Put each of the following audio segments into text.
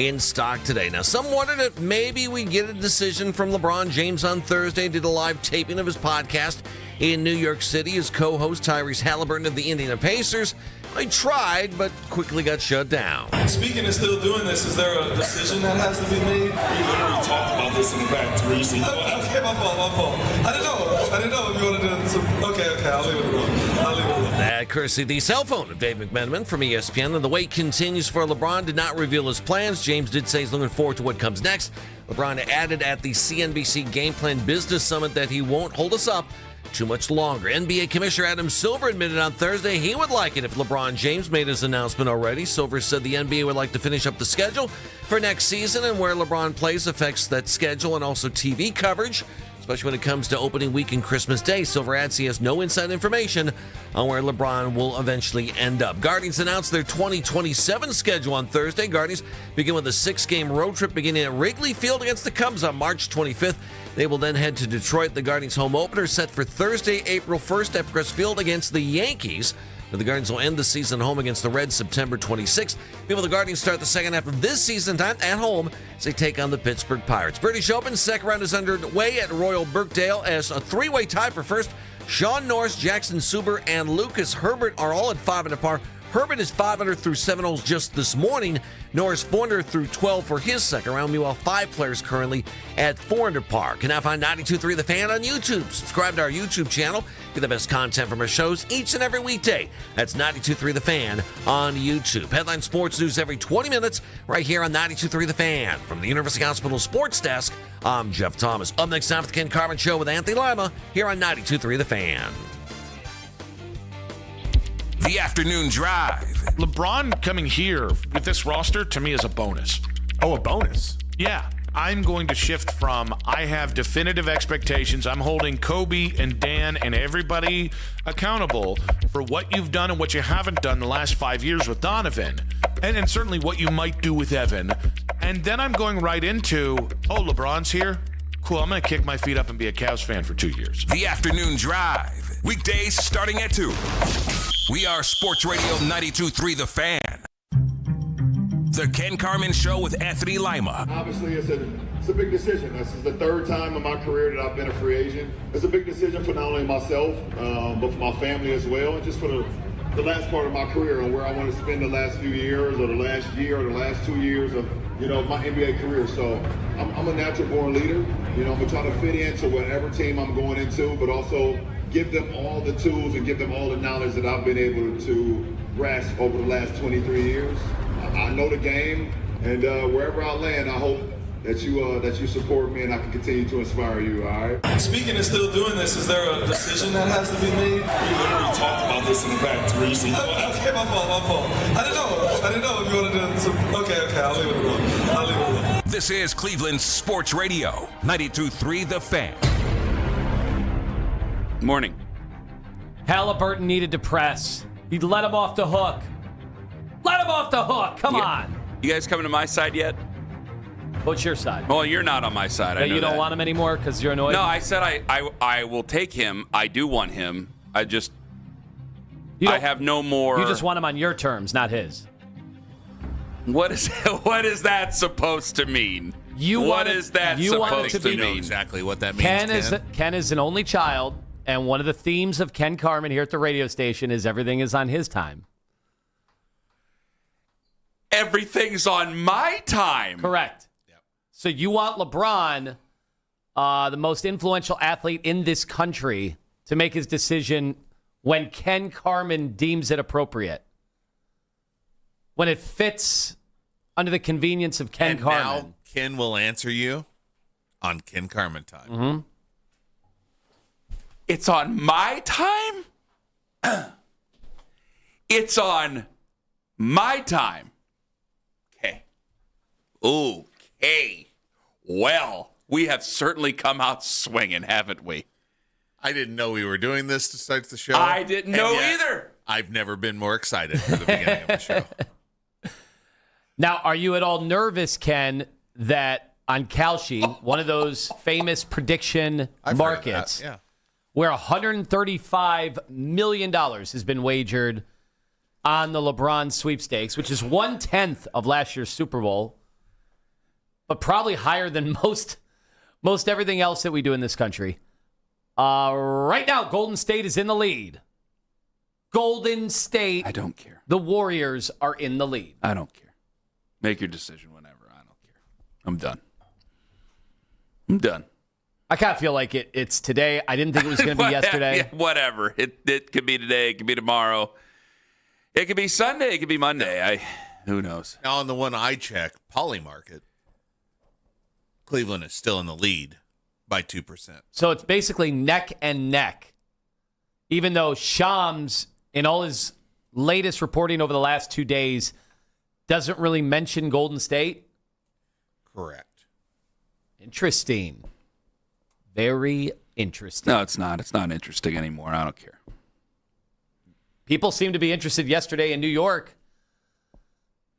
in stock today. Now, some wondered if maybe we get a decision from LeBron James on Thursday. Did a live taping of his podcast in New York City. His co-host Tyrese Halliburton of the Indiana Pacers. I tried, but quickly got shut down. Speaking of still doing this, is there a decision that has to be made? We literally talked about this in the back recently. Okay, my fault. I didn't know if you wanted to. Okay, I'll leave it alone. That courtesy the cell phone of Dave McMenamin from ESPN. And the wait continues for LeBron. Did not reveal his plans. James did say he's looking forward to what comes next. LeBron added at the CNBC Game Plan Business Summit that he won't hold us up too much longer. NBA Commissioner Adam Silver admitted on Thursday he would like it if LeBron James made his announcement already. Silver said the NBA would like to finish up the schedule for next season, and where LeBron plays affects that schedule and also TV coverage, especially when it comes to opening week and Christmas Day. Silver adds he has no inside information on where LeBron will eventually end up. Guardians announced their 2027 schedule on Thursday. Guardians begin with a 6-game road trip beginning at Wrigley Field against the Cubs on March 25th. They will then head to Detroit. The Guardians' home opener set for Thursday, April 1st at Press Field against the Yankees. The Guardians will end the season home against the Reds September 26th. Meanwhile, the Guardians start the second half of this season at home as they take on the Pittsburgh Pirates. British Open second round is underway at Royal Birkdale as a three-way tie for first. Sean Norris, Jackson Suber, and Lucas Herbert are all at 5 under par. Herbert is 5 under through 7 holes just this morning. Norris 4 under through 12 for his second round. Meanwhile, 5 players currently at 4 under par. Can now find 92.3 The Fan on YouTube. Subscribe to our YouTube channel. Get the best content from our shows each and every weekday. That's 92.3 The Fan on YouTube. Headline sports news every 20 minutes right here on 92.3 The Fan. From the University Hospital Sports Desk, I'm Jeff Thomas. Up next time for the Ken Carman Show with Anthony Lima here on 92.3 The Fan. The afternoon drive. LeBron coming here with this roster to me is a bonus. Oh, a bonus? Yeah. I'm going to shift from I have definitive expectations. I'm holding Kobe and Dan and everybody accountable for what you've done and what you haven't done the last 5 years with Donovan. And certainly what you might do with Evan. And then I'm going right into, oh, LeBron's here? Cool, I'm going to kick my feet up and be a Cavs fan for 2 years. The afternoon drive. Weekdays starting at 2. We are Sports Radio 92.3 The Fan. The Ken Carman Show with Anthony Lima. Obviously, it's a big decision. This is the third time in my career that I've been a free agent. It's a big decision for not only myself, but for my family as well, and just for the last part of my career and where I want to spend the last few years or the last year or the last 2 years of, my NBA career. So I'm a natural born leader. I'm going to try to fit into whatever team I'm going into, but also give them all the tools and give them all the knowledge that I've been able to grasp over the last 23 years. I know the game, and wherever I land, I hope that you support me and I can continue to inspire you, all right? Speaking of still doing this, is there a decision that has to be made? We literally talked about this in the back recently. Okay, my fault. I didn't know if you wanted to. Okay, I'll leave it alone. This is Cleveland Sports Radio 92.3 The Fan. Morning. Halliburton needed to press. He'd let him off the hook. Let him off the hook. Come on. You guys coming to my side yet? What's your side? Well, you're not on my side. I know you don't want him anymore because you're annoyed? No, I said I will take him. I do want him. I have no more. You just want him on your terms, not his. What is that supposed to mean? What is that supposed to mean? Know exactly what that means. Ken is an only child, and one of the themes of Ken Carman here at the radio station is everything is on his time. Everything's on my time. Correct. Yep. So you want LeBron, the most influential athlete in this country, to make his decision when Ken Carman deems it appropriate. When it fits under the convenience of Ken Carman. Now Ken will answer you on Ken Carman time. Mm-hmm. It's on my time? It's on my time. Okay. Okay. Well, we have certainly come out swinging, haven't we? I didn't know we were doing this to start the show. I didn't know either. I've never been more excited for the beginning of the show. Now, are you at all nervous, Ken, that on Kalshi, one of those famous prediction markets, where $135 million has been wagered on the LeBron sweepstakes, which is 1/10 of last year's Super Bowl, but probably higher than most everything else that we do in this country. Right now, Golden State is in the lead. Golden State. I don't care. The Warriors are in the lead. I don't care. Make your decision whenever. I don't care. I'm done. I kind of feel like it's today. I didn't think it was going to be yesterday. Yeah, whatever. It could be today. It could be tomorrow. It could be Sunday. It could be Monday. Who knows? Now, on the one I check, Polymarket, Cleveland is still in the lead by 2%. So it's basically neck and neck. Even though Shams, in all his latest reporting over the last 2 days, doesn't really mention Golden State. Correct. Interesting. Very interesting. No, it's not. It's not interesting anymore. I don't care. People seem to be interested yesterday in New York.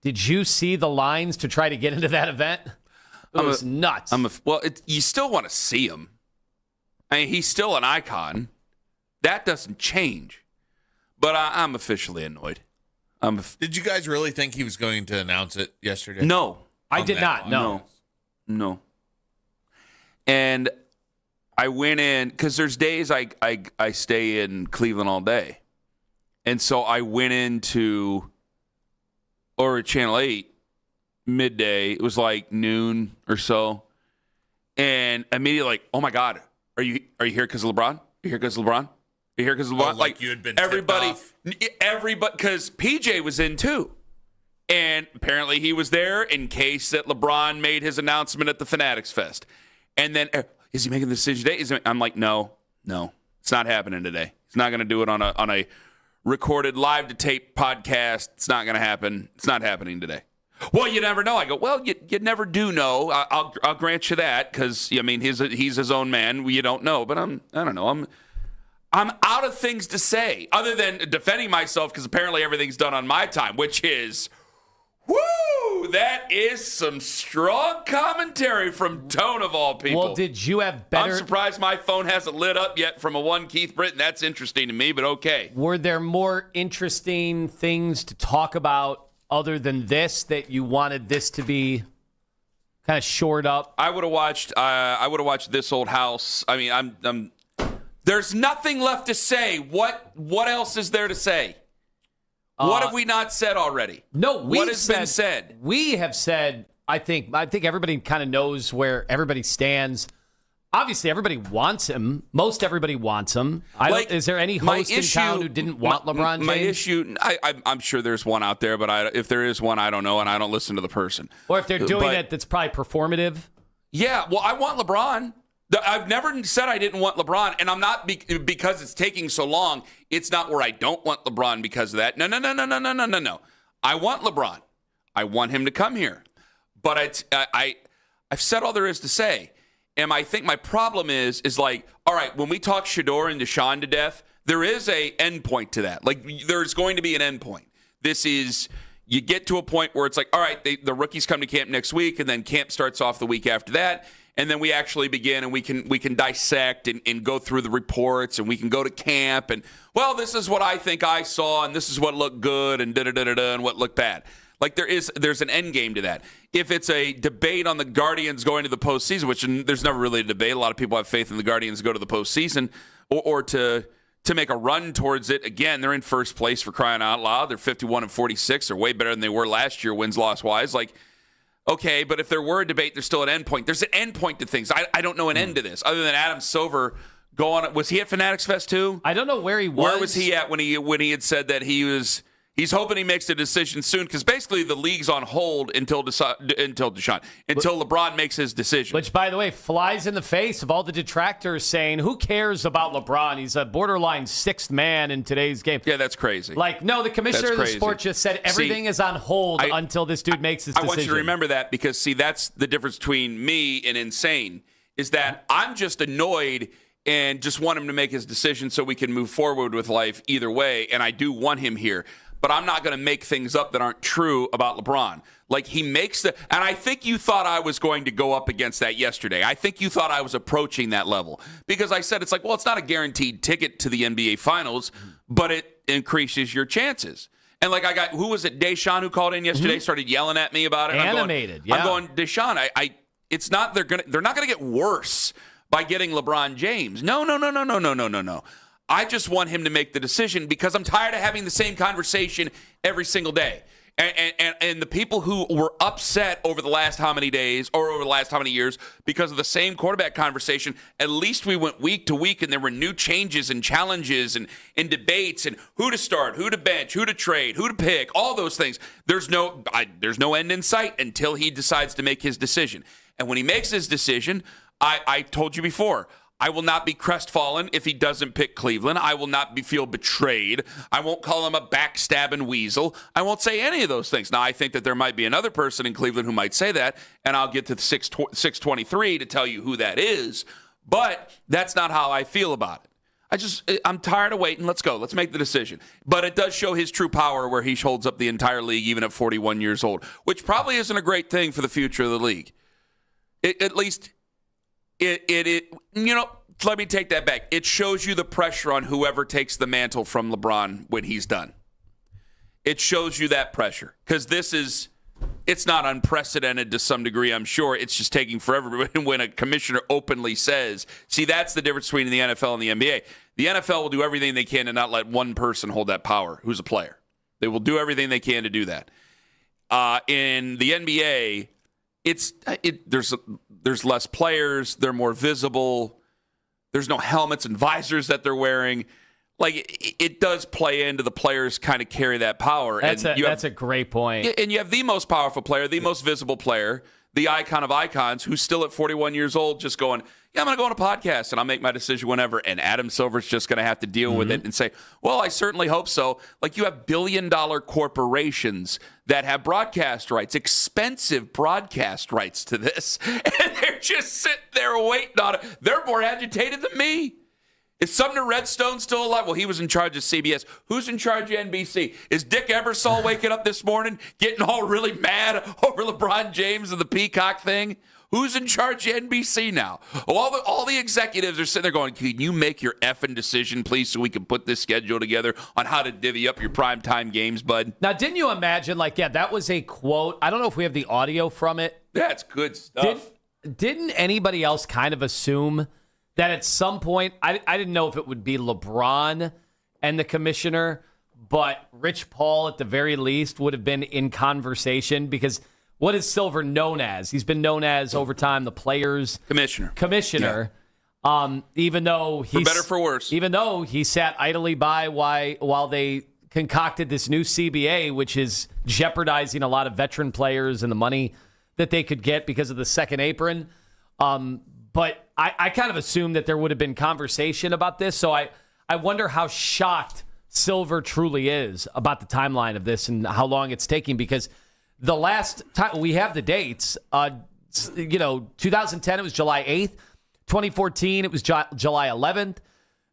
Did you see the lines to try to get into that event? It was nuts. You still want to see him. I mean, he's still an icon. That doesn't change. But I'm officially annoyed. Did you guys really think he was going to announce it yesterday? No. I did not. No. And I went in, because there's days I stay in Cleveland all day. And so I went into Channel 8 midday. It was like noon or so. And immediately like, oh my God, are you here because of LeBron? Are you here because of LeBron? Are you here because of LeBron? Like you had been everybody, tipped off? because PJ was in too. And apparently he was there in case that LeBron made his announcement at the Fanatics Fest. And then, is he making the decision today? I'm like, no, it's not happening today. He's not going to do it on a recorded live to tape podcast. It's not going to happen. It's not happening today. Well, you never know. I go, well, you never do know. I'll grant you that, because I mean he's his own man. You don't know, but I don't know. I'm out of things to say other than defending myself, because apparently everything's done on my time, which is, whoo, that is some strong commentary from Tone of all people. Well, did you have better? I'm surprised my phone hasn't lit up yet from a one Keith Britton. That's interesting to me, but okay. Were there more interesting things to talk about other than this, that you wanted this to be kind of shored up? I would have watched This Old House. I mean, there's nothing left to say. What else is there to say? What have we not said already? No, what has been said? We have said. I think everybody kind of knows where everybody stands. Obviously, everybody wants him. Most everybody wants him. Is there any host in town who didn't want LeBron James? My issue, I'm sure there's one out there, but if there is one, I don't know, and I don't listen to the person. Or if they're doing it, that's probably performative. Yeah, well, I want LeBron. I've never said I didn't want LeBron, and I'm not because it's taking so long. It's not where I don't want LeBron because of that. No. I want LeBron. I want him to come here. But I've said all there is to say. And I think my problem is like, all right, when we talk Shador and Deshaun to death, there is a end point to that. Like, there's going to be an end point. This is, you get to a point where it's like, all right, the rookies come to camp next week, and then camp starts off the week after that. And then we actually begin, and we can dissect and go through the reports, and we can go to camp, and, well, this is what I think I saw, and this is what looked good, and da-da-da-da-da, and what looked bad. Like, there's an end game to that. If it's a debate on the Guardians going to the postseason, which there's never really a debate. A lot of people have faith in the Guardians to go to the postseason or to make a run towards it. Again, they're in first place, for crying out loud. They're 51-46. They're way better than they were last year, wins-loss wise. Like, okay, but if there were a debate, there's still an end point. There's an end point to things. I don't know an end to this other than Adam Silver going. Was he at Fanatics Fest too? I don't know where he was. Where was he at when he had said that he's hoping he makes a decision soon, because basically the league's on hold until LeBron makes his decision. Which, by the way, flies in the face of all the detractors saying, who cares about LeBron? He's a borderline sixth man in today's game. Yeah, that's crazy. Like, no, the commissioner of the sport just said everything is on hold until this dude makes his decision. I want you to remember that, because, see, that's the difference between me and insane, is that I'm just annoyed and just want him to make his decision so we can move forward with life either way, and I do want him here. But I'm not going to make things up that aren't true about LeBron. Like, he makes and I think you thought I was going to go up against that yesterday. I think you thought I was approaching that level, because I said, it's like, well, it's not a guaranteed ticket to the NBA Finals, but it increases your chances. And like, who was it, Deshaun, who called in yesterday, started yelling at me about it. Animated, I'm going, Deshaun, It's not they're not gonna get worse by getting LeBron James. No. I just want him to make the decision because I'm tired of having the same conversation every single day. And the people who were upset over the last how many days or over the last how many years because of the same quarterback conversation, at least we went week to week and there were new changes and challenges and debates and who to start, who to bench, who to trade, who to pick, all those things. There's no end in sight until he decides to make his decision. And when he makes his decision, I told you before, I will not be crestfallen if he doesn't pick Cleveland. I will not feel betrayed. I won't call him a backstabbing weasel. I won't say any of those things. Now, I think that there might be another person in Cleveland who might say that, and I'll get to the 623 to tell you who that is. But that's not how I feel about it. I'm tired of waiting. Let's go. Let's make the decision. But it does show his true power where he holds up the entire league even at 41 years old, which probably isn't a great thing for the future of the league. At least... let me take that back. It shows you the pressure on whoever takes the mantle from LeBron when he's done. It shows you that pressure because it's not unprecedented to some degree, I'm sure. It's just taking forever when a commissioner openly says, see, that's the difference between the NFL and the NBA. The NFL will do everything they can to not let one person hold that power who's a player. They will do everything they can to do that. In the NBA, there's less players. They're more visible. There's no helmets and visors that they're wearing. Like, it does play into the players kind of carry that power. That's a great point. And you have the most powerful player, the most visible player, the icon of icons, who's still at 41 years old just going, yeah, I'm going to go on a podcast and I'll make my decision whenever. And Adam Silver's just going to have to deal with it and say, well, I certainly hope so. Like, you have billion-dollar corporations that have broadcast rights, expensive broadcast rights to this. And they're just sitting there waiting on it. They're more agitated than me. Is Sumner Redstone still alive? Well, he was in charge of CBS. Who's in charge of NBC? Is Dick Ebersol waking up this morning getting all really mad over LeBron James and the Peacock thing? Who's in charge of NBC now? All the executives are sitting there going, can you make your effing decision, please, so we can put this schedule together on how to divvy up your primetime games, bud? Now, didn't you imagine, that was a quote. I don't know if we have the audio from it. That's good stuff. Didn't anybody else kind of assume that at some point, I didn't know if it would be LeBron and the commissioner, but Rich Paul at the very least would have been in conversation because what is Silver known as? He's been known as over time the players' commissioner. Yeah. Even though he's, for better for worse. Even though he sat idly by while they concocted this new CBA, which is jeopardizing a lot of veteran players and the money that they could get because of the second apron. But I kind of assumed that there would have been conversation about this. So I wonder how shocked Silver truly is about the timeline of this and how long it's taking, because the last time we have the dates, 2010, it was July 8th. 2014, it was July 11th.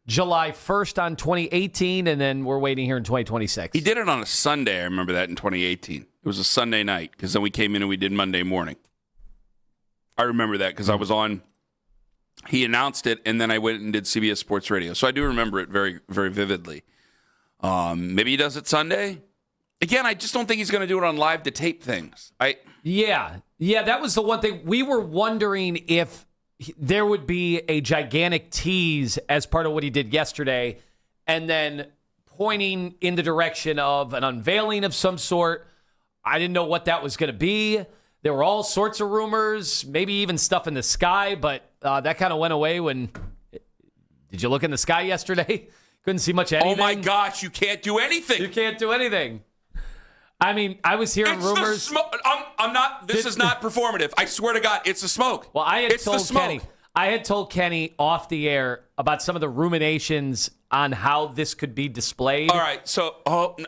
July 1st on 2018, and then we're waiting here in 2026. He did it on a Sunday. I remember that in 2018. It was a Sunday night because then we came in and we did Monday morning. I remember that because I was on. He announced it, and then I went and did CBS Sports Radio. So I do remember it very, very vividly. Maybe he does it Sunday. Again, I just don't think he's going to do it on live to tape things. Yeah, that was the one thing. We were wondering if there would be a gigantic tease as part of what he did yesterday, and then pointing in the direction of an unveiling of some sort. I didn't know what that was going to be. There were all sorts of rumors, maybe even stuff in the sky, but that kind of went away when... Did you look in the sky yesterday? Couldn't see much anything. Oh, my gosh, you can't do anything. You can't do anything. I mean, I was hearing rumors. The smoke. I'm not. This is not performative. I swear to God, it's the smoke. Well, I had told Kenny off the air about some of the ruminations on how this could be displayed. All right, so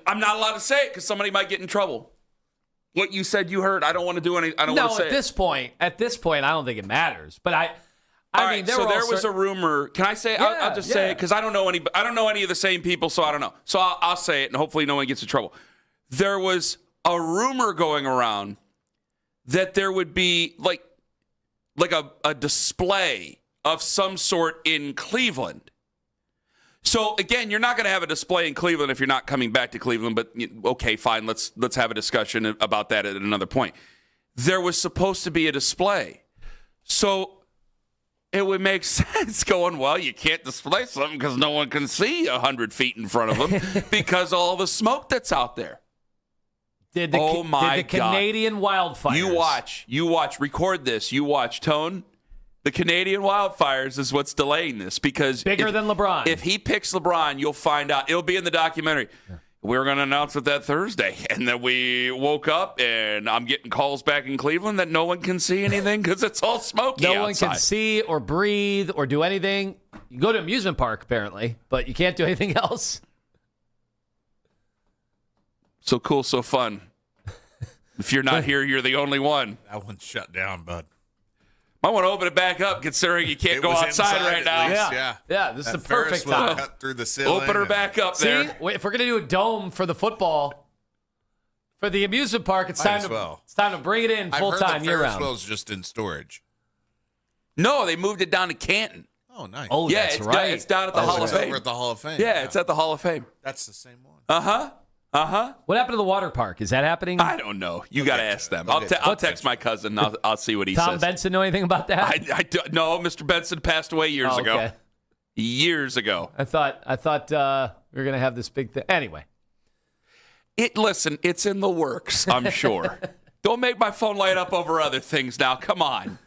I'm not allowed to say it because somebody might get in trouble. What you said, you heard. I don't want to do any. I don't want to say it. At this point, I don't think it matters. But I mean, there was a rumor. Can I say? Yeah, I'll just say it because I don't know any. I don't know any of the same people, so I don't know. So I'll say it, and hopefully, no one gets in trouble. There was a rumor going around that there would be like a display of some sort in Cleveland. So again, you're not going to have a display in Cleveland if you're not coming back to Cleveland. But okay, fine. Let's have a discussion about that at another point. There was supposed to be a display. So it would make sense going, well, you can't display something because no one can see 100 feet in front of them because all the smoke that's out there. Did the Canadian wildfires. You watch, record this. You watch, Tone. The Canadian wildfires is what's delaying this because bigger than LeBron. If he picks LeBron, you'll find out. It'll be in the documentary. Yeah. We're going to announce it that Thursday. And then we woke up, and I'm getting calls back in Cleveland that no one can see anything because it's all smoky outside. No one can see or breathe or do anything. You go to an amusement park, apparently, but you can't do anything else. So cool, so fun. If you're not here, you're the only one. That one's shut down, bud. I want to open it back up, considering you can't go outside right now. Yeah, this is the perfect time. Cut through the ceiling. Open her back up there. See, if we're going to do a dome for the football, for the amusement park, it's time to bring it in full time year round. Ferris wheel's just in storage. No, they moved it down to Canton. Oh, nice. Oh, yeah, that's right. It's down at the Hall of Fame. Over at the Hall of Fame. Yeah, it's at the Hall of Fame. That's the same one. What happened to the water park? Is that happening? I don't know. You got to ask them. I'll text my cousin. I'll see what he says. Tom Benson know anything about that? I don't know. Mr. Benson passed away years ago. Years ago. I thought we were going to have this big thing. Anyway. Listen, it's in the works, I'm sure. Don't make my phone light up over other things now. Come on.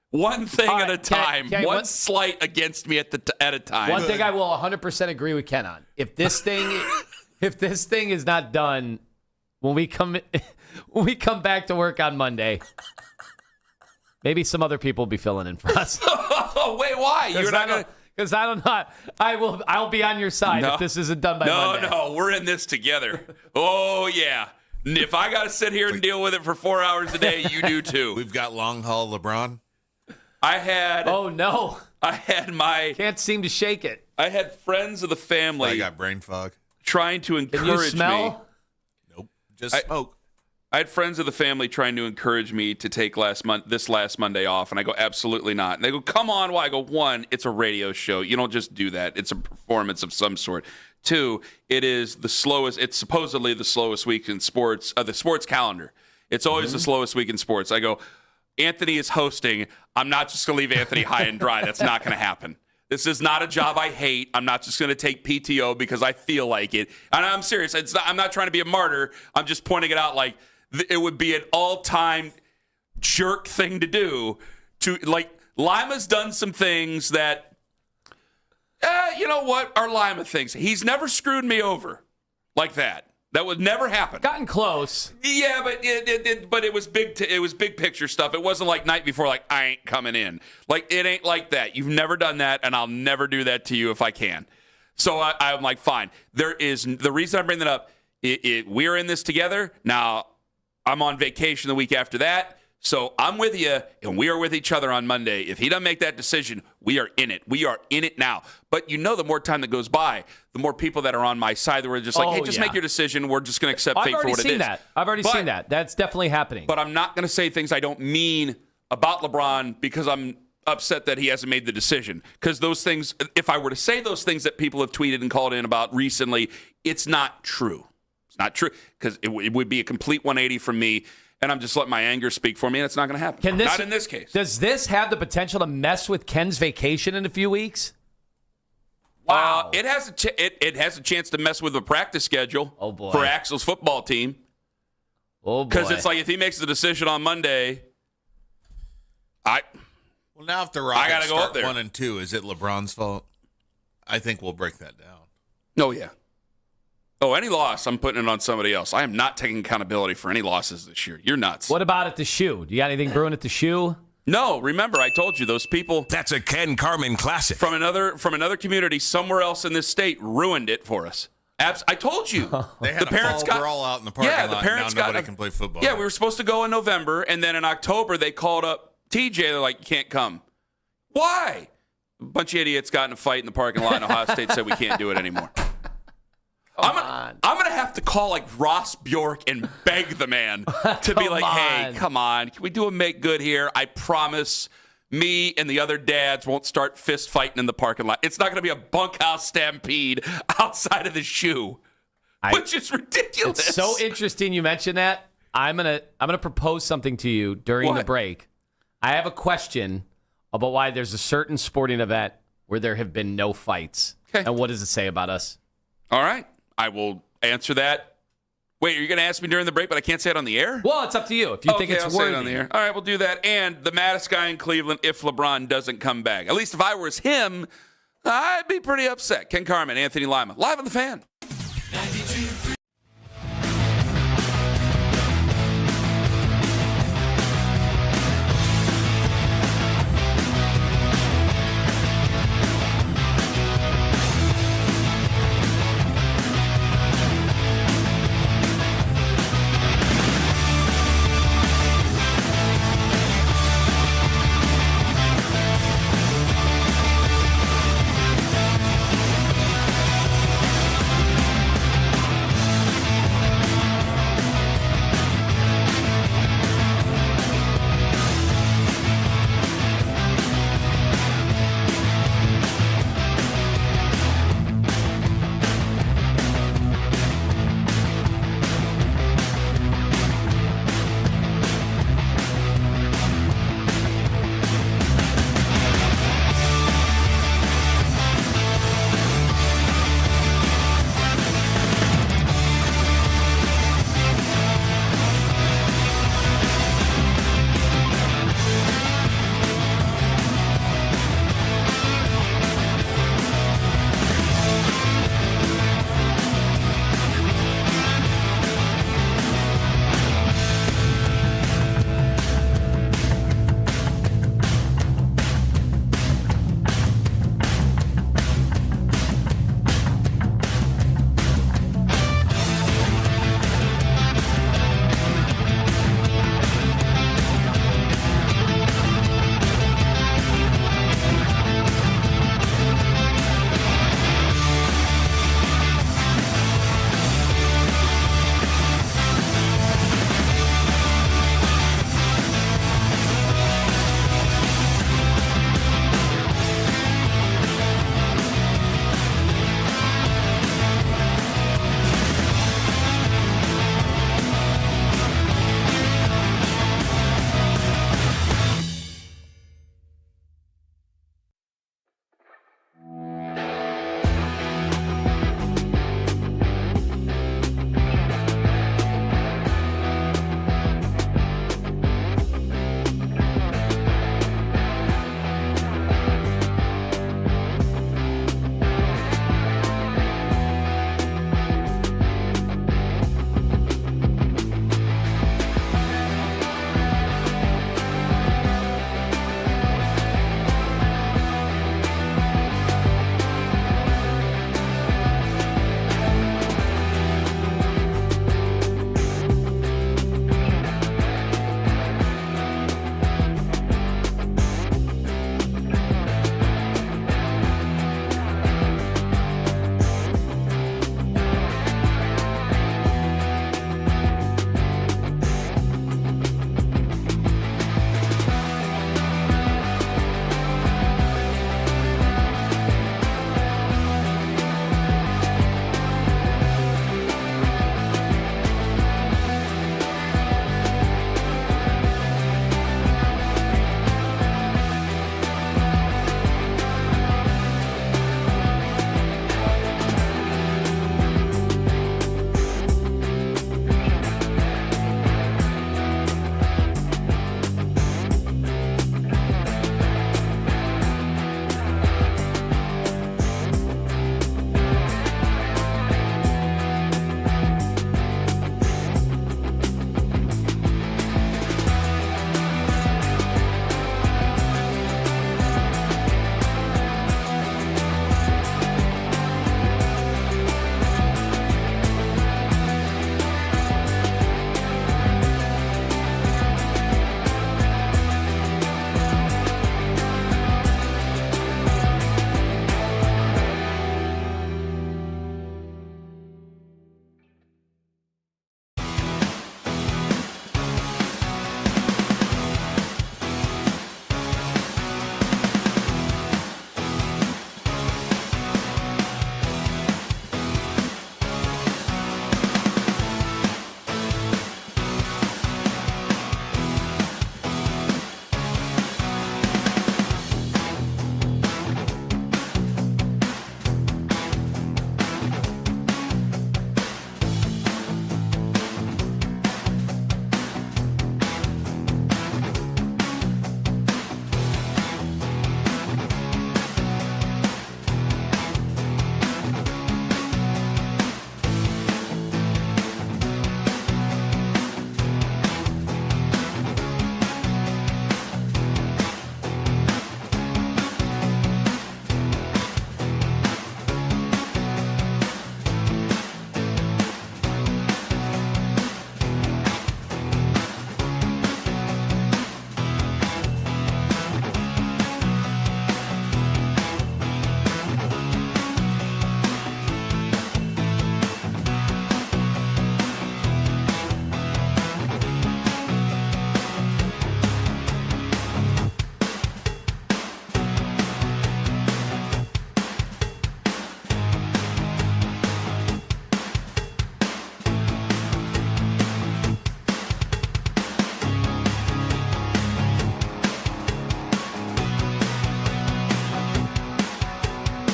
One thing at a time. One slight against me at a time. One thing I will 100% agree with Ken on. If this thing is not done when we come back to work on Monday, maybe some other people will be filling in for us. Oh, wait, why? You're not going to... Because I don't know. I'll be on your side if this isn't done by Monday. No, we're in this together. Oh, yeah. If I got to sit here and deal with it for 4 hours a day, you do too. We've got long haul LeBron. Oh, no. Can't seem to shake it. I had friends of the family. I got brain fog. Trying to encourage me. Can you smell? Nope. Just smoke. I had friends of the family trying to encourage me to take this last Monday off, and I go, absolutely not. And they go, come on, why? I go, one, it's a radio show. You don't just do that. It's a performance of some sort. Two, it's supposedly the slowest week in sports, the sports calendar. It's always the slowest week in sports. I go, Anthony is hosting. I'm not just going to leave Anthony high and dry. That's not going to happen. This is not a job I hate. I'm not just going to take PTO because I feel like it. And I'm serious. I'm not trying to be a martyr. I'm just pointing it out like it would be an all-time jerk thing to do. Lima's done some things that, you know what, are Lima things. He's never screwed me over like that. That would never happen. Gotten close. Yeah, but it was big. It was big picture stuff. It wasn't like night before, like I ain't coming in. Like it ain't like that. You've never done that, and I'll never do that to you if I can. So I'm like, fine. The reason I bring that up. We're in this together now. I'm on vacation the week after that. So I'm with you, and we are with each other on Monday. If he doesn't make that decision, we are in it. We are in it now. But the more time that goes by, the more people that are on my side that were just like, hey, just make your decision. We're just going to accept fate for what it is. I've already seen that. That's definitely happening. But I'm not going to say things I don't mean about LeBron because I'm upset that he hasn't made the decision. Because those things, if I were to say those things that people have tweeted and called in about recently, it's not true. It's not true because it would be a complete 180 from me. And I'm just letting my anger speak for me, and it's not going to happen. Not in this case. Does this have the potential to mess with Ken's vacation in a few weeks? Wow. It has a chance to mess with the practice schedule for Axel's football team. Oh, boy. Because it's like if he makes the decision on Monday, now if the Rockets start 1-2, is it LeBron's fault? I think we'll break that down. Oh, yeah. Oh, any loss, I'm putting it on somebody else. I am not taking accountability for any losses this year. You're nuts. What about at the shoe? Do you got anything brewing at the shoe? No, remember, I told you, those people. That's a Ken Carman classic. From another community somewhere else in this state ruined it for us. I told you. They had we're all out in the parking lot. The parents now nobody can play football. Yeah, we were supposed to go in November, and then in October, they called up TJ. They're like, you can't come. Why? A bunch of idiots got in a fight in the parking lot, and Ohio State said we can't do it anymore. I'm going to have to call like Ross Bjork and beg the man to be like, hey, come on. Can we do a make good here? I promise me and the other dads won't start fist fighting in the parking lot. It's not going to be a bunkhouse stampede outside of the shoe, which is ridiculous. It's so interesting you mentioned that. I'm gonna propose something to you during the break. I have a question about why there's a certain sporting event where there have been no fights. Okay. And what does it say about us? All right. I will answer that. Wait, are you going to ask me during the break, but I can't say it on the air? Well, it's up to you. If you think it's I'll worthy. say it on the air. All right, we'll do that. And the maddest guy in Cleveland if LeBron doesn't come back. At least if I was him, I'd be pretty upset. Ken Carman, Anthony Lima, live on the Fan.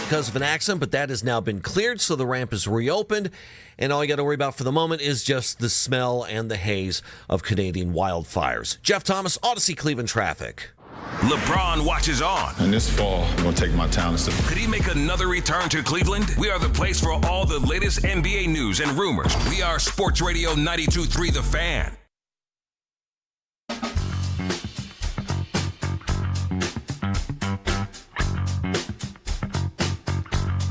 because of an accident, but that has now been cleared, so the ramp is reopened. And all you got to worry about for the moment is just the smell and the haze of Canadian wildfires. Jeff Thomas, Odyssey Cleveland traffic. LeBron watches on. And this fall, I'm going to take my talents to... Could he make another return to Cleveland? We are the place for all the latest NBA news and rumors. We are Sports Radio 92.3 The Fan.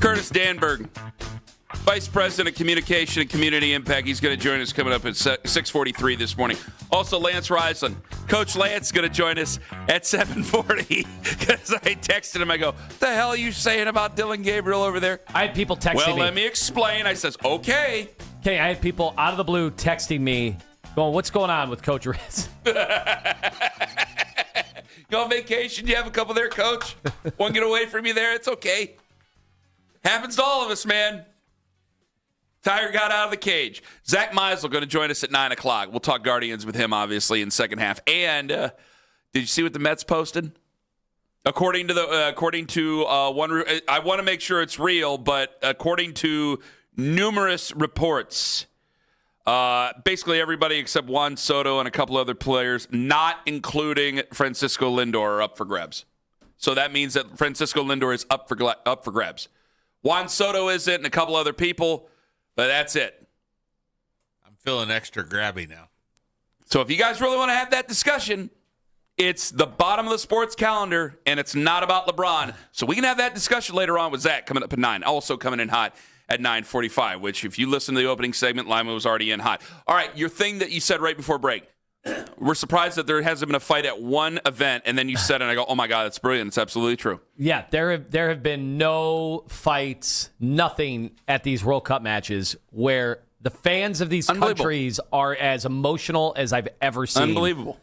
Curtis Danberg, Vice President of Communication and Community Impact. He's going to join us coming up at 6:43 this morning. Also, Lance Reisland. Coach Lance is going to join us at 7:40 because I texted him. I go, "What the hell are you saying about Dylan Gabriel over there?" I had people texting me. Well, let me explain. I says, "Okay." Okay, I had people out of the blue texting me, going, "What's going on with Coach Riz?" You on vacation? You have a couple there, Coach? Want to get away from you there? It's okay. Happens to all of us, man. Tiger got out of the cage. Zach Meisel going to join us at 9 o'clock. We'll talk Guardians with him, obviously, in second half. And did you see what the Mets posted? According to one, I want to make sure it's real, but according to numerous reports, basically everybody except Juan Soto and a couple other players, not including Francisco Lindor, are up for grabs. So that means that Francisco Lindor is up for grabs. Juan Soto isn't, and a couple other people, but that's it. I'm feeling extra grabby now. So if you guys really want to have that discussion, it's the bottom of the sports calendar, and it's not about LeBron. So we can have that discussion later on with Zach coming up at 9. Also coming in hot at 9:45, which if you listen to the opening segment, Lima was already in hot. All right, your thing that you said right before break. We're surprised that there hasn't been a fight at one event, and then you said it, and I go, oh, my God, that's brilliant. It's absolutely true. Yeah, there have been no fights, nothing at these World Cup matches where the fans of these countries are as emotional as I've ever seen. Unbelievable.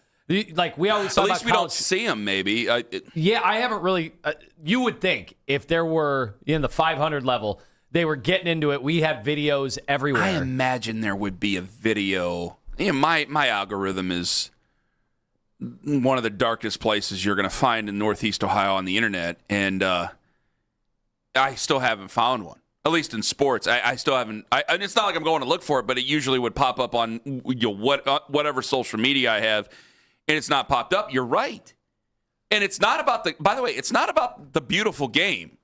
Like we always talk at least about we don't see them, maybe. Yeah, I haven't really. You would think if there were in the 500 level, they were getting into it. We have videos everywhere. I imagine there would be a video. You know, my algorithm is one of the darkest places you're going to find in Northeast Ohio on the internet, and I still haven't found one. At least in sports, I still haven't. And it's not like I'm going to look for it, but it usually would pop up on whatever social media I have, and it's not popped up. You're right, and it's not about the. By the way, it's not about the beautiful game,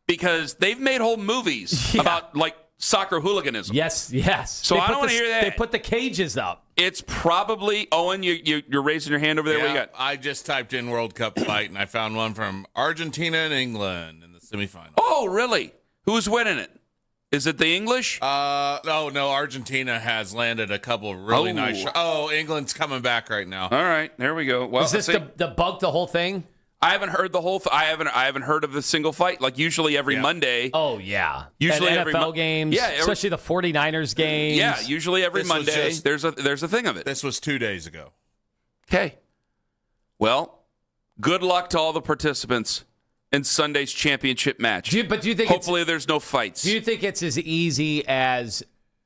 because they've made whole movies about like soccer hooliganism. Yes. So I don't want to hear that. They put the cages up. It's probably, Owen, you're raising your hand over there. Yeah, What you got? I just typed in World Cup fight, and I found one from Argentina and England in the semifinal. Oh, really? Who's winning it? Is it the English? No. Argentina has landed a couple of really nice shots. Oh, England's coming back right now. All right, there we go. Well, is this the bug the whole thing? I haven't heard the whole. I haven't heard of the single fight. Like usually every Monday. Oh yeah. Usually and every NFL games. Yeah, especially the 49ers games. Yeah, usually every Monday. There's a thing of it. This was 2 days ago. Okay. Well, good luck to all the participants in Sunday's championship match. Do you think? Hopefully, there's no fights. Do you think it's as easy as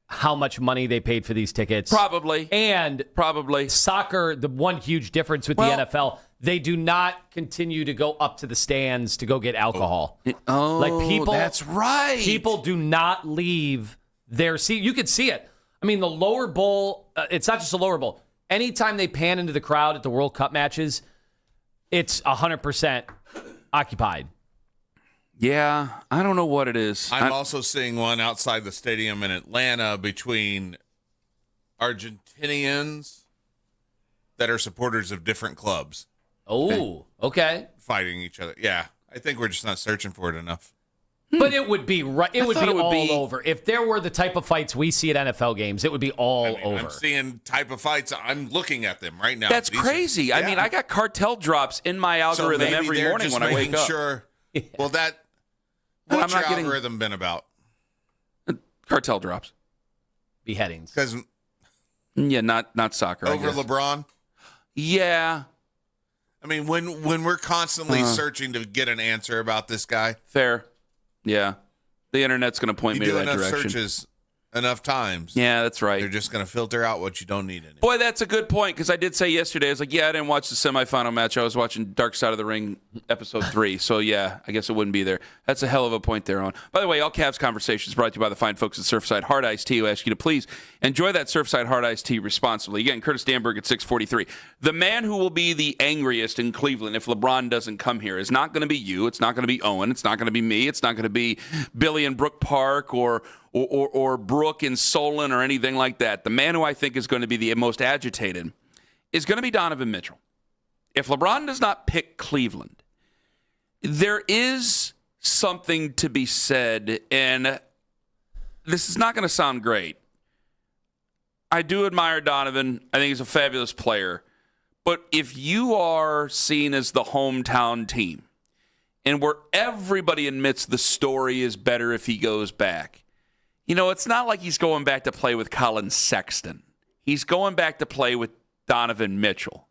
how much money they paid for these tickets? Probably. And probably soccer. The one huge difference with the NFL. They do not continue to go up to the stands to go get alcohol. Oh, like people, that's right. People do not leave their seat. You could see it. I mean, the lower bowl, it's not just the lower bowl. Anytime they pan into the crowd at the World Cup matches, it's 100% occupied. Yeah, I don't know what it is. I'm also seeing one outside the stadium in Atlanta between Argentinians that are supporters of different clubs. Oh, okay. Fighting each other. Yeah, I think we're just not searching for it enough. But it would be right. It would be all over. If there were the type of fights we see at NFL games, it would be all over. I'm seeing type of fights. I'm looking at them right now. That's crazy. I mean, I got cartel drops in my algorithm every morning when I wake up. Sure. Well, what's your algorithm been about? Cartel drops, beheadings. Because not soccer. Over LeBron. Yeah. I mean, when we're constantly searching to get an answer about this guy. Fair. Yeah. The internet's going to point me to that direction. Searches, enough times. Yeah, that's right. They're just going to filter out what you don't need anymore. Boy, that's a good point, because I did say yesterday, I was like, yeah, I didn't watch the semifinal match. I was watching Dark Side of the Ring episode 3. So, yeah, I guess it wouldn't be there. That's a hell of a point there, on. By the way, all Cavs Conversations brought to you by the fine folks at Surfside Hard Iced Tea, who ask you to please enjoy that Surfside Hard Iced Tea responsibly. Again, Curtis Danberg at 643. The man who will be the angriest in Cleveland if LeBron doesn't come here is not going to be you. It's not going to be Owen. It's not going to be me. It's not going to be Billy in Brook Park or Brooke in Solon or anything like that. The man who I think is going to be the most agitated is going to be Donovan Mitchell. If LeBron does not pick Cleveland, there is something to be said, and this is not going to sound great. I do admire Donovan. I think he's a fabulous player. But if you are seen as the hometown team, and where everybody admits the story is better if he goes back, it's not like he's going back to play with Colin Sexton. He's going back to play with Donovan Mitchell,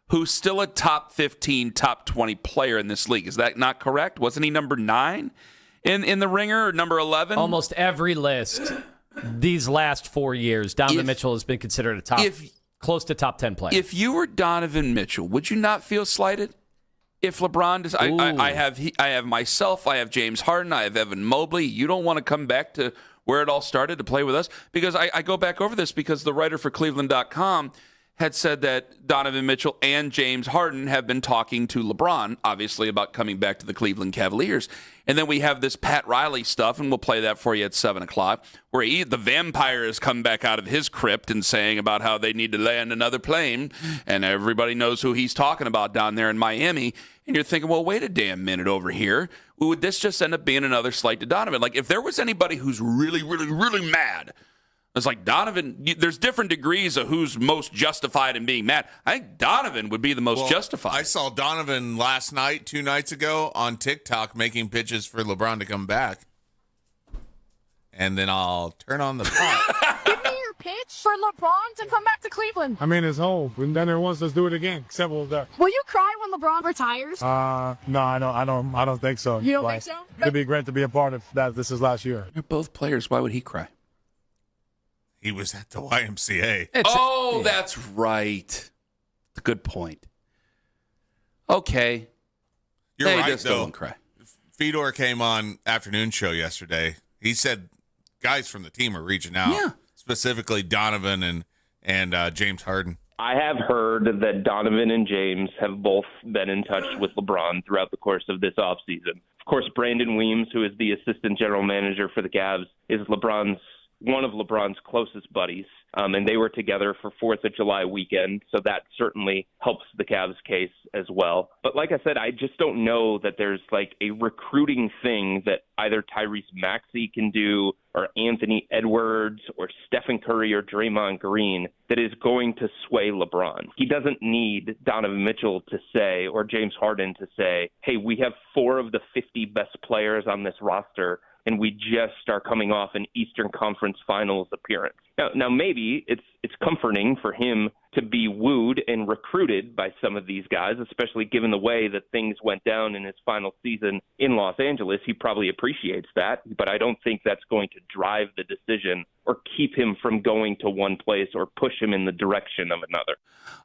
who's still a top 15, top 20 player in this league. Is that not correct? Wasn't he number 9 in the Ringer, or number 11? Almost every list these last 4 years, Donovan Mitchell has been considered close to top 10 player. If you were Donovan Mitchell, would you not feel slighted? If LeBron does, I have myself, I have James Harden, I have Evan Mobley. You don't want to come back to where it all started to play with us? Because I go back over this because the writer for Cleveland.com had said that Donovan Mitchell and James Harden have been talking to LeBron, obviously, about coming back to the Cleveland Cavaliers. And then we have this Pat Riley stuff, and we'll play that for you at 7 o'clock, where the vampire has come back out of his crypt and saying about how they need to land another plane, and everybody knows who he's talking about down there in Miami. And you're thinking, well, wait a damn minute over here. Would this just end up being another slight to Donovan? Like, if there was anybody who's really, really, really mad, it's like Donovan, there's different degrees of who's most justified in being mad. I think Donovan would be the most justified. I saw Donovan last night, 2 nights ago, on TikTok making pitches for LeBron to come back. And then I'll turn on the pot. Give me your pitch for LeBron to come back to Cleveland. I mean, it's home. We've done it once. Let's do it again. Simple as that. Will you cry when LeBron retires? No, I don't think so. You don't think so? It'd be great to be a part of that. This is last year. They're both players. Why would he cry? He was at the YMCA. That's right. Good point. Okay. You're right, just though. Don't cry. Fedor came on afternoon show yesterday. He said guys from the team are reaching out, specifically Donovan and James Harden. I have heard that Donovan and James have both been in touch with LeBron throughout the course of this offseason. Of course, Brandon Weems, who is the assistant general manager for the Cavs, is one of LeBron's closest buddies, and they were together for 4th of July weekend, so that certainly helps the Cavs case as well. But like I said, I just don't know that there's like a recruiting thing that either Tyrese Maxey can do or Anthony Edwards or Stephen Curry or Draymond Green that is going to sway LeBron. He doesn't need Donovan Mitchell to say or James Harden to say, hey, we have 4 of the 50 best players on this roster, and we just are coming off an Eastern Conference Finals appearance. Now maybe it's comforting for him to be wooed and recruited by some of these guys, especially given the way that things went down in his final season in Los Angeles. He probably appreciates that, but I don't think that's going to drive the decision or keep him from going to one place or push him in the direction of another.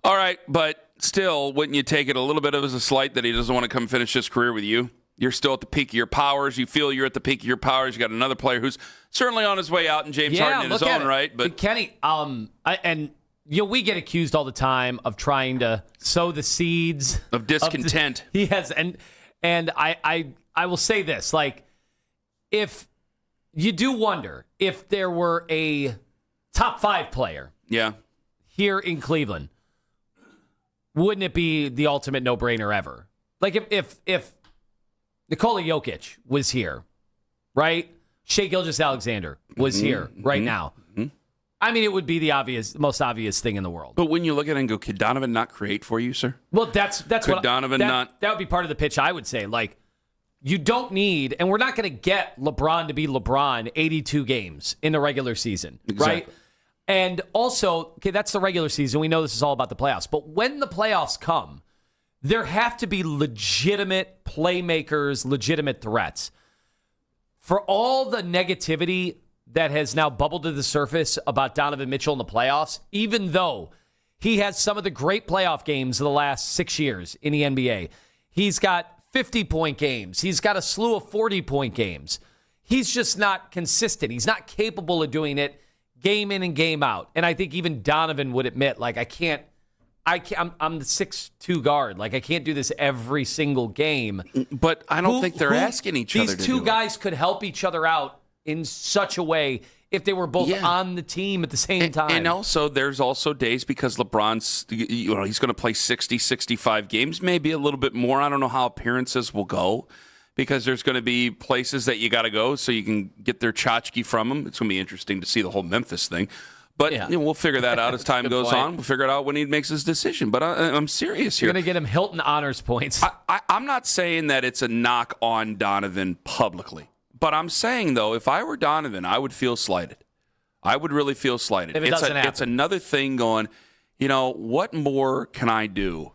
All right, but still, wouldn't you take it a little bit as a slight that he doesn't want to come finish his career with you? You're still at the peak of your powers. You feel you're at the peak of your powers. You got another player who's certainly on his way out, and James Harden in his own right. But Kenny, we get accused all the time of trying to sow the seeds of discontent. Yes, and I will say this: like, if you do wonder if there were a top 5 player, here in Cleveland, wouldn't it be the ultimate no-brainer ever? Like if Nikola Jokic was here, right? Shai Gilgeous-Alexander was here right now. I mean, it would be the most obvious thing in the world. But when you look at it and go, could Donovan not create for you, sir? Well, that's could Donovan not? That would be part of the pitch, I would say. Like, you don't need, and we're not going to get LeBron to be LeBron 82 games in the regular season, right? And also, okay, that's the regular season. We know this is all about the playoffs. But when the playoffs come, there have to be legitimate playmakers, legitimate threats. For all the negativity that has now bubbled to the surface about Donovan Mitchell in the playoffs, even though he has some of the great playoff games of the last 6 years in the NBA. He's got 50-point games. He's got a slew of 40-point games. He's just not consistent. He's not capable of doing it game in and game out. And I think even Donovan would admit, like, I'm the 6'2" guard. Like, I can't do this every single game. But I don't think they're asking each other to do it. These two guys could help each other out in such a way if they were both on the team at the same time. And also, there's also days because LeBron's, he's going to play 60, 65 games, maybe a little bit more. I don't know how appearances will go because there's going to be places that you got to go so you can get their tchotchke from him. It's going to be interesting to see the whole Memphis thing. But we'll figure that out as time goes on. We'll figure it out when he makes his decision. But I'm serious here. You're going to get him Hilton honors points. I'm not saying that it's a knock on Donovan publicly. But I'm saying, though, if I were Donovan, I would feel slighted. I would really feel slighted. If it doesn't happen. It's another thing going, what more can I do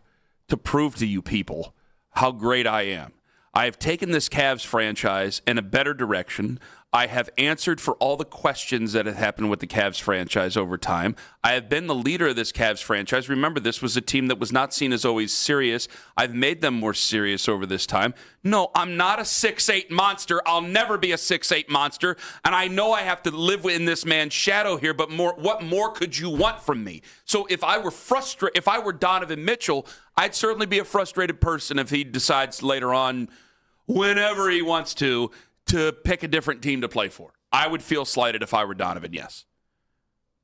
to prove to you people how great I am? I have taken this Cavs franchise in a better direction. I have answered for all the questions that have happened with the Cavs franchise over time. I have been the leader of this Cavs franchise. Remember, this was a team that was not seen as always serious. I've made them more serious over this time. No, I'm not a 6'8" monster. I'll never be a 6'8" monster. And I know I have to live in this man's shadow here, but what more could you want from me? So if I were Donovan Mitchell, I'd certainly be a frustrated person if he decides later on, whenever he wants to pick a different team to play for. I would feel slighted if I were Donovan, yes.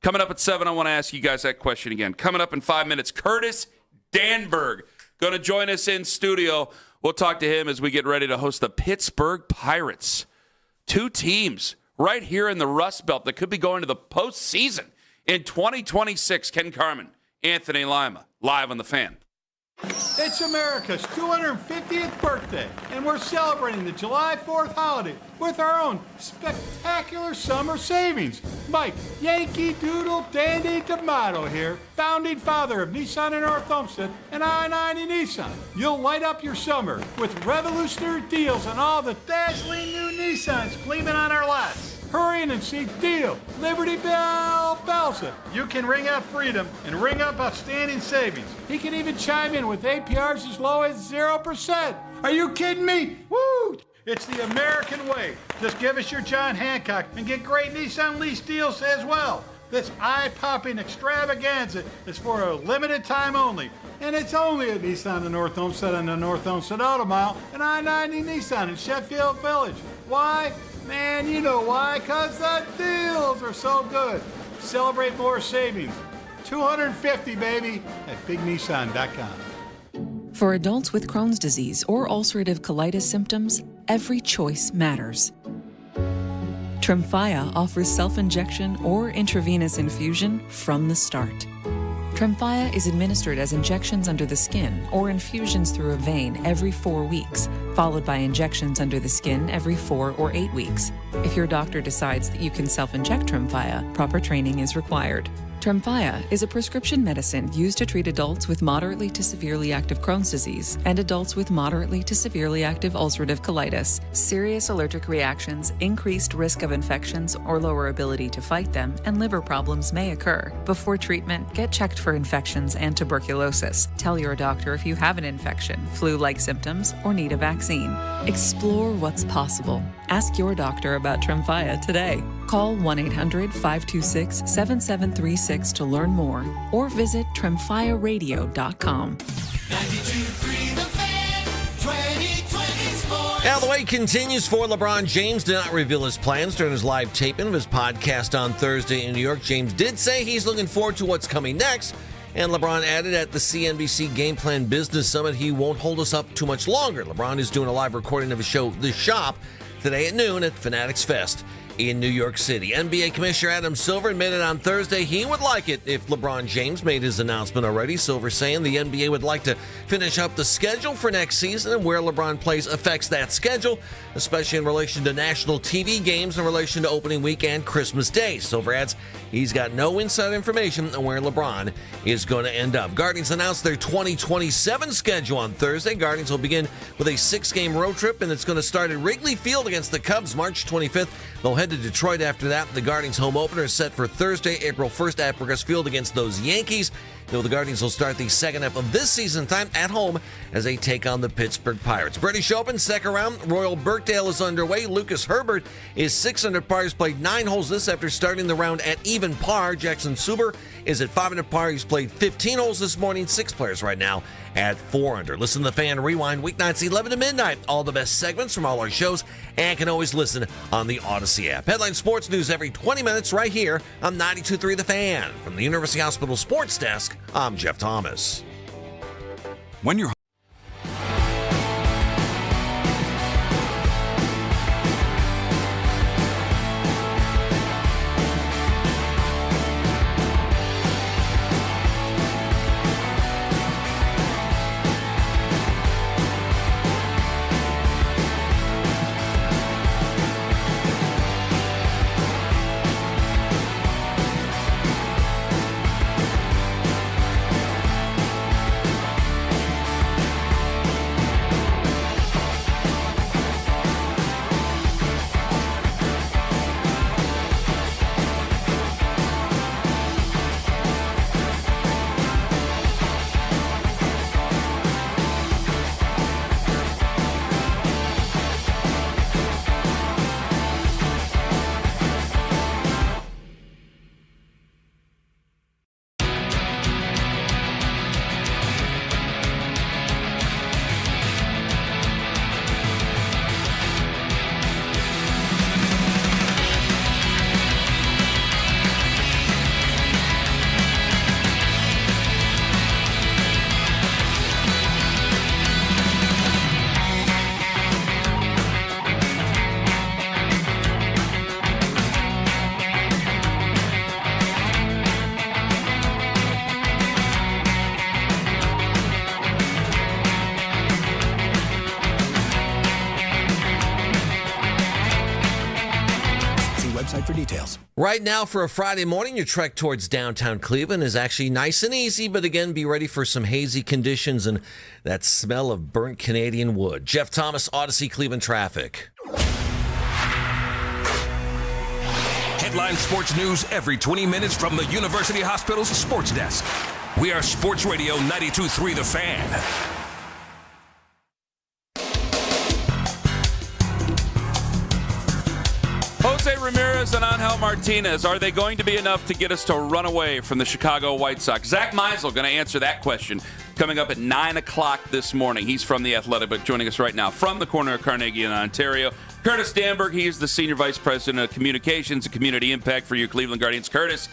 Coming up at 7, I want to ask you guys that question again. Coming up in 5 minutes, Curtis Danberg going to join us in studio. We'll talk to him as we get ready to host the Pittsburgh Pirates. 2 teams right here in the Rust Belt that could be going to the postseason in 2026. Ken Carman, Anthony Lima, live on The Fan. It's America's 250th birthday, and we're celebrating the July 4th holiday with our own spectacular summer savings. Mike Yankee Doodle Dandy D'Amato here, founding father of Nissan in North Homestead and I-90 Nissan. You'll light up your summer with revolutionary deals on all the dazzling new Nissans gleaming on our lots. Hurry in and see Deal, Liberty Bell Belsa. You can ring up freedom and ring up outstanding savings. He can even chime in with APRs as low as 0%. Are you kidding me? Woo! It's the American way. Just give us your John Hancock and get great Nissan lease deals as well. This eye-popping extravaganza is for a limited time only. And it's only at Nissan in North Homestead and the North Homestead Auto Mile and I-90 Nissan in Sheffield Village. Why? Man, you know why, because the deals are so good. Celebrate more savings. 250, baby, at BigNissan.com. For adults with Crohn's disease or ulcerative colitis symptoms, every choice matters. Tremfya offers self-injection or intravenous infusion from the start. Tremfya is administered as injections under the skin or infusions through a vein every 4 weeks, followed by injections under the skin every 4 or 8 weeks. If your doctor decides that you can self-inject Tremfya, proper training is required. Tremfya is a prescription medicine used to treat adults with moderately to severely active Crohn's disease and adults with moderately to severely active ulcerative colitis. Serious allergic reactions, increased risk of infections or lower ability to fight them, and liver problems may occur. Before treatment, get checked for infections and tuberculosis. Tell your doctor if you have an infection, flu-like symptoms, or need a vaccine. Explore what's possible. Ask your doctor about Tremfya today. Call 1-800-526-7736 to learn more or visit tremfyaradio.com. 92.3 The Fan, 2020 Sports. Now, the wait continues for LeBron James. Did not reveal his plans during his live taping of his podcast on Thursday in New York. James did say he's looking forward to what's coming next. And LeBron added at the CNBC Game Plan Business Summit he won't hold us up too much longer. LeBron is doing a live recording of his show, The Shop, today at noon at Fanatics Fest in New York City. NBA Commissioner Adam Silver admitted on Thursday he would like it if LeBron James made his announcement already. Silver saying the NBA would like to finish up the schedule for next season and where LeBron plays affects that schedule, especially in relation to national TV games in relation to opening week and Christmas Day. Silver adds he's got no inside information on where LeBron is going to end up. Guardians announced their 2027 schedule on Thursday. Guardians will begin with a 6-game road trip, and it's going to start at Wrigley Field against the Cubs March 25th. They'll head head to Detroit after that. The Guardians' home opener is set for Thursday, April 1st at Progress Field against those Yankees. The Guardians will start the second half of this season time at home as they take on the Pittsburgh Pirates. British Open, second round. Royal Birkdale is underway. Lucas Herbert is 6 under par. He's played 9 holes this after starting the round at even par. Jackson Suber is at 5 under par. He's played 15 holes this morning. 6 players right now at 4 under. Listen to the Fan Rewind weeknights 11 to midnight. All the best segments from all our shows, and can always listen on the Odyssey app. Headline sports news every 20 minutes right here on 92.3 The Fan. From the University Hospital Sports Desk, I'm Jeff Thomas. When you're for details. Right now, for a Friday morning, your trek towards downtown Cleveland is actually nice and easy, but again, be ready for some hazy conditions and that smell of burnt Canadian wood. Jeff Thomas, Odyssey Cleveland traffic. Headline sports news every 20 minutes from the University Hospital's sports desk. We are Sports Radio 92.3 The Fan. Jose Ramirez and Angel Martinez, are they going to be enough to get us to run away from the Chicago White Sox? Zach Meisel going to answer that question coming up at 9 o'clock this morning. He's from The Athletic, but joining us right now from the corner of Carnegie and Ontario, Curtis Danberg. He is the Senior Vice President of Communications and Community Impact for your Cleveland Guardians. Curtis,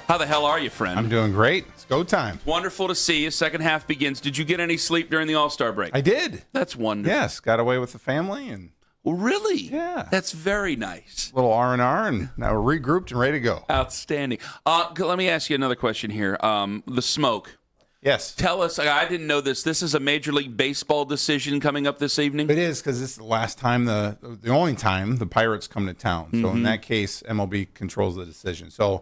how the hell are you, friend? I'm doing great. It's go time. Wonderful to see you. Second half begins. Did you get any sleep during the All-Star break? I did. That's wonderful. Yes, got away with the family and... Well, really? Yeah. That's very nice. Little R&R, and now we're regrouped and ready to go. Outstanding. Let me ask you another question here. The smoke. Yes. Tell us, I didn't know this. This is a Major League Baseball decision coming up this evening? It is, because this is the last time, the only time the Pirates come to town. So in that case, MLB controls the decision. So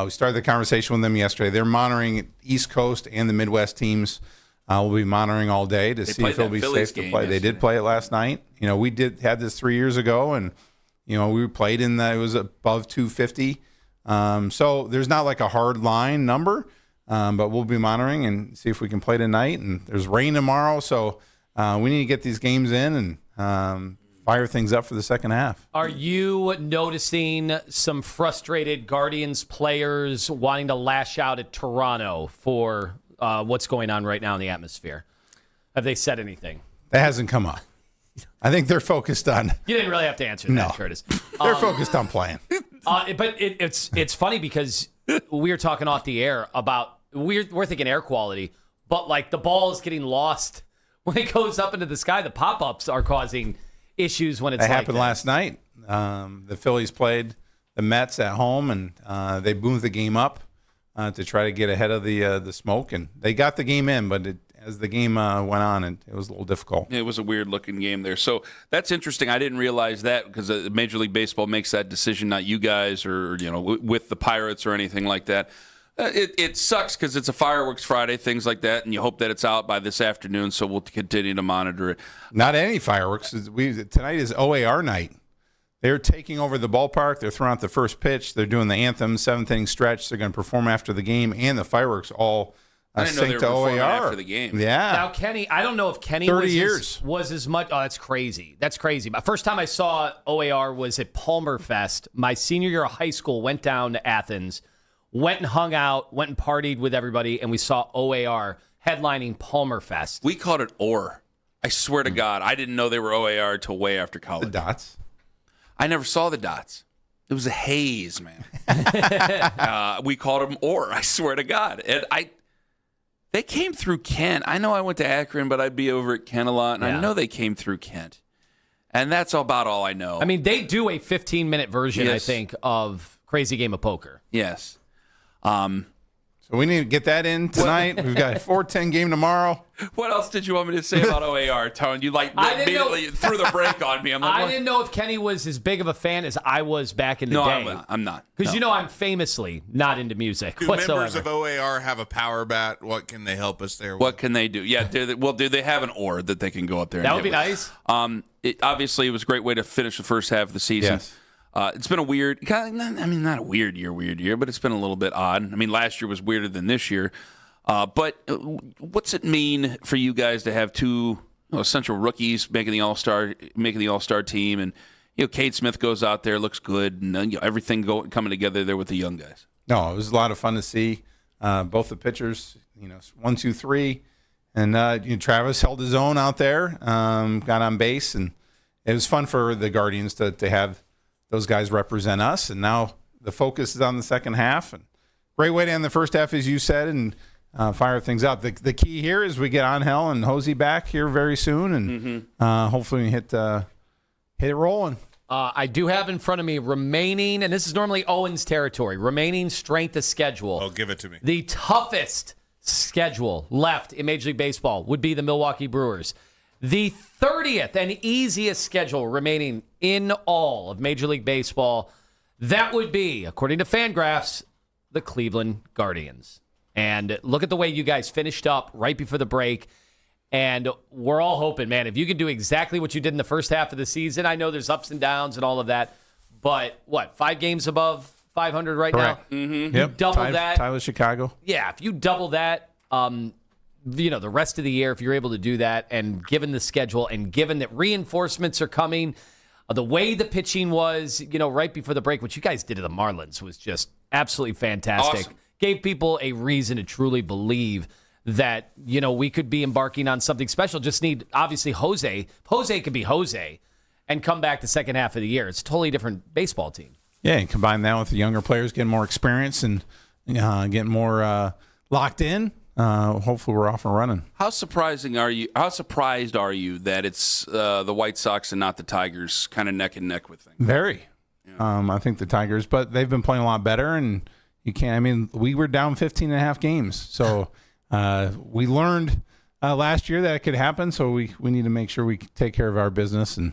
we started the conversation with them yesterday. They're monitoring East Coast and the Midwest teams. We'll be monitoring all day to see if it'll be safe to play. They did play it last night. You know, we had this 3 years ago, and you know we played in it was above 250. So there's not like a hard line number, but we'll be monitoring and see if we can play tonight. And there's rain tomorrow, so we need to get these games in and fire things up for the second half. Are you noticing some frustrated Guardians players wanting to lash out at Toronto for what's going on right now in the atmosphere? Have they said anything? That hasn't come up. I think they're focused on... You didn't really have to answer that, Curtis. They're focused on playing. But it's funny because we were talking off the air about... We're thinking air quality, but like the ball is getting lost when it goes up into the sky. The pop-ups are causing issues when it's that like happened that. last night. The Phillies played the Mets at home, and they moved the game up to try to get ahead of the smoke, and they got the game in, but as the game went on, it was a little difficult. It was a weird-looking game there. So that's interesting. I didn't realize that because Major League Baseball makes that decision, not you guys or with the Pirates or anything like that. It sucks because it's a fireworks Friday, things like that, and you hope that it's out by this afternoon, so we'll continue to monitor it. Not any fireworks. Tonight is OAR night. They're taking over the ballpark. They're throwing out the first pitch. They're doing the anthem, 7th-inning stretch. They're going to perform after the game, and the fireworks all I didn't know they were synced to performing OAR. after the game. Yeah. Now, Kenny, I don't know if Kenny 30 years. was as much. Oh, that's crazy. That's crazy. My first time I saw OAR was at Palmer Fest. My senior year of high school, went down to Athens, went and hung out, went and partied with everybody, and we saw OAR headlining Palmer Fest. We called it OR. I swear to God, I didn't know they were OAR till way after college. The dots. I never saw the dots. It was a haze, man. We called them OR. I swear to God. And they came through Kent. I know I went to Akron, but I'd be over at Kent a lot, and I know they came through Kent. And that's about all I know. I mean, they do a 15-minute version, Yes. I think, of Crazy Game of Poker. Yes. So we need to get that in tonight. We've got a 4:10 game tomorrow. What else did you want me to say about OAR, Tone? You I didn't know- immediately threw the brake on me. I'm like, I what? didn't know if Kenny was as big of a fan as I was back in the No, day. I'm not. Because No. you know I'm famously not into music Do whatsoever. members of OAR have a power bat? What can they help us there with? What can they do? Yeah, do they have an OR that they can go up there? That and would be hit with? nice. Obviously, it was a great way to finish the first half of the season. Yes. It's been a weird, not a weird year, but it's been a little bit odd. I mean, last year was weirder than this year. But what's it mean for you guys to have two essential rookies making the All-Star team, and Cade Smith goes out there, looks good, and everything coming together there with the young guys? No, it was a lot of fun to see. Both the pitchers, 1, 2, 3, and Travis held his own out there, got on base, and it was fun for the Guardians to have those guys represent us. And now the focus is on the second half, and great way to end the first half, as you said, and fire things up. The key here is we get Angel and Hosey back here very soon, and hopefully we hit it rolling. I do have in front of me remaining, and this is normally Owen's territory, remaining strength of schedule. Oh, give it to me. The toughest schedule left in Major League Baseball would be the Milwaukee Brewers. The 30th and easiest schedule remaining in all of Major League Baseball, that would be, according to Fangraphs, the Cleveland Guardians. And look at the way you guys finished up right before the break. And we're all hoping, man, if you can do exactly what you did in the first half of the season, I know there's ups and downs and all of that, but 5 games above 500 right Correct. now? Mm-hmm. You double that. Tyler Chicago. Yeah, if you double that, the rest of the year, if you're able to do that, and given the schedule and given that reinforcements are coming, the way the pitching was, right before the break, what you guys did to the Marlins was just absolutely fantastic. Awesome. Gave people a reason to truly believe that, we could be embarking on something special. Just need, obviously, Jose. Jose could be Jose and come back the second half of the year. It's a totally different baseball team. Yeah, and combine that with the younger players getting more experience and getting more locked in. Hopefully we're off and running. How surprised are you that it's the White Sox and not the Tigers kind of neck and neck with things? Very. Yeah. I think the Tigers, but they've been playing a lot better, and we were down 15 and a half games. So we learned last year that it could happen, so we need to make sure we take care of our business, and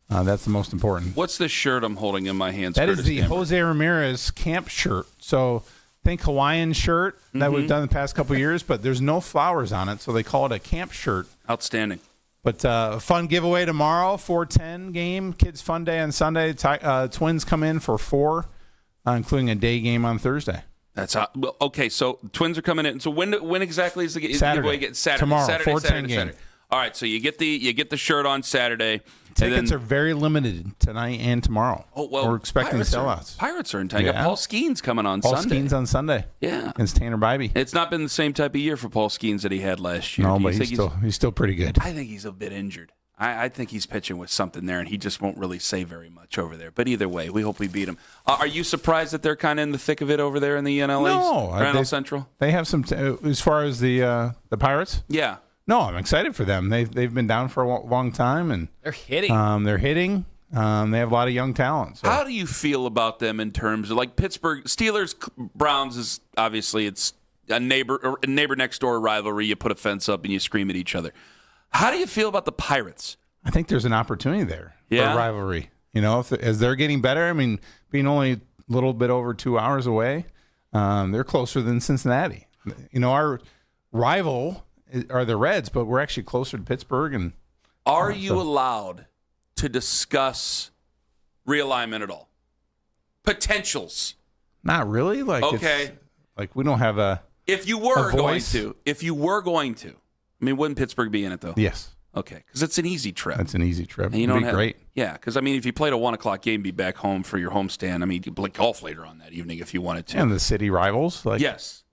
that's the most important. What's this shirt I'm holding in my hands? That is Curtis the Gamber? Jose Ramirez camp shirt. So think Hawaiian shirt that we've done the past couple of years, but there's no flowers on it, so they call it a camp shirt. Outstanding. But a fun giveaway tomorrow, 4:10 game, Kids Fun Day on Sunday. Twins come in for 4, including a day game on Thursday. That's okay. So Twins are coming in. So when exactly is the giveaway? Saturday. Tomorrow, Saturday, 4:10 game. Saturday. All right. So you get the shirt on Saturday. Tickets are very limited tonight and tomorrow. Oh well, we're expecting sellouts. Pirates are in town. You got Paul Skeens coming on Paul Sunday. Skeens on Sunday. Yeah, against Tanner Bybee. It's not been the same type of year for Paul Skeens that he had last year. No, but he's still pretty good. I think he's a bit injured. I think he's pitching with something there, and he just won't really say very much over there. But either way, we hope we beat him. Are you surprised that they're kind of in the thick of it over there in the NL East? No, NL Central. They have some as far as the Pirates. Yeah. No, I'm excited for them. They've been down for a long time, and they're hitting. They have a lot of young talent. So. How do you feel about them in terms of like Pittsburgh Steelers Browns is obviously it's a neighbor next door rivalry. You put a fence up and you scream at each other. How do you feel about the Pirates? I think there's an opportunity there for a rivalry. As they're getting better, being only a little bit over 2 hours away, they're closer than Cincinnati. Our rival are the Reds, but we're actually closer to Pittsburgh. And are you allowed to discuss realignment at all? Potentials. Not really. Like Okay. Like we don't have a. If you were a going voice. to, I mean, wouldn't Pittsburgh be in it though? Yes. Okay, because it's an easy trip. That's an easy trip. And you It'd don't be have, great. Yeah, because I mean, if you played a 1:00 game, be back home for your homestand. I mean, you could play golf later on that evening if you wanted to. And the city rivals. Like, Yes,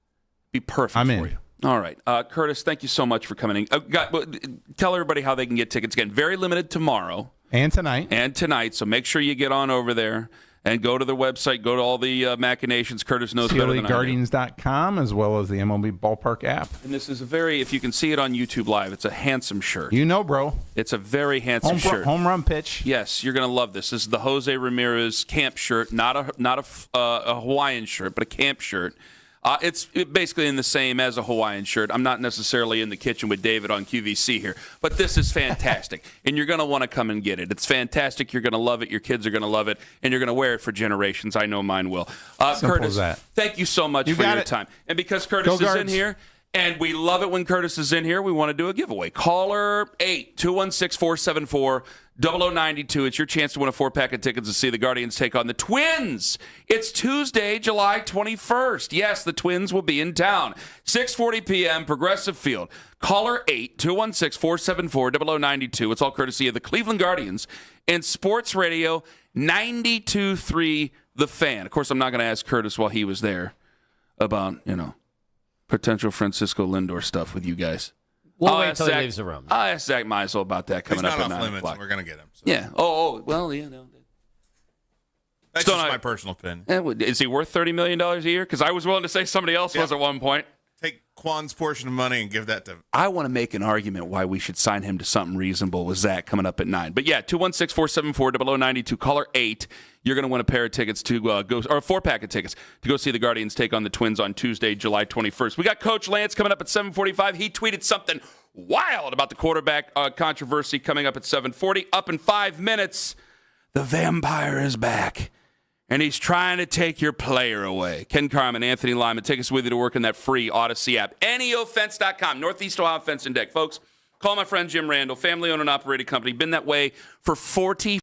be perfect I'm for in. you. All right, Curtis, thank you so much for coming in. Tell everybody how they can get tickets again. Very limited tomorrow And tonight. So make sure you get on over there and go to the website. Go to all the machinations. Curtis knows better than I do. CLEguardians.com as well as the MLB Ballpark app. And this is if you can see it on YouTube Live, it's a handsome shirt. You know, bro. It's a very handsome shirt. Home run pitch. Yes, you're going to love this. This is the Jose Ramirez camp shirt, not a Hawaiian shirt, but a camp shirt. It's basically in the same as a Hawaiian shirt. I'm not necessarily in the kitchen with David on QVC here, but this is fantastic, and you're going to want to come and get it. It's fantastic. You're going to love it. Your kids are going to love it, and you're going to wear it for generations. I know mine will. Curtis, as that. thank you so much for your time. And because Curtis is in here, and we love it when Curtis is in here, we want to do a giveaway. Caller 8-216-474-0092. It's your chance to win a 4-pack of tickets to see the Guardians take on the Twins. It's Tuesday, July 21st. Yes, the Twins will be in town. 6:40 p.m., Progressive Field. Caller 8-216-474-0092. It's all courtesy of the Cleveland Guardians and Sports Radio 92.3 The Fan. Of course, I'm not going to ask Curtis while he was there about, potential Francisco Lindor stuff with you guys. We'll wait until he leaves the room. I'll ask Zach Meisel about that coming He's up not at off 9 limits. o'clock. We're going to get him. So. Yeah. Well, yeah. No. That's just my personal opinion. Is he worth $30 million a year? Because I was willing to say somebody else was at one point. Take Quan's portion of money and give that to. I want to make an argument why we should sign him to something reasonable with Zach coming up at 9. But yeah, 216-474-0092, caller 8. You're going to win a pair of tickets to go, or a 4-pack of tickets to go see the Guardians take on the Twins on Tuesday, July 21st. We got Coach Lance coming up at 7:45. He tweeted something wild about the quarterback controversy coming up at 7:40. Up in 5 minutes, the vampire is back. And he's trying to take your player away. Ken Carman, Anthony Lima, take us with you to work in that free Odyssey app. NEOFence.com, Northeast Ohio Fence and Deck. Folks, call my friend Jim Randall, family-owned and operated company. Been that way for 40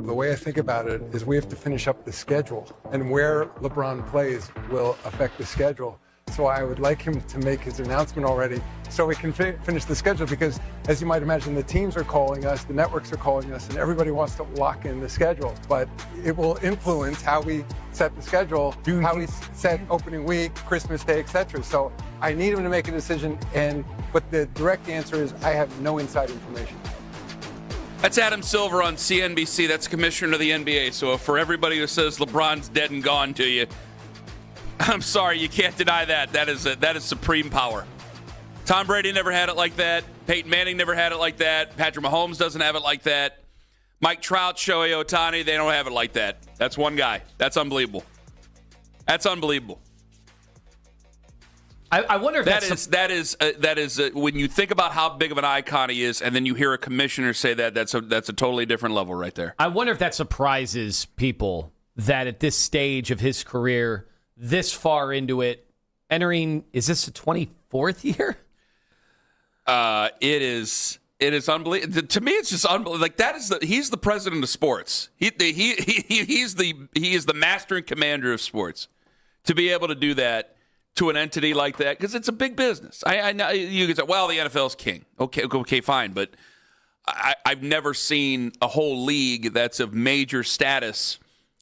The way I think about it is we have to finish up the schedule, and where LeBron plays will affect the schedule. So I would like him to make his announcement already so we can finish the schedule, because as you might imagine, the teams are calling us, the networks are calling us, and everybody wants to lock in the schedule. But it will influence how we set the schedule, how we set opening week, Christmas Day, etc. So I need him to make a decision, but the direct answer is I have no inside information. That's Adam Silver on CNBC. That's commissioner of the NBA. So for everybody who says LeBron's dead and gone to you, I'm sorry, you can't deny that. That is supreme power. Tom Brady never had it like that. Peyton Manning never had it like that. Patrick Mahomes doesn't have it like that. Mike Trout, Shohei Ohtani, they don't have it like that. That's one guy. That's unbelievable. That's unbelievable. I wonder if that is when you think about how big of an icon he is, and then you hear a commissioner say that's a totally different level right there. I wonder if that surprises people that at this stage of his career, this far into it, is this the 24th year? It is unbelievable. To me, it's just unbelievable. Like he's the president of sports. He is the master and commander of sports. To be able to do that to an entity like that, because it's a big business. I know you can say, well, the NFL's king. Okay, fine, but I've never seen a whole league that's of major status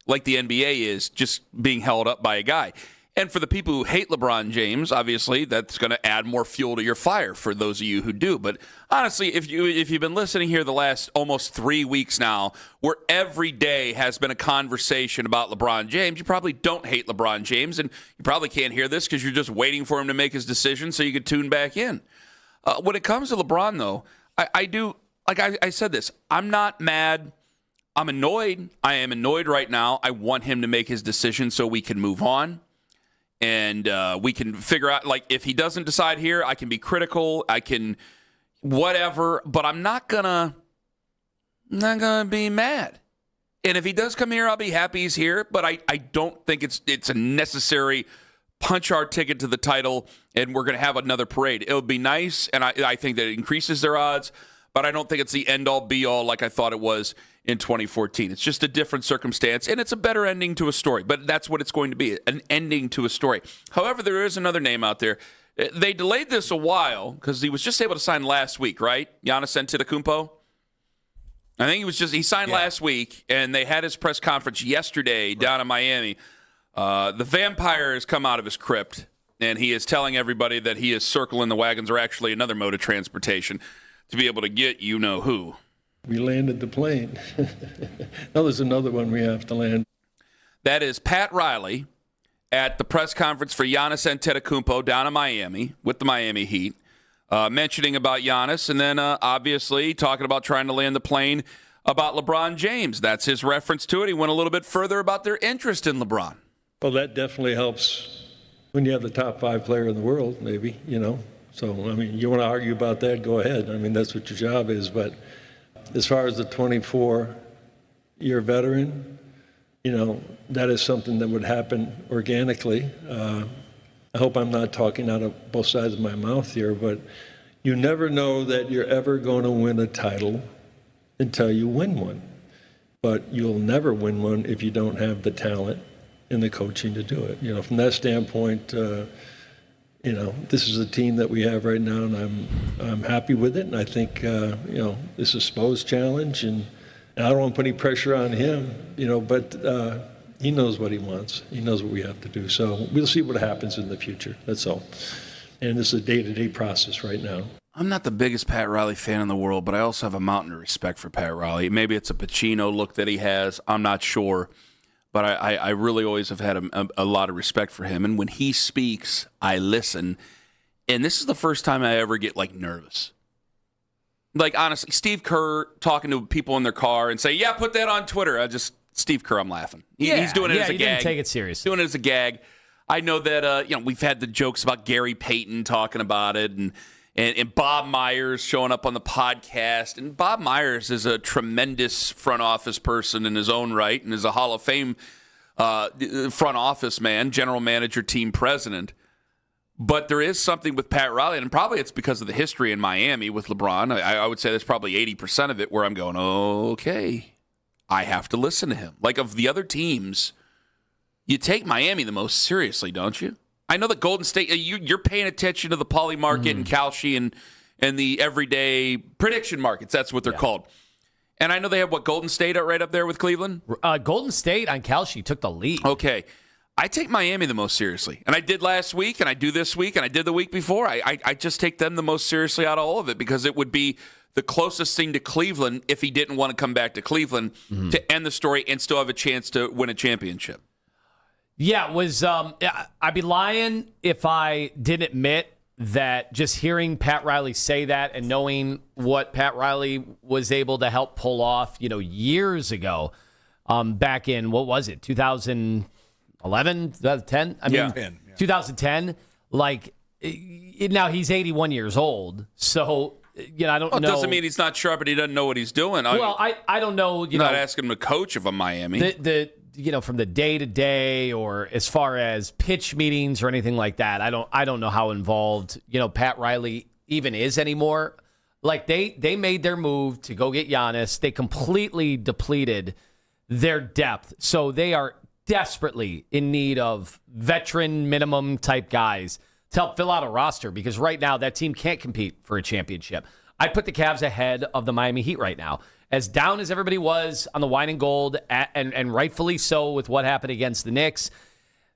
like the NBA is just being held up by a guy. And for the people who hate LeBron James, obviously, that's going to add more fuel to your fire for those of you who do. But honestly, if you've been listening here the last almost 3 weeks now, where every day has been a conversation about LeBron James, you probably don't hate LeBron James, and you probably can't hear this because you're just waiting for him to make his decision so you can tune back in. When it comes to LeBron, though, I do, like I said this, I'm not mad. I'm annoyed. I am annoyed right now. I want him to make his decision so we can move on. And we can figure out, like, if he doesn't decide here, I can be critical. I can whatever, but I'm not gonna be mad. And if he does come here, I'll be happy he's here. But I don't think it's a necessary punch our ticket to the title, and we're gonna have another parade. It would be nice, and I think that it increases their odds. But I don't think it's the end-all, be-all like I thought it was in 2014. It's just a different circumstance, and it's a better ending to a story. But that's what it's going to be, an ending to a story. However, there is another name out there. They delayed this a while because he was just able to sign last week, right? Giannis Antetokounmpo? I think he signed last week, and they had his press conference yesterday down in Miami. The vampire has come out of his crypt, and he is telling everybody that he is circling the wagons, or actually another mode of transportation, to be able to get you-know-who. We landed the plane. Now there's another one we have to land. That is Pat Riley at the press conference for Giannis Antetokounmpo down in Miami with the Miami Heat, mentioning about Giannis, and then obviously talking about trying to land the plane about LeBron James. That's his reference to it. He went a little bit further about their interest in LeBron. Well, that definitely helps when you have the top 5 player in the world, maybe, So, I mean, you want to argue about that, go ahead. I mean, that's what your job is. But as far as the 24-year veteran, that is something that would happen organically. I hope I'm not talking out of both sides of my mouth here, but you never know that you're ever going to win a title until you win one. But you'll never win one if you don't have the talent and the coaching to do it. From that standpoint, this is a team that we have right now, and I'm happy with it. And I think, this is Spo's challenge, and I don't want to put any pressure on him, but he knows what he wants. He knows what we have to do. So we'll see what happens in the future. That's all. And this is a day-to-day process right now. I'm not the biggest Pat Riley fan in the world, but I also have a mountain of respect for Pat Riley. Maybe it's a Pacino look that he has. I'm not sure. But I really always have had a lot of respect for him. And when he speaks, I listen. And this is the first time I ever get, nervous. Honestly, Steve Kerr talking to people in their car and say, yeah, put that on Twitter. Steve Kerr, I'm laughing. He's doing it as a gag. Didn't take it seriously. Doing it as a gag. I know that, we've had the jokes about Gary Payton talking about it and Bob Myers showing up on the podcast. And Bob Myers is a tremendous front office person in his own right and is a Hall of Fame front office man, general manager, team president. But there is something with Pat Riley, and probably it's because of the history in Miami with LeBron. I would say that's probably 80% of it where I'm going, okay, I have to listen to him. Like, of the other teams, you take Miami the most seriously, don't you? I know that Golden State, you're paying attention to the poly market and Kalshi and the everyday prediction markets. That's what they're called. And I know they have, Golden State right up there with Cleveland? Golden State on Kalshi took the lead. Okay. I take Miami the most seriously. And I did last week, and I do this week, and I did the week before. I just take them the most seriously out of all of it because it would be the closest thing to Cleveland if he didn't want to come back to Cleveland to end the story and still have a chance to win a championship. Yeah, it was. I'd be lying if I didn't admit that just hearing Pat Riley say that and knowing what Pat Riley was able to help pull off, years ago, back in, what was it, 2011, 2010? I mean, 2010. Like, now he's 81 years old, so... I don't know. It doesn't mean he's not sharp and he doesn't know what he's doing. I don't know. You're not asking him to coach of a Miami. From the day to day or as far as pitch meetings or anything like that. I don't know how involved Pat Riley even is anymore. Like they made their move to go get Giannis. They completely depleted their depth, so they are desperately in need of veteran minimum type guys to help fill out a roster because right now that team can't compete for a championship. I'd put the Cavs ahead of the Miami Heat right now. As down as everybody was on the wine and gold, and rightfully so with what happened against the Knicks,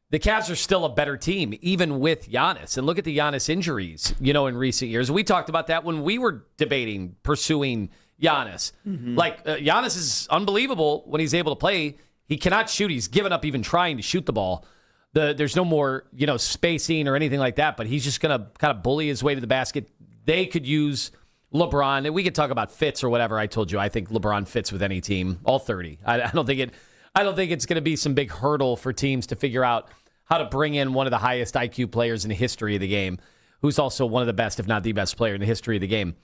the Cavs are still a better team, even with Giannis. And look at the Giannis injuries, in recent years. We talked about that when we were debating pursuing Giannis. Giannis is unbelievable when he's able to play. He cannot shoot. He's given up even trying to shoot the ball. There's no more, spacing or anything like that, but he's just going to kind of bully his way to the basket. They could use LeBron, and we could talk about fits or whatever. I told you, I think LeBron fits with any team, all 30. I don't think it's going to be some big hurdle for teams to figure out how to bring in one of the highest IQ players in the history of the game, who's also one of the best, if not the best player in the history of the game.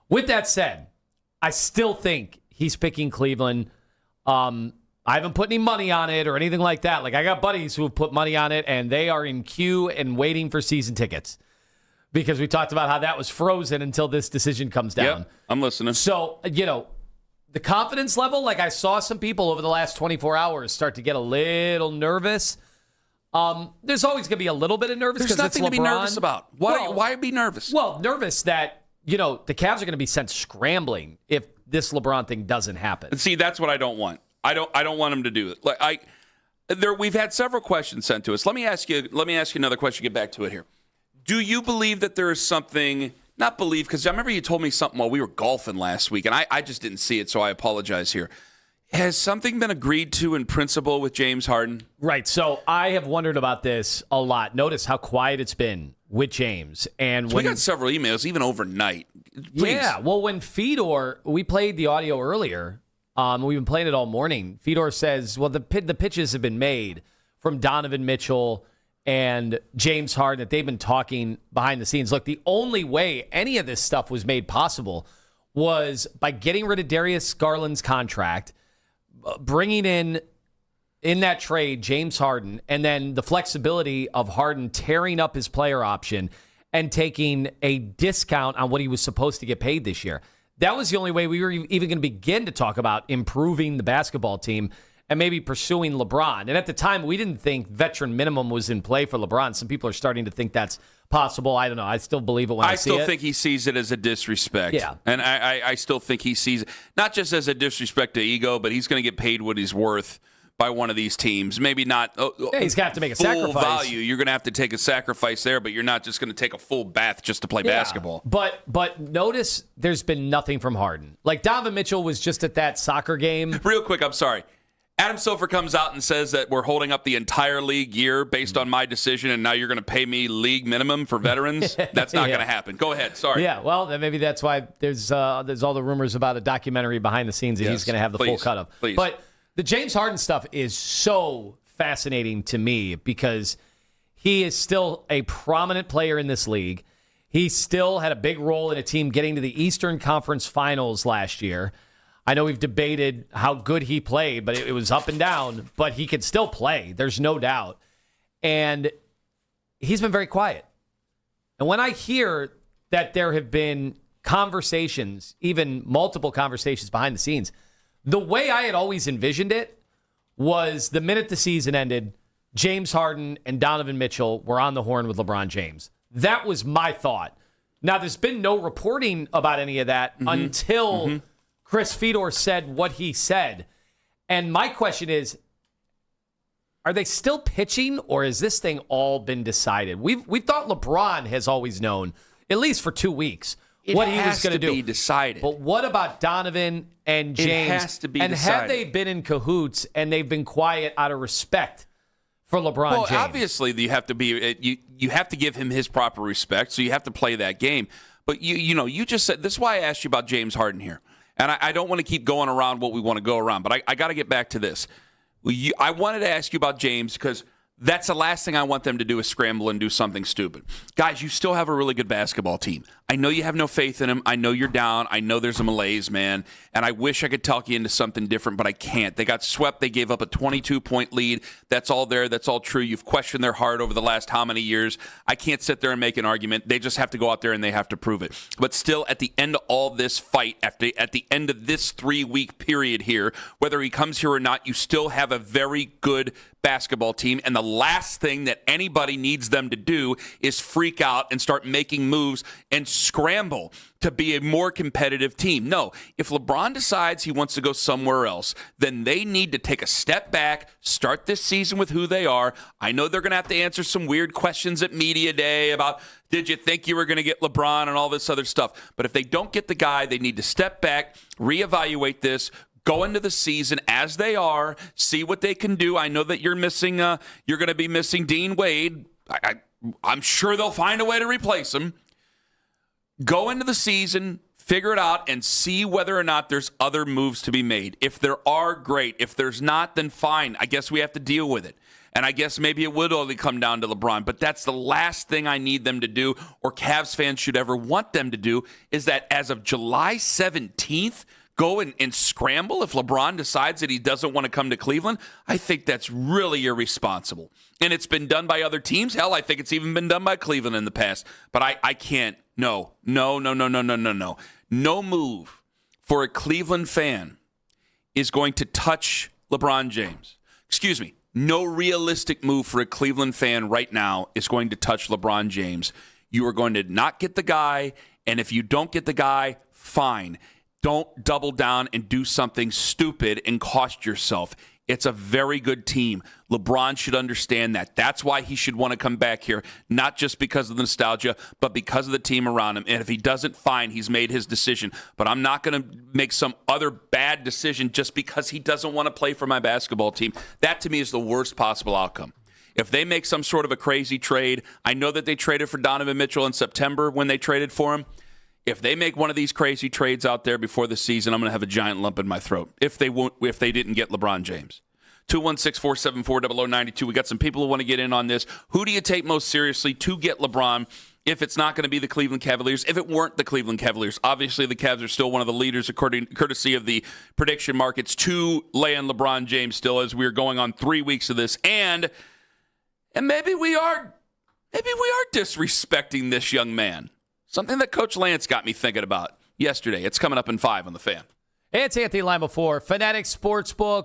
With that said, I still think he's picking Cleveland. I haven't put any money on it or anything like that. Like, I got buddies who have put money on it, and they are in queue and waiting for season tickets because we talked about how that was frozen until this decision comes down. Yep, I'm listening. So, the confidence level, like I saw some people over the last 24 hours start to get a little nervous. There's always going to be a little bit of nervous because it's LeBron. There's nothing to be nervous about. Why be nervous? Well, nervous that, the Cavs are going to be sent scrambling if this LeBron thing doesn't happen. See, that's what I don't want. I don't want him to do it. We've had several questions sent to us. Let me ask you another question. Get back to it here. Do you believe that there is something? Not believe, because I remember you told me something while we were golfing last week, and I just didn't see it, so I apologize here. Has something been agreed to in principle with James Harden? Right. So I have wondered about this a lot. Notice how quiet it's been with James, and we got several emails even overnight. Please. Yeah. Well, when Fedor, we played the audio earlier. We've been playing it all morning. Fedor says, well, the pitches have been made from Donovan Mitchell and James Harden that they've been talking behind the scenes. Look, the only way any of this stuff was made possible was by getting rid of Darius Garland's contract, bringing in that trade James Harden, and then the flexibility of Harden tearing up his player option and taking a discount on what he was supposed to get paid this year. That was the only way we were even going to begin to talk about improving the basketball team and maybe pursuing LeBron. And at the time, we didn't think veteran minimum was in play for LeBron. Some people are starting to think that's possible. I don't know. I still believe it when I see it. I still think he sees it as a disrespect. Yeah. And I still think he sees it not just as a disrespect to ego, but he's going to get paid what he's worth by one of these teams. Maybe not he's going to have to make a full sacrifice. Value. You're going to have to take a sacrifice there, but you're not just going to take a full bath just to play basketball. But notice there's been nothing from Harden. Like Donovan Mitchell was just at that soccer game. Real quick, I'm sorry. Adam Silver comes out and says that we're holding up the entire league year based on my decision, and now you're going to pay me league minimum for veterans? That's not going to happen. Go ahead. Sorry. Yeah, well, then maybe that's why there's all the rumors about a documentary behind the scenes that he's going to have the full cut of. Please. But the James Harden stuff is so fascinating to me because he is still a prominent player in this league. He still had a big role in a team getting to the Eastern Conference Finals last year. I know we've debated how good he played, but it was up and down, but he could still play. There's no doubt. And he's been very quiet. And when I hear that there have been conversations, even multiple conversations behind the scenes, The way I had always envisioned it was the minute the season ended, James Harden and Donovan Mitchell were on the horn with LeBron James. That was my thought. Now, there's been no reporting about any of that until Chris Fedor said what he said. And my question is, are they still pitching, or has this thing all been decided? We've thought LeBron has always known, at least for 2 weeks, what he was going to do. Be decided. But what about Donovan and James? It has to be and decided. have they been in cahoots and they've been quiet out of respect for LeBron James? Well, obviously, you have to be you have to give him his proper respect, so you have to play that game. But you just said this is why I asked you about James Harden here, and I don't want to keep going around what we want to go around, but I got to get back to this. I wanted to ask you about James because that's the last thing I want them to do is scramble and do something stupid. Guys, you still have a really good basketball team. I know you have no faith in him. I know you're down. I know there's a malaise, man. And I wish I could talk you into something different, but I can't. They got swept. They gave up a 22-point lead. That's all there. That's all true. You've questioned their heart over the last how many years. I can't sit there and make an argument. They just have to go out there and they have to prove it. But still, at the end of all this fight, at the end of this 3-week period here, whether he comes here or not, you still have a very good basketball team. And the last thing that anybody needs them to do is freak out and start making moves and scramble to be a more competitive team. No, if LeBron decides he wants to go somewhere else, then they need to take a step back, start this season with who they are. I know they're going to have to answer some weird questions at Media Day about, did you think you were going to get LeBron and all this other stuff? But if they don't get the guy, they need to step back, reevaluate this, go into the season as they are, see what they can do. I know that you're missing, you're going to be missing Dean Wade. I'm sure they'll find a way to replace him. Go into the season, figure it out, and see whether or not there's other moves to be made. If there are, great. If there's not, then fine. I guess we have to deal with it. And I guess maybe it would only come down to LeBron. But that's the last thing I need them to do, or Cavs fans should ever want them to do, is that as of July 17th, go and scramble if LeBron decides that he doesn't want to come to Cleveland. I think that's really irresponsible. And it's been done by other teams. Hell, I think it's even been done by Cleveland in the past. But I can't. No. No move for a Cleveland fan is going to touch LeBron James. Excuse me. No realistic move for a Cleveland fan right now is going to touch LeBron James. You are going to not get the guy, and if you don't get the guy, fine. Don't double down and do something stupid and cost yourself. It's a very good team. LeBron should understand that. That's why he should want to come back here, not just because of the nostalgia, but because of the team around him. And if he doesn't, fine, he's made his decision. But I'm not going to make some other bad decision just because he doesn't want to play for my basketball team. That, to me, is the worst possible outcome. If they make some sort of a crazy trade, I know that they traded for Donovan Mitchell in September when they traded for him. If they make one of these crazy trades out there before the season, I'm going to have a giant lump in my throat if they didn't get LeBron James. 216-474-0092. We got some people who want to get in on this. Who do you take most seriously to get LeBron if it's not going to be the Cleveland Cavaliers? If it weren't the Cleveland Cavaliers, obviously the Cavs are still one of the leaders, courtesy of the prediction markets, to land LeBron James still as we're going on 3 weeks of this. And maybe we are disrespecting this young man. Something that Coach Lance got me thinking about yesterday. It's coming up in 5 on the Fan. Hey, it's Anthony Lima for Fanatics Sportsbook.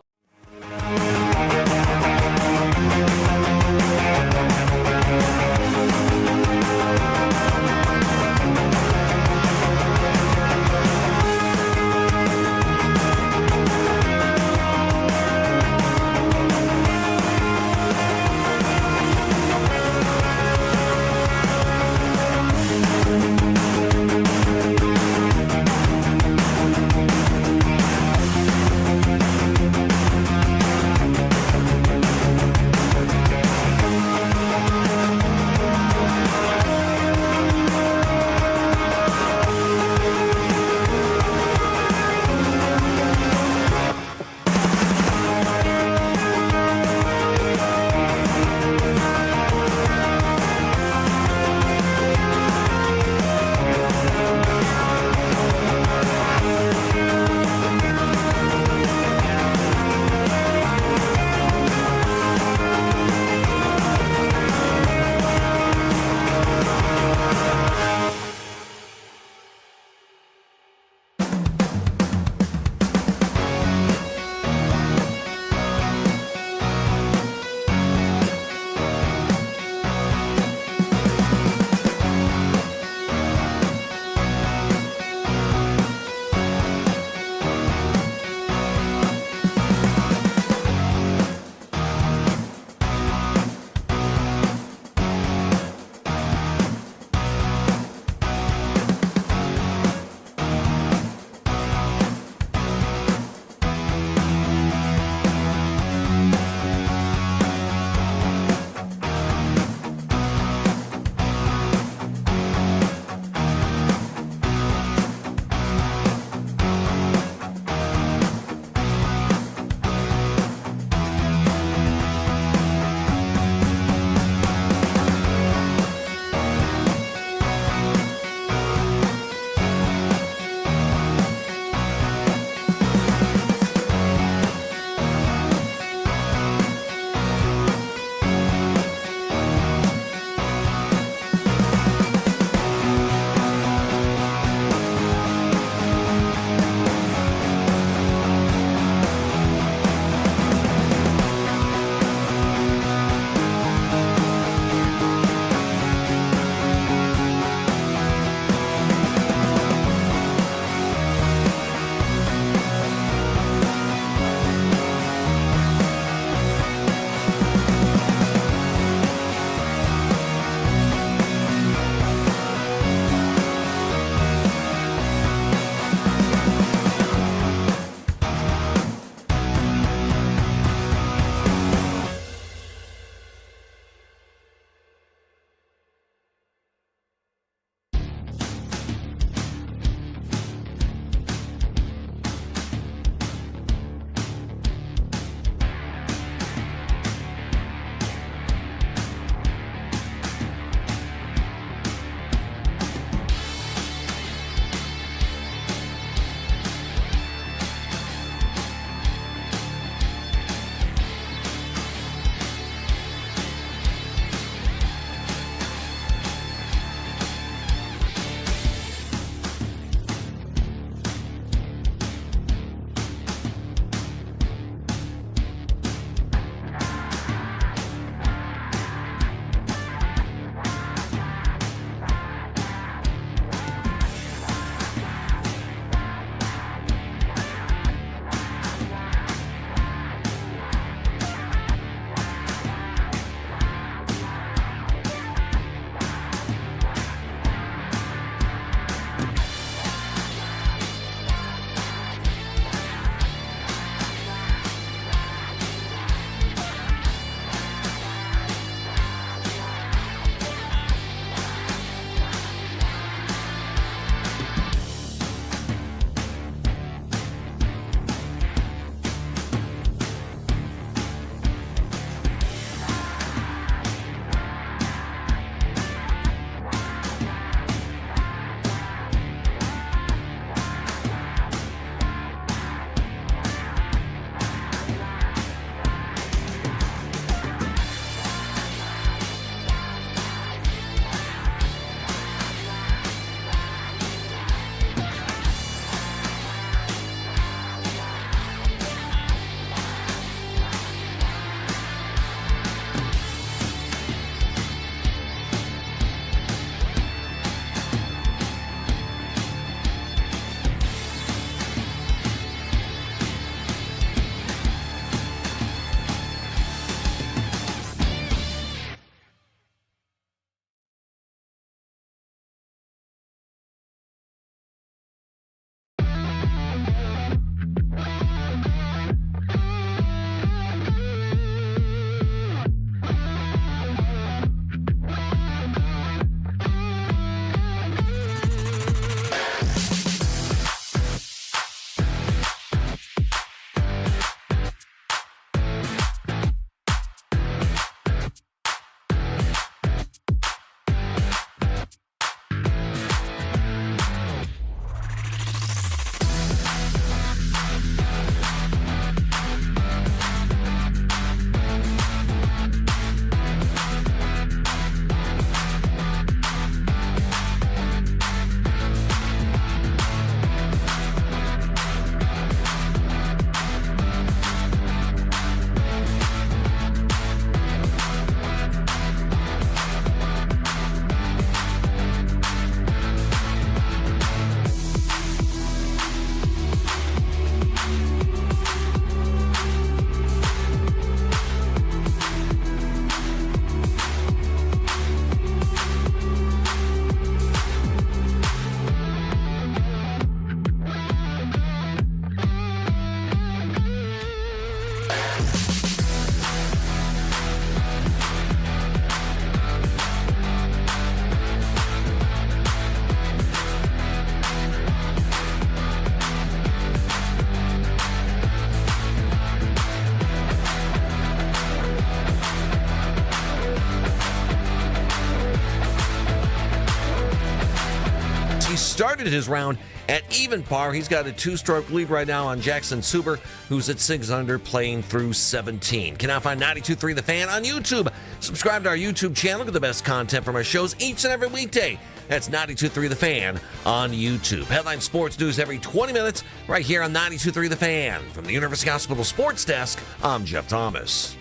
started his round at even par. He's got a 2-stroke lead right now on Jackson Suber, who's at 6 under, playing through 17. Can now find 92.3 The Fan on YouTube. Subscribe to our YouTube channel for the best content from our shows each and every weekday. That's 92.3 The Fan on YouTube. Headline sports news every 20 minutes right here on 92.3 The Fan. From the University Hospital Sports Desk, I'm Jeff Thomas.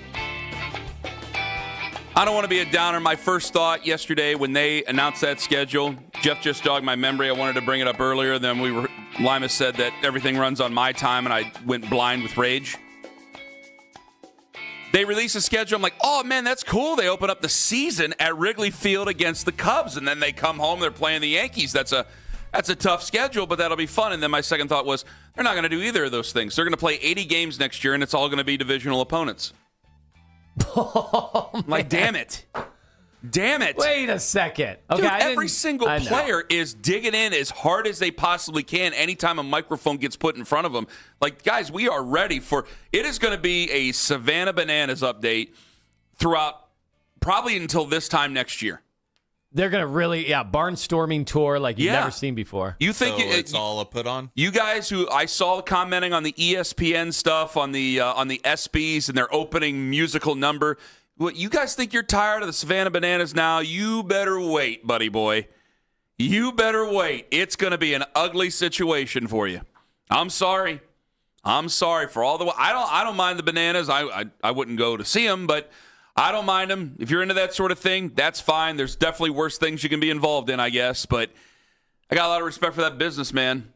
I don't want to be a downer. My first thought yesterday when they announced that schedule, Jeff just jogged my memory. I wanted to bring it up earlier. Then Lima said that everything runs on my time, and I went blind with rage. They release a schedule. I'm like, oh, man, that's cool. They open up the season at Wrigley Field against the Cubs, and then they come home. They're playing the Yankees. That's a tough schedule, but that'll be fun. And then my second thought was, they're not going to do either of those things. They're going to play 80 games next year, and it's all going to be divisional opponents. Oh, like, damn it. Damn it. Wait a second. Okay, Dude, every single player is digging in as hard as they possibly can anytime a microphone gets put in front of them. Like, guys, we are ready for it. Is going to be a Savannah Bananas update throughout probably until this time next year. They're going to really, barnstorming tour like you've never seen before. You think so it's all a put on? You guys who I saw commenting on the ESPN stuff, on the SBs and their opening musical number, what, you guys think you're tired of the Savannah Bananas now? You better wait, buddy boy. You better wait. It's going to be an ugly situation for you. I'm sorry. For all the I don't mind the Bananas. I wouldn't go to see them, but I don't mind them. If you're into that sort of thing, that's fine. There's definitely worse things you can be involved in, I guess. But I got a lot of respect for that businessman.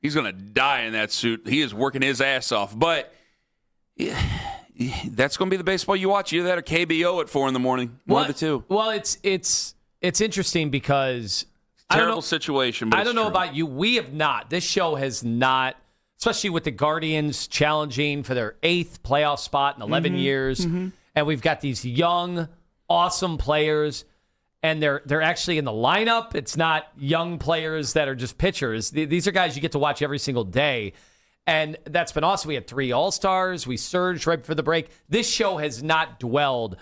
He's going to die in that suit. He is working his ass off. But that's going to be the baseball you watch. Either that or KBO at 4 a.m. One of the two. Well, it's interesting because terrible situation. But I don't know about you. We have not. This show has not, especially with the Guardians challenging for their 8th playoff spot in 11 years. Mm-hmm. And we've got these young, awesome players, and they're actually in the lineup. It's not young players that are just pitchers. These are guys you get to watch every single day. And that's been awesome. We had 3 All-Stars. We surged right before the break. This show has not dwelled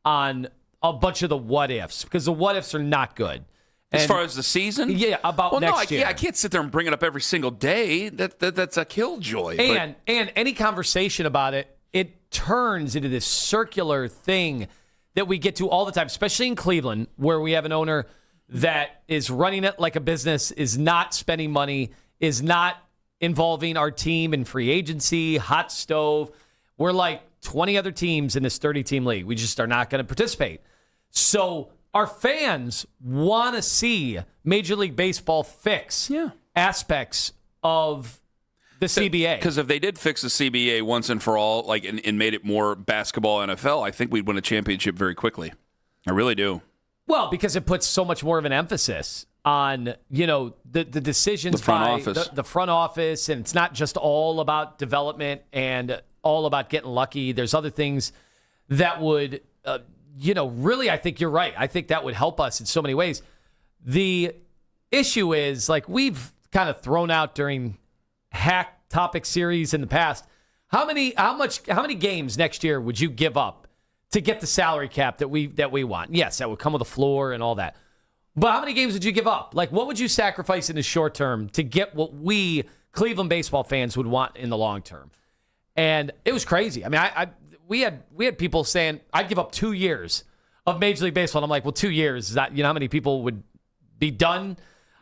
on a bunch of the what-ifs because the what-ifs are not good. As far as the season? Yeah, about next year. I can't sit there and bring it up every single day. That's a killjoy. And any conversation about it, it turns into this circular thing that we get to all the time, especially in Cleveland, where we have an owner that is running it like a business, is not spending money, is not involving our team in free agency, hot stove. We're like 20 other teams in this 30-team league. We just are not going to participate. So our fans want to see Major League Baseball fix aspects of the CBA. Because if they did fix the CBA once and for all, like and made it more basketball NFL, I think we'd win a championship very quickly. I really do. Well, because it puts so much more of an emphasis on, the decisions the front by office. The front office, and it's not just all about development and all about getting lucky. There's other things that would, really, I think you're right. I think that would help us in so many ways. The issue is, like we've kind of thrown out during hack topic series in the past, how many games next year would you give up to get the salary cap that we want? Yes, that would come with a floor and all that. But how many games would you give up? Like, what would you sacrifice in the short term to get what we Cleveland baseball fans would want in the long term? And it was crazy. I mean, we had people saying I'd give up 2 years of Major League Baseball. And I'm like, well, 2 years is that, how many people would be done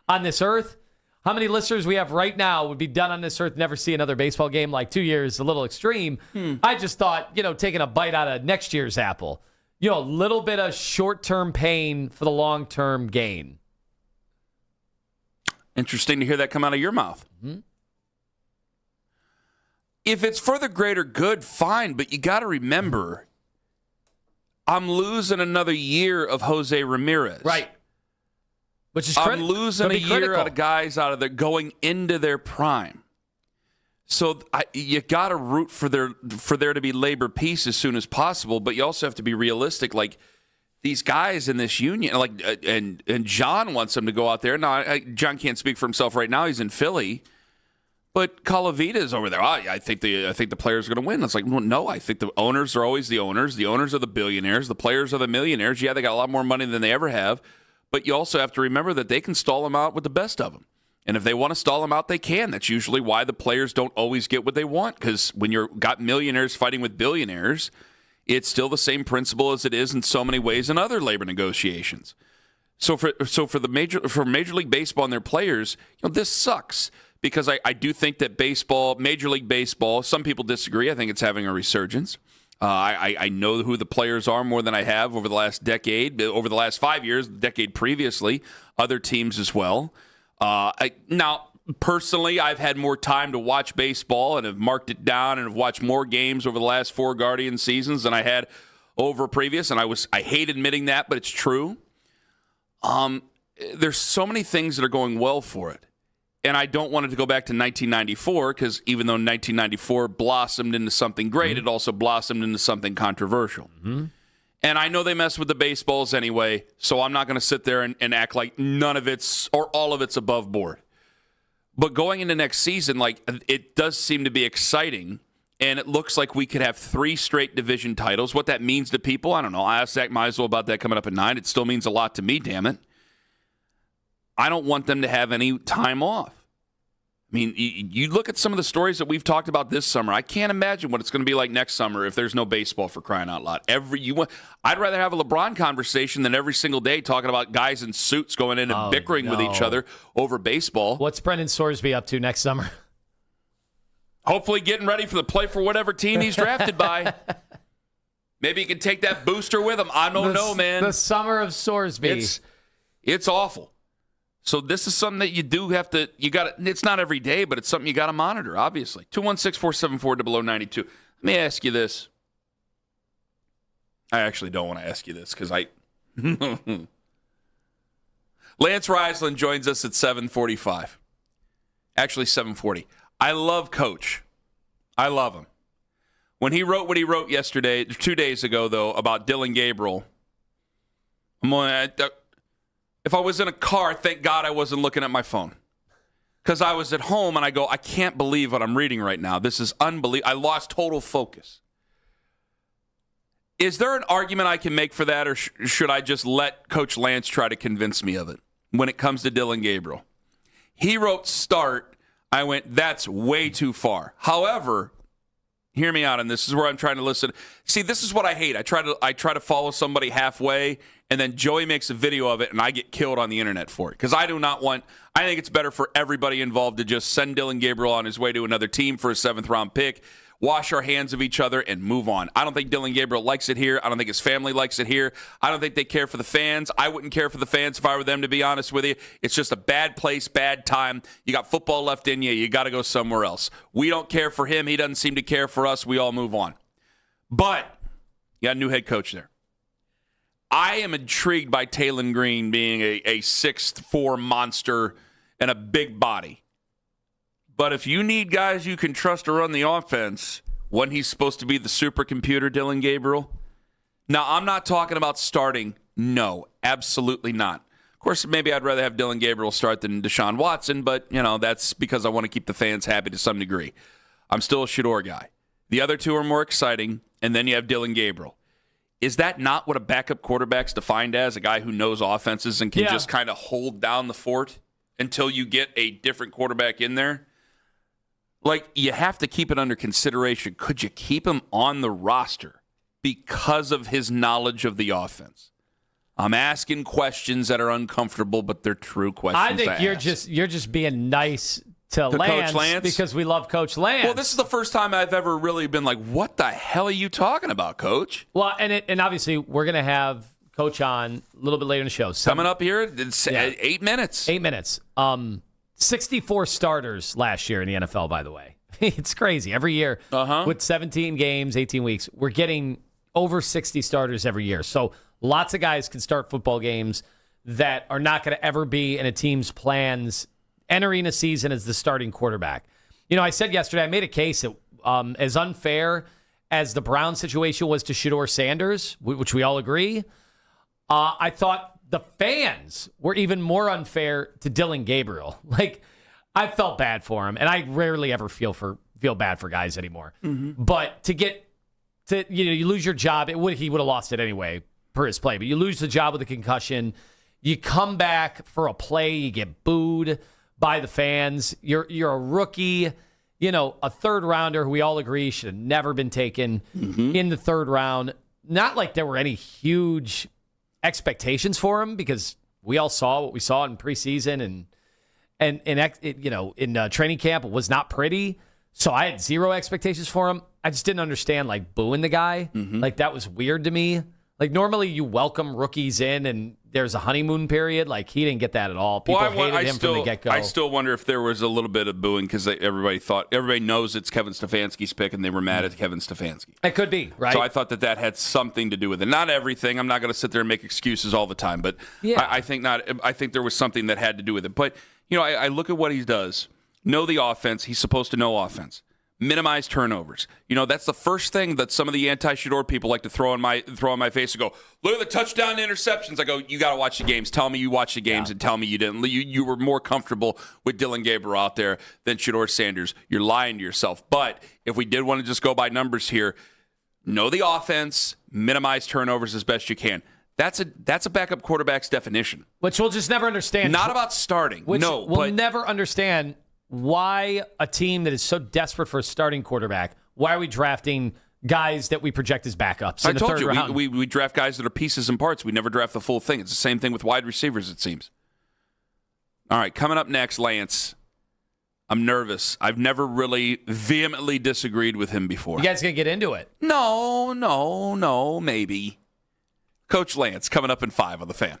on this earth? How many listeners we have right now would be done on this earth, never see another baseball game? Like 2 years, a little extreme. I just thought, taking a bite out of next year's apple. A little bit of short-term pain for the long-term gain. Interesting to hear that come out of your mouth. Mm-hmm. If it's for the greater good, fine, but you got to remember, I'm losing another year of Jose Ramirez. Right. Which is I'm losing a year out of guys out of there going into their prime. So you got to root for there to be labor peace as soon as possible, but you also have to be realistic. Like these guys in this union, and John wants them to go out there. Now, John can't speak for himself right now. He's in Philly, but Calavita's over there. I think the players are going to win. It's like, well, no, I think the owners are always the owners. The owners are the billionaires. The players are the millionaires. Yeah, they got a lot more money than they ever have, but you also have to remember that they can stall them out with the best of them. And if they want to stall him out, they can. That's usually why the players don't always get what they want, because when you've got millionaires fighting with billionaires, it's still the same principle as it is in so many ways in other labor negotiations. So for Major League Baseball and their players, this sucks, because I do think that Major League Baseball, some people disagree. I think it's having a resurgence. I know who the players are more than I have over the last decade, over the last 5 years, the decade previously, other teams as well. Now, personally, I've had more time to watch baseball and have marked it down and have watched more games over the last 4 Guardian seasons than I had over previous, and I hate admitting that, but it's true. There's so many things that are going well for it. And I don't want it to go back to 1994, because even though 1994 blossomed into something great, it also blossomed into something controversial. Mm-hmm. And I know they mess with the baseballs anyway, so I'm not going to sit there and act like none of it's or all of it's above board. But going into next season, it does seem to be exciting, and it looks like we could have 3 straight division titles. What that means to people, I don't know. I asked Zach Meisel about that coming up at 9. It still means a lot to me, damn it. I don't want them to have any time off. I mean, you look at some of the stories that we've talked about this summer. I can't imagine what it's going to be like next summer if there's no baseball, for crying out loud. I'd rather have a LeBron conversation than every single day talking about guys in suits going in and bickering with each other over baseball. What's Brendan Sorsby up to next summer? Hopefully getting ready for the play for whatever team he's drafted by. Maybe he can take that booster with him. I don't know, man. The summer of Sorsby. It's awful. So this is something that you do have to, it's not every day, but it's something you got to monitor, obviously. 216-474-0092. Let me ask you this. I actually don't want to ask you this because Lance Riesland joins us at 7:45. Actually, 7:40. I love Coach. I love him. When he wrote what he wrote 2 days ago, though, about Dylan Gabriel, if I was in a car, thank God I wasn't looking at my phone. Because I was at home and I go, I can't believe what I'm reading right now. This is unbelievable. I lost total focus. Is there an argument I can make for that, or should I just let Coach Lance try to convince me of it when it comes to Dylan Gabriel? He wrote start. I went, that's way too far. However, hear me out, and this is where I'm trying to listen. See, this is what I hate. I try to follow somebody halfway, and then Joey makes a video of it, and I get killed on the internet for it. Because I think it's better for everybody involved to just send Dylan Gabriel on his way to another team for a 7th-round pick, wash our hands of each other, and move on. I don't think Dylan Gabriel likes it here. I don't think his family likes it here. I don't think they care for the fans. I wouldn't care for the fans if I were them, to be honest with you. It's just a bad place, bad time. You got football left in you. You got to go somewhere else. We don't care for him. He doesn't seem to care for us. We all move on. But you got a new head coach there. I am intrigued by Taylon Green being a 6'4" monster and a big body. But if you need guys you can trust to run the offense, when he's supposed to be the supercomputer, Dylan Gabriel? Now, I'm not talking about starting. No, absolutely not. Of course, maybe I'd rather have Dylan Gabriel start than Deshaun Watson, but, that's because I want to keep the fans happy to some degree. I'm still a Shador guy. The other two are more exciting, and then you have Dylan Gabriel. Is that not what a backup quarterback's defined as? A guy who knows offenses and can just kind of hold down the fort until you get a different quarterback in there? You have to keep it under consideration. Could you keep him on the roster because of his knowledge of the offense? I'm asking questions that are uncomfortable, but they're true questions. I think you're just being nice to Lance, Coach Lance because we love Coach Lance. Well, this is the first time I've ever really been like, what the hell are you talking about, Coach? Well, and obviously we're going to have Coach on a little bit later in the show. Coming up here, it's 8 minutes. 8 minutes. 64 starters last year in the NFL, by the way. It's crazy. Every year, with 17 games, 18 weeks, we're getting over 60 starters every year. So lots of guys can start football games that are not going to ever be in a team's plans entering a season as the starting quarterback. I said yesterday, I made a case that as unfair as the Brown situation was to Shador Sanders, which we all agree, I thought the fans were even more unfair to Dylan Gabriel. I felt bad for him, and I rarely ever feel bad for guys anymore. Mm-hmm. But you lose your job. He would have lost it anyway per his play. But you lose the job with a concussion. You come back for a play, you get booed by the fans. You're a rookie, a third rounder who we all agree should have never been taken in the third round. Not like there were any huge expectations for him because we all saw what we saw in preseason and in training camp. It was not pretty. So I had zero expectations for him. I just didn't understand like booing the guy. Like that was weird to me. Like normally you welcome rookies in and there's a honeymoon period. Like he didn't get that at all. People hated him from the get-go. I still wonder if there was a little bit of booing because everybody knows it's Kevin Stefanski's pick and they were mad at Kevin Stefanski. It could be, right? So I thought that had something to do with it. Not everything. I'm not going to sit there and make excuses all the time, but yeah. I think not. I think there was something that had to do with it. But I look at what he does. Know the offense. He's supposed to know offense. Minimize turnovers. That's the first thing that some of the anti-Shador people like to throw in my face and go, look at the touchdown interceptions. I go, you got to watch the games. Tell me you watched the games and tell me you didn't. You were more comfortable with Dylan Gabriel out there than Shador Sanders. You're lying to yourself. But if we did want to just go by numbers here, know the offense, minimize turnovers as best you can. That's a backup quarterback's definition. Which we'll just never understand. Not about starting. We'll never understand why a team that is so desperate for a starting quarterback, why are we drafting guys that we project as backups in the third round? We draft guys that are pieces and parts. We never draft the full thing. It's the same thing with wide receivers, it seems. All right, coming up next, Lance. I'm nervous. I've never really vehemently disagreed with him before. You guys going to get into it? No, maybe. Coach Lance coming up in 5 on The Fan.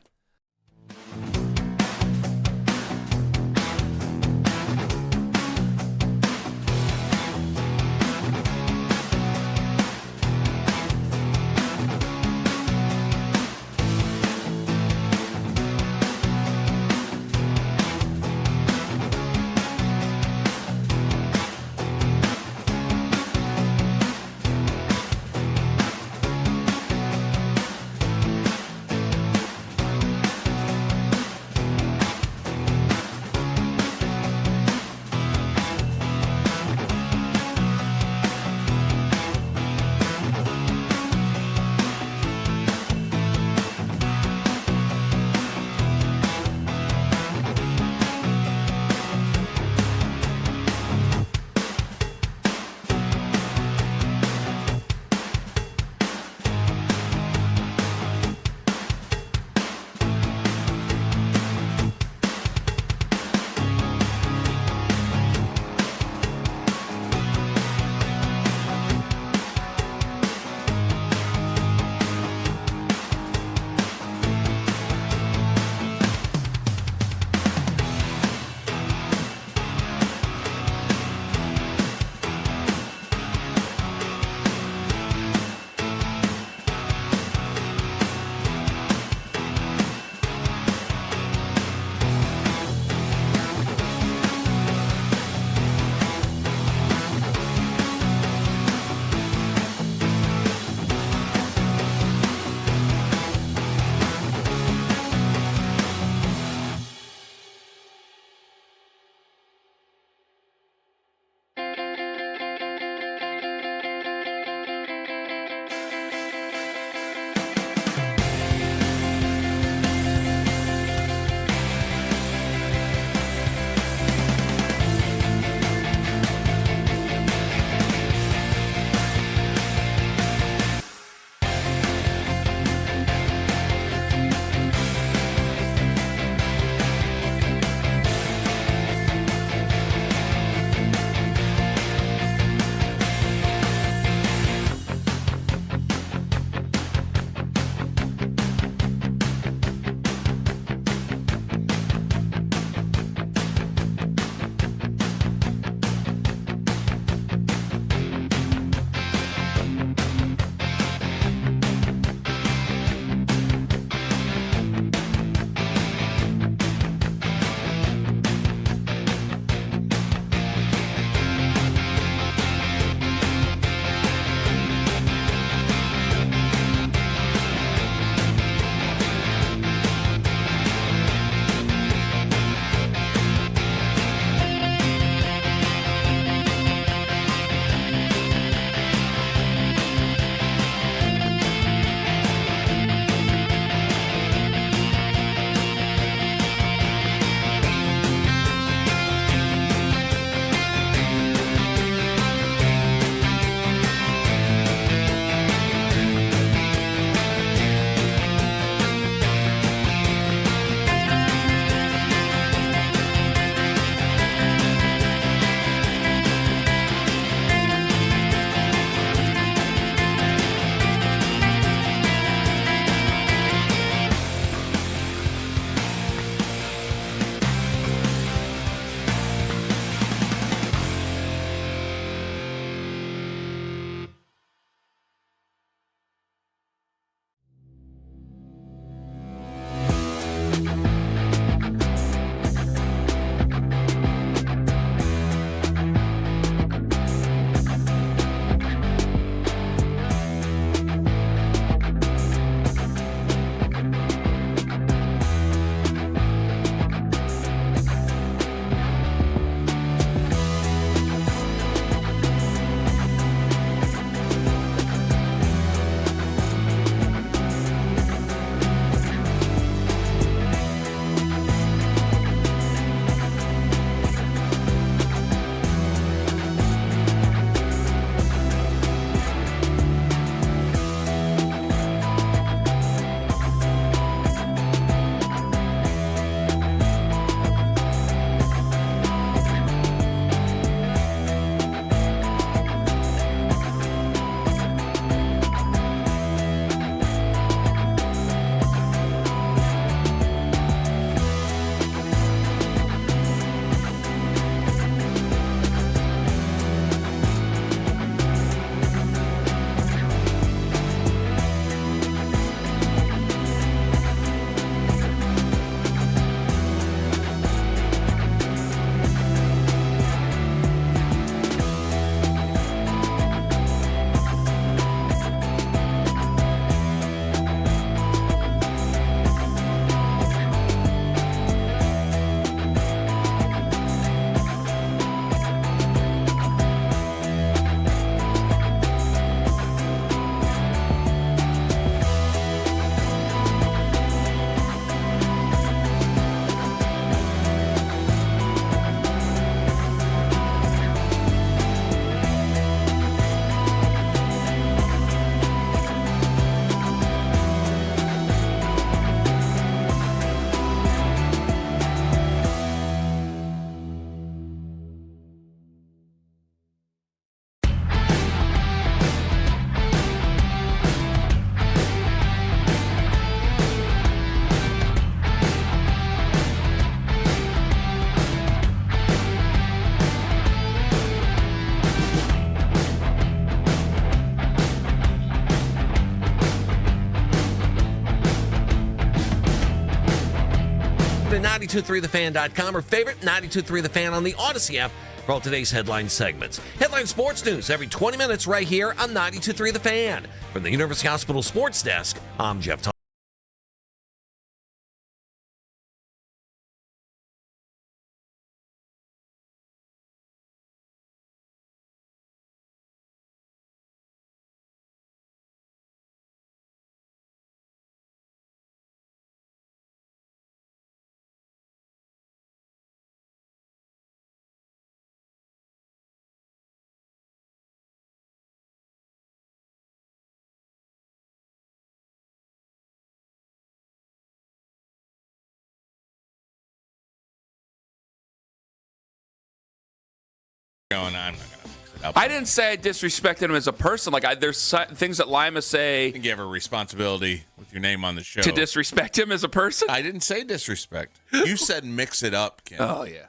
to 923thefan.com or favorite 923 The Fan on the Odyssey app for all today's headline segments. Headline sports news every 20 minutes right here on 923 The Fan. From the University Hospital Sports Desk, I'm Jeff Thomas. Going on. I'm not gonna mix it up. I didn't say I disrespected him as a person. Like, there's things that Lima say. I think you have a responsibility with your name on the show To disrespect him as a person? I didn't say disrespect. You said mix it up, Kim. Oh, yeah.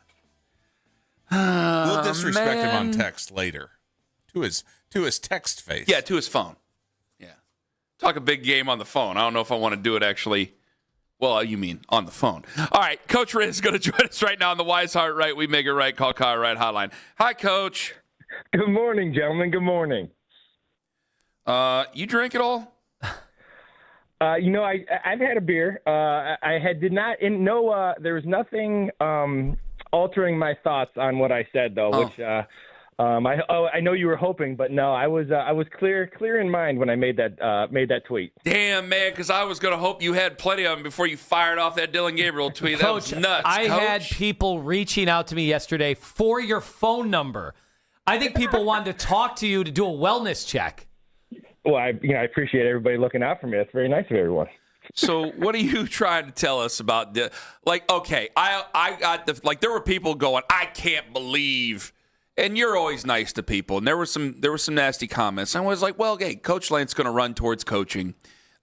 We'll disrespect him on text later. To his text face. Yeah, to his phone. Yeah. Talk a big game on the phone. I don't know if I want to do it actually. Well, you mean on the phone. All right, Coach Riz is going to join us right now on the Wise Heart Right, We Make It Right, Call Car Right hotline. Hi, Coach. Good morning, gentlemen. Good morning. You drink at all? I've had a beer. There was nothing altering my thoughts on what I said, though, which I know you were hoping, but no, I was clear in mind when I made that tweet. Damn, man, because I was going to hope you had plenty of them before you fired off that Dylan Gabriel tweet. That Coach, was nuts. I had people reaching out to me yesterday for your phone number. I think people wanted to talk to you to do a wellness check. Well, I appreciate everybody looking out for me. That's very nice of everyone. So what are you trying to tell us about the, okay, I got there were people going, I can't believe, and you're always nice to people, and there were some nasty comments. I was like, well, hey, Coach Lance going to run towards coaching.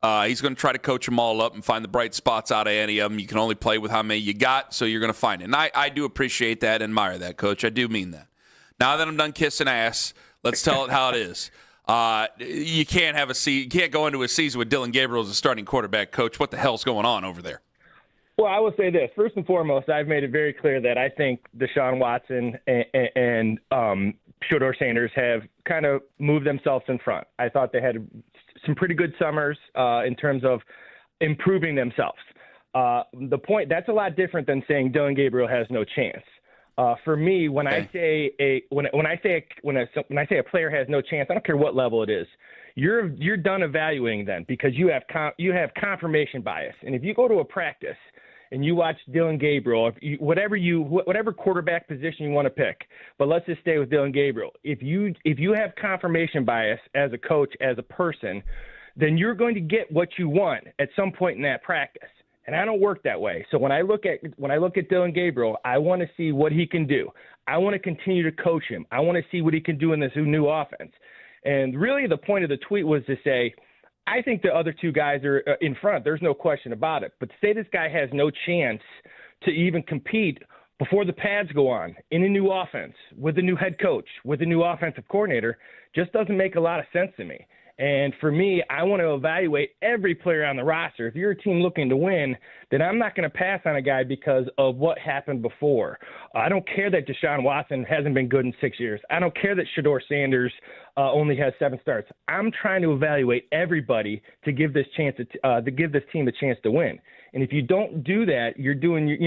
He's going to try to coach them all up and find the bright spots out of any of them. You can only play with how many you got, so you're going to find it. And I do appreciate that and admire that, Coach. I do mean that. Now that I'm done kissing ass, let's tell it how it is. You can't go into a season with Dylan Gabriel as a starting quarterback, Coach. What the hell's going on over there? Well, I will say this. First and foremost, I've made it very clear that I think Deshaun Watson and Shedeur Sanders have kind of moved themselves in front. I thought they had some pretty good summers in terms of improving themselves. The point, that's a lot different than saying Dylan Gabriel has no chance. For me, when I say a player has no chance, I don't care what level it is. You're done evaluating then because you have confirmation bias. And if you go to a practice and you watch Dylan Gabriel, whatever quarterback position you want to pick, but let's just stay with Dylan Gabriel. If you have confirmation bias as a coach, as a person, then you're going to get what you want at some point in that practice. And I don't work that way. So when I look at Dylan Gabriel, I want to see what he can do. I want to continue to coach him. I want to see what he can do in this new offense. And really the point of the tweet was to say, I think the other two guys are in front. There's no question about it. But to say this guy has no chance to even compete before the pads go on in a new offense with a new head coach, with a new offensive coordinator, just doesn't make a lot of sense to me. And for me, I want to evaluate every player on the roster. If you're a team looking to win, then I'm not going to pass on a guy because of what happened before. I don't care that Deshaun Watson hasn't been good in 6 years. I don't care that Shedeur Sanders only has 7 starts. I'm trying to evaluate everybody to give this team a chance to win. And if you don't do that, you're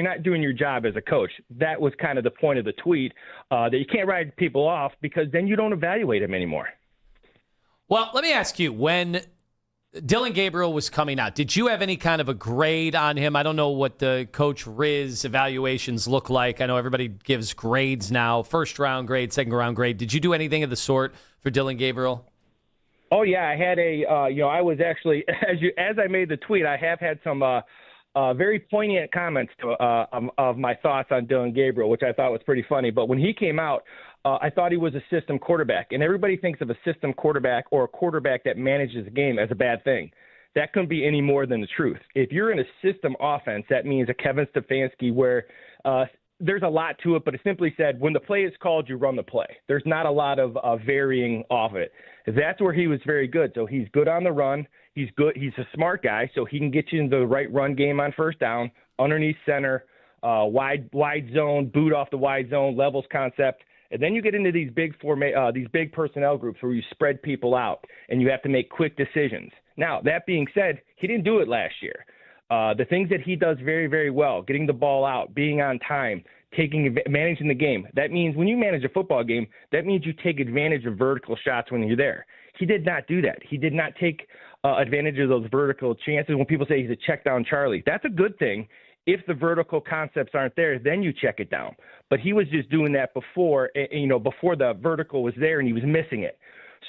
not doing your job as a coach. That was kind of the point of the tweet, that you can't write people off because then you don't evaluate them anymore. Well, let me ask you, when Dylan Gabriel was coming out, did you have any kind of a grade on him? I don't know what the Coach Riz evaluations look like. I know everybody gives grades now, first-round grade, second-round grade. Did you do anything of the sort for Dylan Gabriel? Oh, yeah. I had I was actually, as I made the tweet, I have had some very poignant comments of my thoughts on Dylan Gabriel, which I thought was pretty funny. But when he came out, I thought he was a system quarterback, and everybody thinks of a system quarterback or a quarterback that manages the game as a bad thing. That couldn't be any more than the truth. If you're in a system offense, that means a Kevin Stefanski where there's a lot to it, but it simply said when the play is called, you run the play. There's not a lot of varying off it. That's where he was very good. So he's good on the run. He's good. He's a smart guy, so he can get you into the right run game on first down, underneath center, wide zone, boot off the wide zone, levels concept. And then you get into these big personnel groups where you spread people out and you have to make quick decisions. Now, that being said, he didn't do it last year. The things that he does very, very well, getting the ball out, being on time, managing the game. That means when you manage a football game, that means you take advantage of vertical shots when you're there. He did not do that. He did not take advantage of those vertical chances. When people say he's a check down Charlie, that's a good thing. If the vertical concepts aren't there, then you check it down. But he was just doing that before the vertical was there and he was missing it.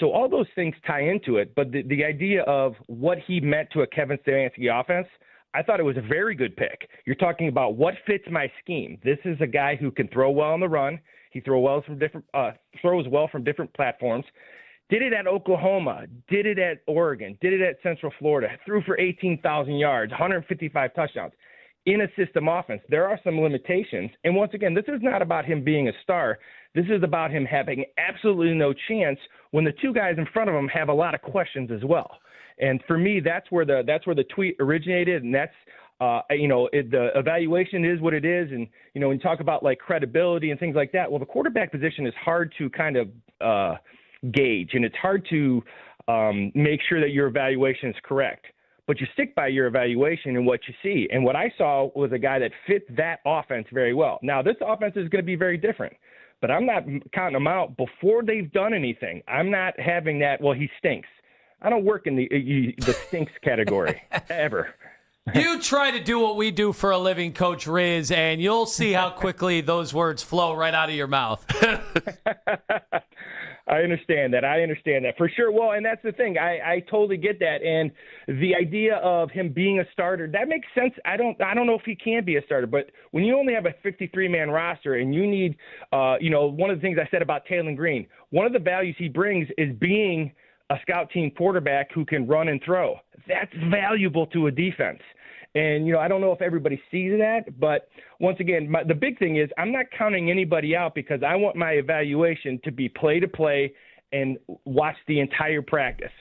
So all those things tie into it. But the idea of what he meant to a Kevin Stefanski offense, I thought it was a very good pick. You're talking about what fits my scheme. This is a guy who can throw well on the run. He throws well from different platforms. Did it at Oklahoma, did it at Oregon, did it at Central Florida, threw for 18,000 yards, 155 touchdowns. In a system offense, there are some limitations. And once again, this is not about him being a star. This is about him having absolutely no chance when the two guys in front of him have a lot of questions as well. And for me, that's where the tweet originated, and that's the evaluation is what it is. And when you talk about like credibility and things like that, well, the quarterback position is hard to kind of gauge, and it's hard to make sure that your evaluation is correct. But you stick by your evaluation and what you see. And what I saw was a guy that fit that offense very well. Now, this offense is going to be very different, but I'm not counting them out before they've done anything. I'm not having that, well, he stinks. I don't work in the stinks category ever. You try to do what we do for a living, Coach Riz, and you'll see how quickly those words flow right out of your mouth. I understand that for sure. Well, and that's the thing. I totally get that. And the idea of him being a starter, that makes sense. I don't know if he can be a starter, but when you only have a 53-man roster and you need, one of the things I said about Taylor Green, one of the values he brings is being a scout team quarterback who can run and throw. That's valuable to a defense. And, I don't know if everybody sees that, but once again, the big thing is I'm not counting anybody out because I want my evaluation to be play to play and watch the entire practice.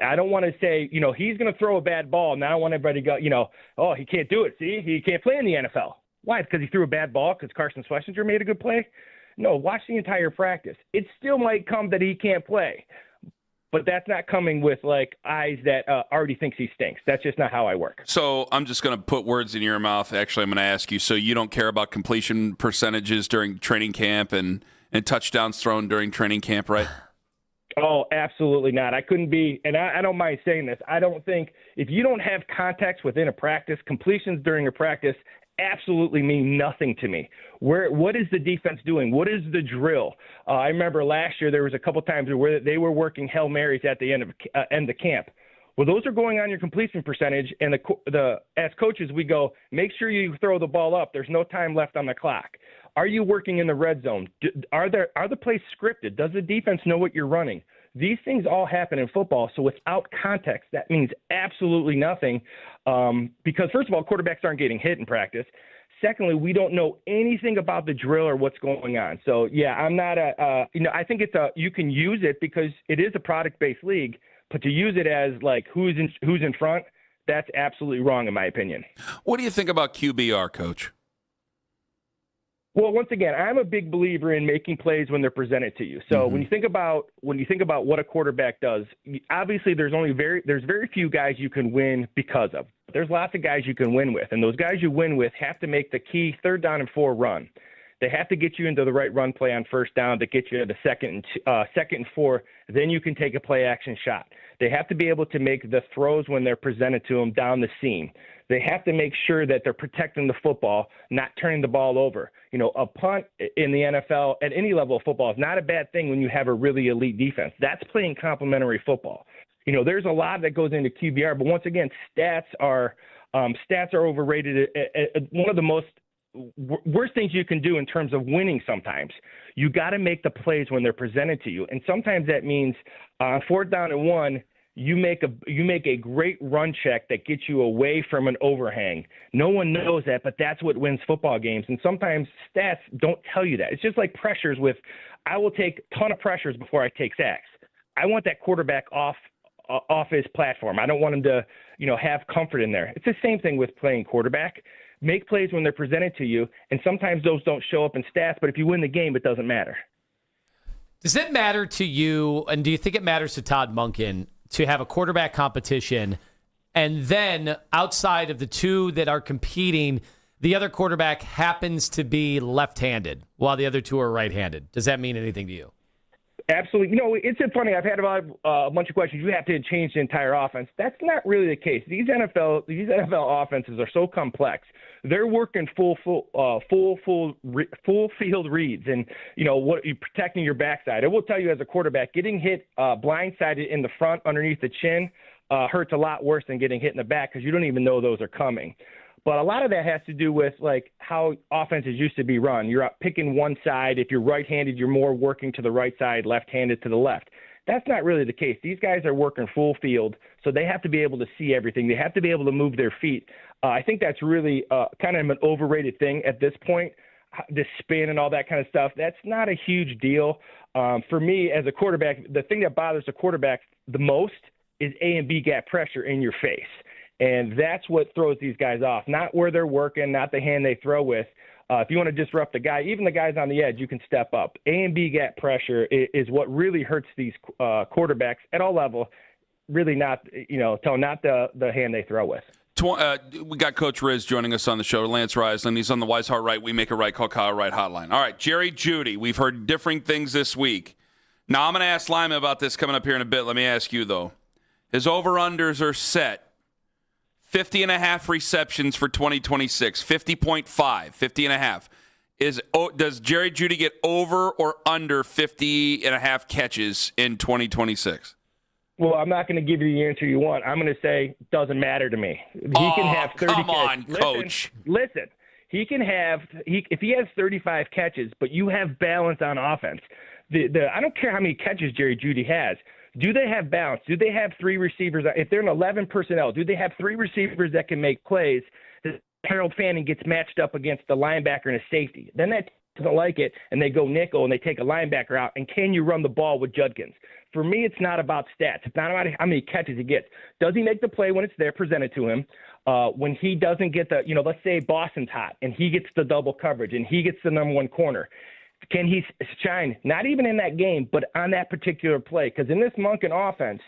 I don't want to say, he's going to throw a bad ball. Now I want everybody to go, oh, he can't do it. See, he can't play in the NFL. Why? Because he threw a bad ball because Carson Schlesinger made a good play? No, watch the entire practice. It still might come that he can't play. But that's not coming with like eyes that already thinks he stinks. That's just not how I work. So I'm just going to put words in your mouth. Actually, I'm going to ask you. So you don't care about completion percentages during training camp and touchdowns thrown during training camp, right? Oh, absolutely not. I couldn't be, and I don't mind saying this. I don't think if you don't have context within a practice, completions during a practice absolutely mean nothing to me. What is the defense doing? What is the drill? I remember last year there was a couple times where they were working Hail Marys at the end of camp. Well, those are going on your completion percentage, and as coaches we go, make sure you throw the ball up. There's no time left on the clock. Are you working in the red zone? Are the plays scripted? Does the defense know what you're running? These things all happen in football, so without context, that means absolutely nothing because, first of all, quarterbacks aren't getting hit in practice. Secondly, we don't know anything about the drill or what's going on. So, yeah, I'm not I think you can use it because it is a product-based league, but to use it as, like, who's in front, that's absolutely wrong in my opinion. What do you think about QBR, Coach? Well, once again, I'm a big believer in making plays when they're presented to you. So when you think about what a quarterback does, obviously there's very few guys you can win because of. There's lots of guys you can win with, and those guys you win with have to make the key 3rd down and 4 run. They have to get you into the right run play on 1st down to get you to 2nd and 4. Then you can take a play action shot. They have to be able to make the throws when they're presented to them down the seam. They have to make sure that they're protecting the football, not turning the ball over. A punt in the NFL at any level of football is not a bad thing when you have a really elite defense. That's playing complementary football. There's a lot that goes into QBR, but once again, stats are overrated. One of the most worst things you can do in terms of winning sometimes. You got to make the plays when they're presented to you. And sometimes that means 4th down and 1, you make a great run check that gets you away from an overhang. No one knows that, but that's what wins football games. And sometimes stats don't tell you that. It's just like pressures I will take a ton of pressures before I take sacks. I want that quarterback off his platform. I don't want him to, have comfort in there. It's the same thing with playing quarterback. make plays when they're presented to you, and sometimes those don't show up in stats, but if you win the game, it doesn't matter. Does it matter to you, and do you think it matters to Todd Monken to have a quarterback competition, and then outside of the two that are competing, the other quarterback happens to be left-handed while the other two are right-handed? Does that mean anything to you? Absolutely. You know, it's funny. I've had a bunch of questions. You have to change the entire offense. That's not really the case. These NFL offenses are so complex. They're working full field reads, and you know what, you're protecting your backside. I will tell you, as a quarterback, getting hit blindsided in the front underneath the chin hurts a lot worse than getting hit in the back because you don't even know those are coming. But a lot of that has to do with like how offenses used to be run. You're out picking one side. If you're right-handed, you're more working to the right side, left-handed to the left. That's not really the case. These guys are working full field, so they have to be able to see everything. They have to be able to move their feet. I think that's really kind of an overrated thing at this point, the spin and all that kind of stuff. That's not a huge deal. For me, as a quarterback, the thing that bothers the quarterback the most is A and B gap pressure in your face. And that's what throws these guys off, not where they're working, not the hand they throw with. If you want to disrupt the guy, even the guys on the edge, you can step up. A and B gap pressure is what really hurts these quarterbacks at all levels, really not the hand they throw with. We got Coach Riz joining us on the show, Lance Reisland. He's on the Wise Heart Right, We Make It Right, Call Kyle Right hotline. All right, Jerry Jeudy, we've heard differing things this week. Now, I'm going to ask Lima about this coming up here in a bit. Let me ask you, though. His over-unders are set. 50.5 receptions for 2026, 50.5, 50.5. Does Jerry Jeudy get over or under 50.5 catches in 2026. Well, I'm not going to give you the answer you want. I'm going to say doesn't matter to me. He can have 30 come on, catches. Coach. Listen, he can have if he has 35 catches, but you have balance on offense. I don't care how many catches Jerry Jeudy has. Do they have balance? Do they have three receivers? If they're an 11 personnel, do they have three receivers that can make plays? Harold Fanning gets matched up against the linebacker and a safety. Then that doesn't like it, and they go nickel, and they take a linebacker out, and can you run the ball with Judkins? For me, it's not about stats. It's not about how many catches he gets. Does he make the play when it's there presented to him? When he doesn't get let's say Boston's hot, and he gets the double coverage, and he gets the number one corner. Can he shine? Not even in that game, but on that particular play. Because in this Monken offense,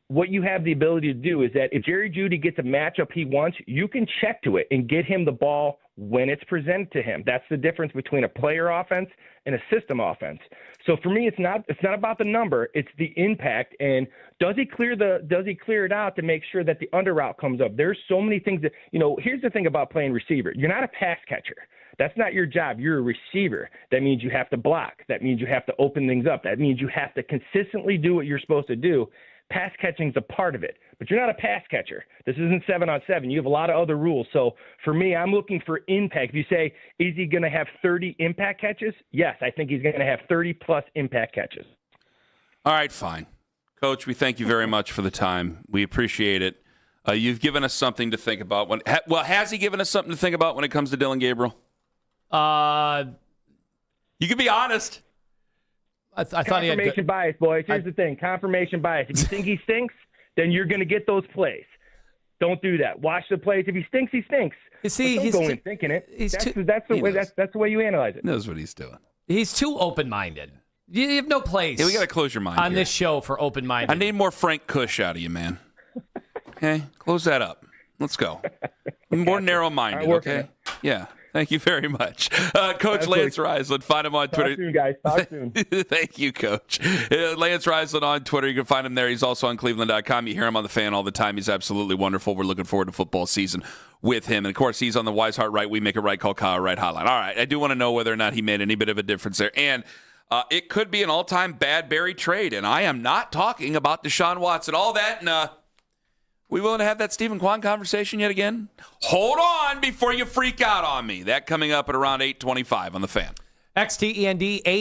what you have the ability to do is that if Jerry Jeudy gets a matchup he wants, you can check to it and get him the ball when it's presented to him. That's the difference between a player offense and a system offense. So for me, it's not about the number; it's the impact. And does he clear it out to make sure that the under route comes up? There's so many things that Here's the thing about playing receiver: you're not a pass catcher. That's not your job. You're a receiver. That means you have to block. That means you have to open things up. That means you have to consistently do what you're supposed to do. Pass catching is a part of it, but you're not a pass catcher. This isn't 7-on-7. You have a lot of other rules. So for me, I'm looking for impact. If you say, is he going to have 30 impact catches? Yes, I think he's going to have 30-plus impact catches. All right, fine. Coach, we thank you very much for the time. We appreciate it. You've given us something to think about. Has he given us something to think about when it comes to Dylan Gabriel? You can be honest. I thought he had confirmation bias, boys. Here's the thing: confirmation bias. If you think he stinks, then you're going to get those plays. Don't do that. Watch the plays. If he stinks, he stinks. You see, don't go in thinking it. That's the way you analyze it. He knows what he's doing. He's too open-minded. You have no place. Yeah, we got to close your mind on here. This show for open-minded. I need more Frank Kush out of you, man. Okay, close that up. Let's go. More narrow-minded. Okay. Yeah. Thank you very much. Coach Lance Reisland, find him on Twitter. Talk soon, guys. Talk soon. Thank you, Coach. Lance Reisland on Twitter. You can find him there. He's also on Cleveland.com. You hear him on the Fan all the time. He's absolutely wonderful. We're looking forward to football season with him. And, of course, he's on the Wise Heart Right, We Make It Right, Call Kyle Right hotline. All right, I do want to know whether or not he made any bit of a difference there. And it could be an all-time bad Barry trade. And I am not talking about Deshaun Watson. All that and we willing to have that Stephen Kwan conversation yet again? Hold on before you freak out on me. That coming up at around 8:25 on the Fan. XTEND 8.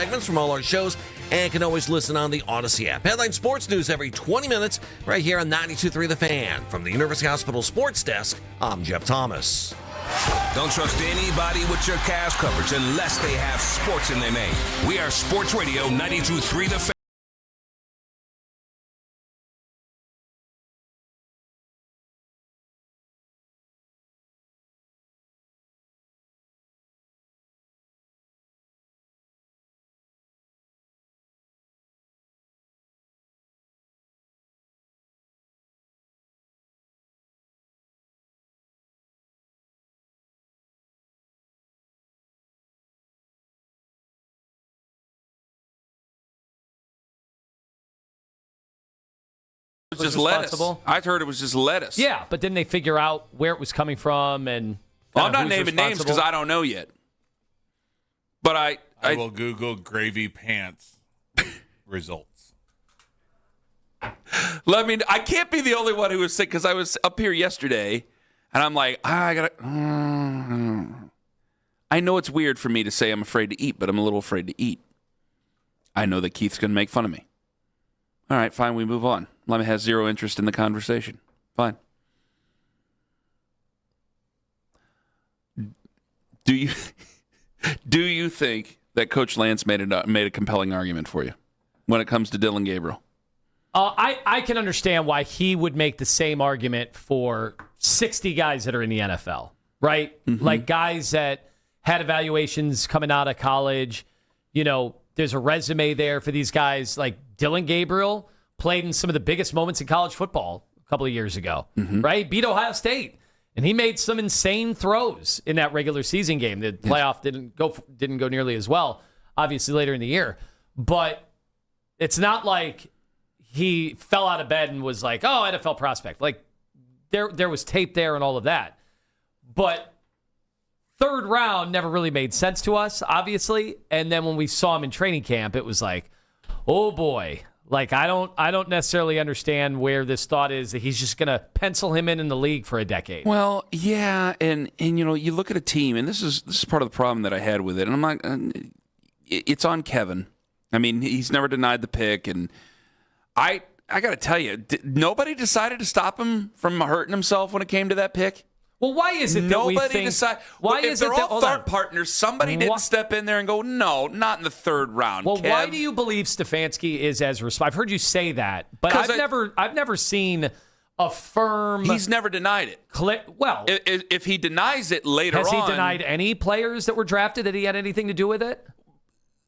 segments from all our shows and can always listen on the Odyssey app. Headline Sports News every 20 minutes right here on 92.3 The Fan. From the University Hospital Sports Desk, I'm Jeff Thomas. Don't trust anybody with your Cavs coverage unless they have sports in their name. We are Sports Radio 92.3 The Fan. Just lettuce. I heard it was just lettuce. Yeah, but didn't they figure out where it was coming from? And well, I'm not naming names because I don't know yet. But I will Google gravy pants results. I can't be the only one who was sick because I was up here yesterday, and I'm like, I gotta. I know it's weird for me to say I'm afraid to eat, but I'm a little afraid to eat. I know that Keith's gonna make fun of me. All right, fine, we move on. Lima has zero interest in the conversation. Fine. Do you think that Coach Lance made a compelling argument for you when it comes to Dillon Gabriel? I can understand why he would make the same argument for 60 guys that are in the NFL, right? Mm-hmm. Like guys that had evaluations coming out of college. You know, there's a resume there for these guys. Like Dillon Gabriel played in some of the biggest moments in college football a couple of years ago, right? Beat Ohio State. And he made some insane throws in that regular season game. The playoff didn't go nearly as well, obviously, later in the year. But it's not like he fell out of bed and was like, oh, NFL prospect. Like, there was tape there and all of that. But third round never really made sense to us, obviously. And then when we saw him in training camp, it was like, oh, boy. Like, I don't necessarily understand where this thought is that he's just going to pencil him in the league for a decade. Well, yeah, and you know, you look at a team, and this is part of the problem that I had with it, and I'm not. It's on Kevin. I mean, he's never denied the pick, and I got to tell you, nobody decided to stop him from hurting himself when it came to that pick. Well, why is it that we think... Why is it that all thought partners, somebody didn't step in there and go, no, not in the third round, Well, Kev. why do you believe Stefanski is as responsible? I've heard you say that, but I've never seen a firm... He's never denied it. Well... If he denies it later on... Has he denied any players that were drafted that he had anything to do with it?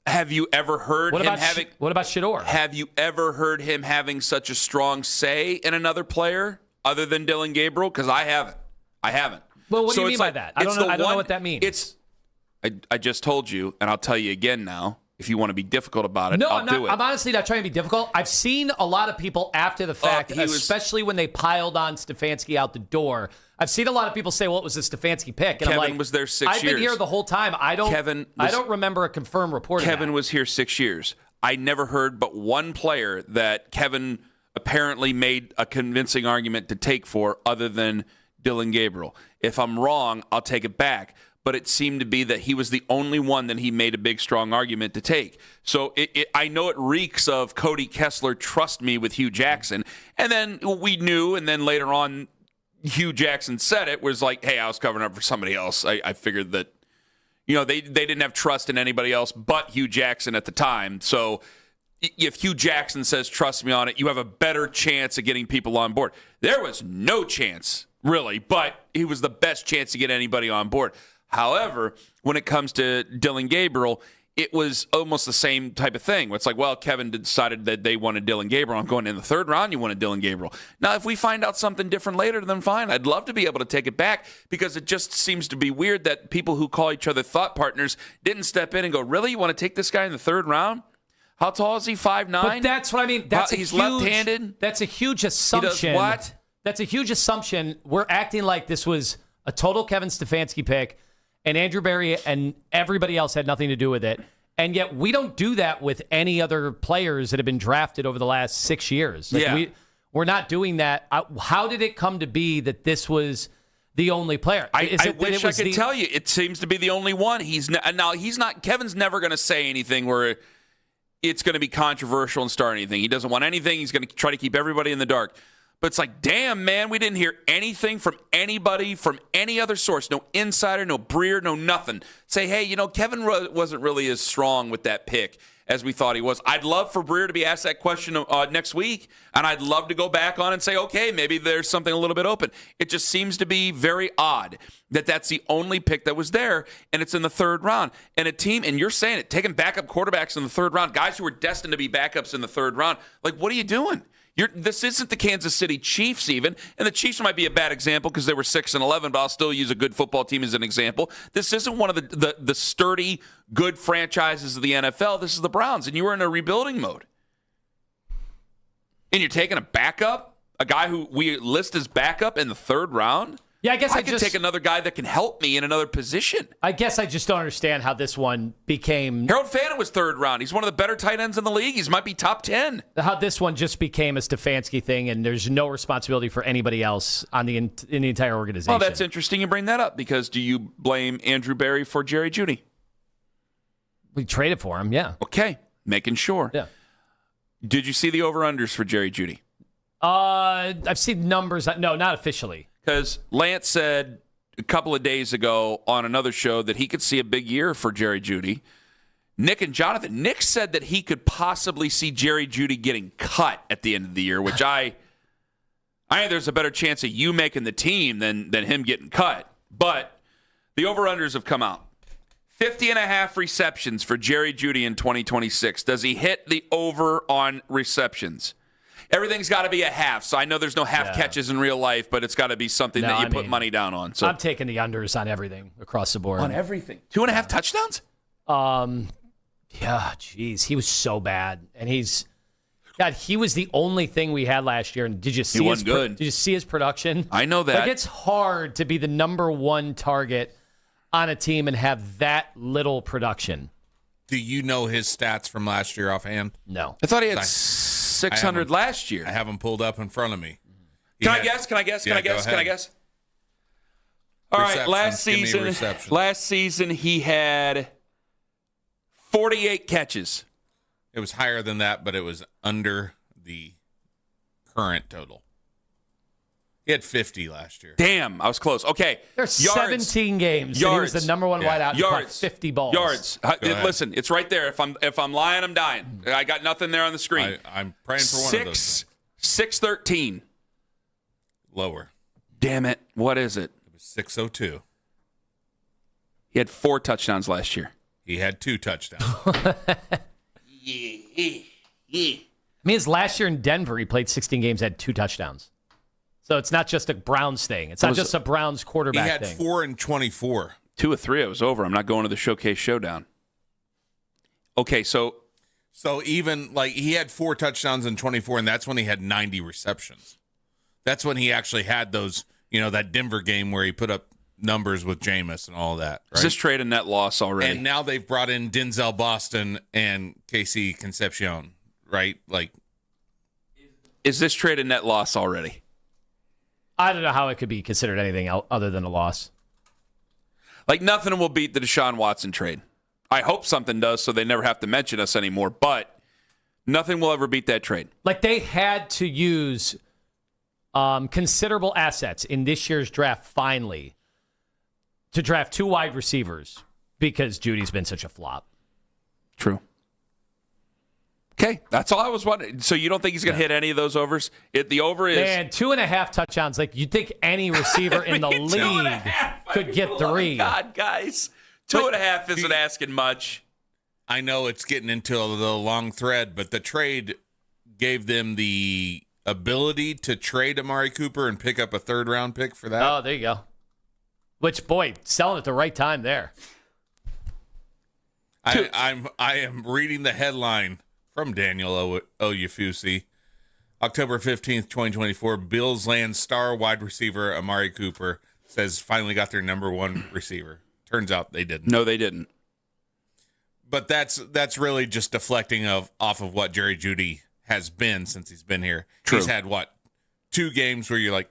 Have you ever heard him having... What about Shedeur? Have you ever heard him having such a strong say in another player other than Dillon Gabriel? Because I haven't. Well, what do you mean by that? I don't know what that means. I just told you, and I'll tell you again now. If you want to be difficult about it, I'll do it. I'm honestly not trying to be difficult. I've seen a lot of people after the fact, especially when they piled on Stefanski out the door. I've seen a lot of people say, well, it was a Stefanski pick. And Kevin I'm like, was there 6 years. I've been here the whole time. I don't remember a confirmed report of that. Kevin was here 6 years. I never heard but one player that Kevin apparently made a convincing argument to take for other than Dillon Gabriel. If I'm wrong, I'll take it back. But it seemed to be that he was the only one that he made a big, strong argument to take. So I know it reeks of Cody Kessler, trust me, with Hugh Jackson. And then we knew, and then later on, Hugh Jackson said it, was like, hey, I was covering up for somebody else. I figured that, you know, they didn't have trust in anybody else but Hugh Jackson at the time. So if Hugh Jackson says, trust me on it, you have a better chance of getting people on board. There was no chance, really, but it was the best chance to get anybody on board. However, when it comes to Dillon Gabriel, it was almost the same type of thing. It's like, well, Kevin decided that they wanted Dillon Gabriel. I'm going in the third round, you wanted Dillon Gabriel. Now, if we find out something different later, then fine. I'd love to be able to take it back because it just seems to be weird that people who call each other thought partners didn't step in and go, really? You want to take this guy in the third round? How tall is he? 5'9"? But that's what I mean. He's left-handed? That's a huge assumption. He does what? That's a huge assumption. We're acting like this was a total Kevin Stefanski pick, and Andrew Berry and everybody else had nothing to do with it. And yet we don't do that with any other players that have been drafted over the last 6 years. We're not doing that. How did it come to be that this was the only player. I wish I could tell you. It seems to be the only one. He's not. Kevin's never going to say anything where it's going to be controversial and start anything. He doesn't want anything. He's going to try to keep everybody in the dark. But it's like, damn, man, we didn't hear anything from anybody, from any other source. No insider, no Breer, no nothing. Say, hey, Kevin wasn't really as strong with that pick as we thought he was. I'd love for Breer to be asked that question next week, and I'd love to go back on and say, okay, maybe there's something a little bit open. It just seems to be very odd that that's the only pick that was there, and it's in the third round. And a team, and you're saying it, taking backup quarterbacks in the third round, guys who are destined to be backups in the third round, like, what are you doing? This isn't the Kansas City Chiefs even, and the Chiefs might be a bad example because they were 6-11, but I'll still use a good football team as an example. This isn't one of the sturdy, good franchises of the NFL. This is the Browns, and you were in a rebuilding mode. And you're taking a backup, a guy who we list as backup in the third round? Yeah, I guess I could take another guy that can help me in another position. I guess I just don't understand how this one became. Harold Fannin was third round. He's one of the better tight ends in the league. He might be top 10. How this one just became a Stefanski thing, and there's no responsibility for anybody else in the entire organization. Well, that's interesting you bring that up, because do you blame Andrew Berry for Jerry Jeudy? We traded for him, yeah. Okay, making sure. Yeah. Did you see the over-unders for Jerry Jeudy? I've seen numbers. No, not officially. Because Lance said a couple of days ago on another show that he could see a big year for Jerry Jeudy. Nick and Jonathan. Nick said that he could possibly see Jerry Jeudy getting cut at the end of the year, which I think there's a better chance of you making the team than him getting cut. But the over-unders have come out. 50.5 receptions for Jerry Jeudy in 2026. Does he hit the over on receptions? Everything's got to be a half. So I know there's no half catches in real life, but it's got to be something that you put money down on. So I'm taking the unders on everything across the board. On everything. 2.5 touchdowns? Yeah, geez. He was so bad. And he was the only thing we had last year. And did you see he wasn't good. Did you see his production? I know that. Like, it's hard to be the number one target on a team and have that little production. Do you know his stats from last year offhand? No. I thought he had 600 last year. I have them pulled up in front of me. Can I guess? All right, last season he had 48 catches. It was higher than that, but it was under the current total. He had 50 last year. Damn, I was close. Okay. There's 17 games. Yards. He was the number one wideout. And caught 50 balls. Yards. Listen, it's right there. If I'm lying, I'm dying. I got nothing there on the screen. I'm praying for one of those. 613. Lower. Damn it. What is it? It was 602. He had 4 touchdowns last year. He had 2 touchdowns. Yeah. I mean, his last year in Denver, he played 16 games, had 2 touchdowns. So it's not just a Browns thing. It's not just a Browns quarterback thing. He had 4 and 24. 2 of 3, it was over. I'm not going to the Showcase Showdown. Okay, so even like he had 4 touchdowns in 24, and that's when he had 90 receptions. That's when he actually had those, that Denver game where he put up numbers with Jameis and all that. Right? Is this trade a net loss already? And now they've brought in Denzel Boston and Casey Concepcion, right? Like, is this trade a net loss already? I don't know how it could be considered anything other than a loss. Like, nothing will beat the Deshaun Watson trade. I hope something does so they never have to mention us anymore, but nothing will ever beat that trade. Like, they had to use considerable assets in this year's draft finally to draft 2 wide receivers because Judy's been such a flop. True. Okay, that's all I was wondering. So you don't think he's going to hit any of those overs? The over is... Man, 2.5 touchdowns. Like, you'd think any receiver in the league could get 3. God, guys. 2.5 isn't asking much. I know it's getting into the long thread, but the trade gave them the ability to trade Amari Cooper and pick up a 3rd-round pick for that. Oh, there you go. Which, boy, selling at the right time there. I am reading the headline from Daniel Oyefusi. October 15th, 2024, Bills land star wide receiver Amari Cooper says finally got their number 1 receiver. Turns out they didn't. No, they didn't. But that's really just deflecting off of what Jerry Jeudy has been since he's been here. True. He's had, 2 games where you're like,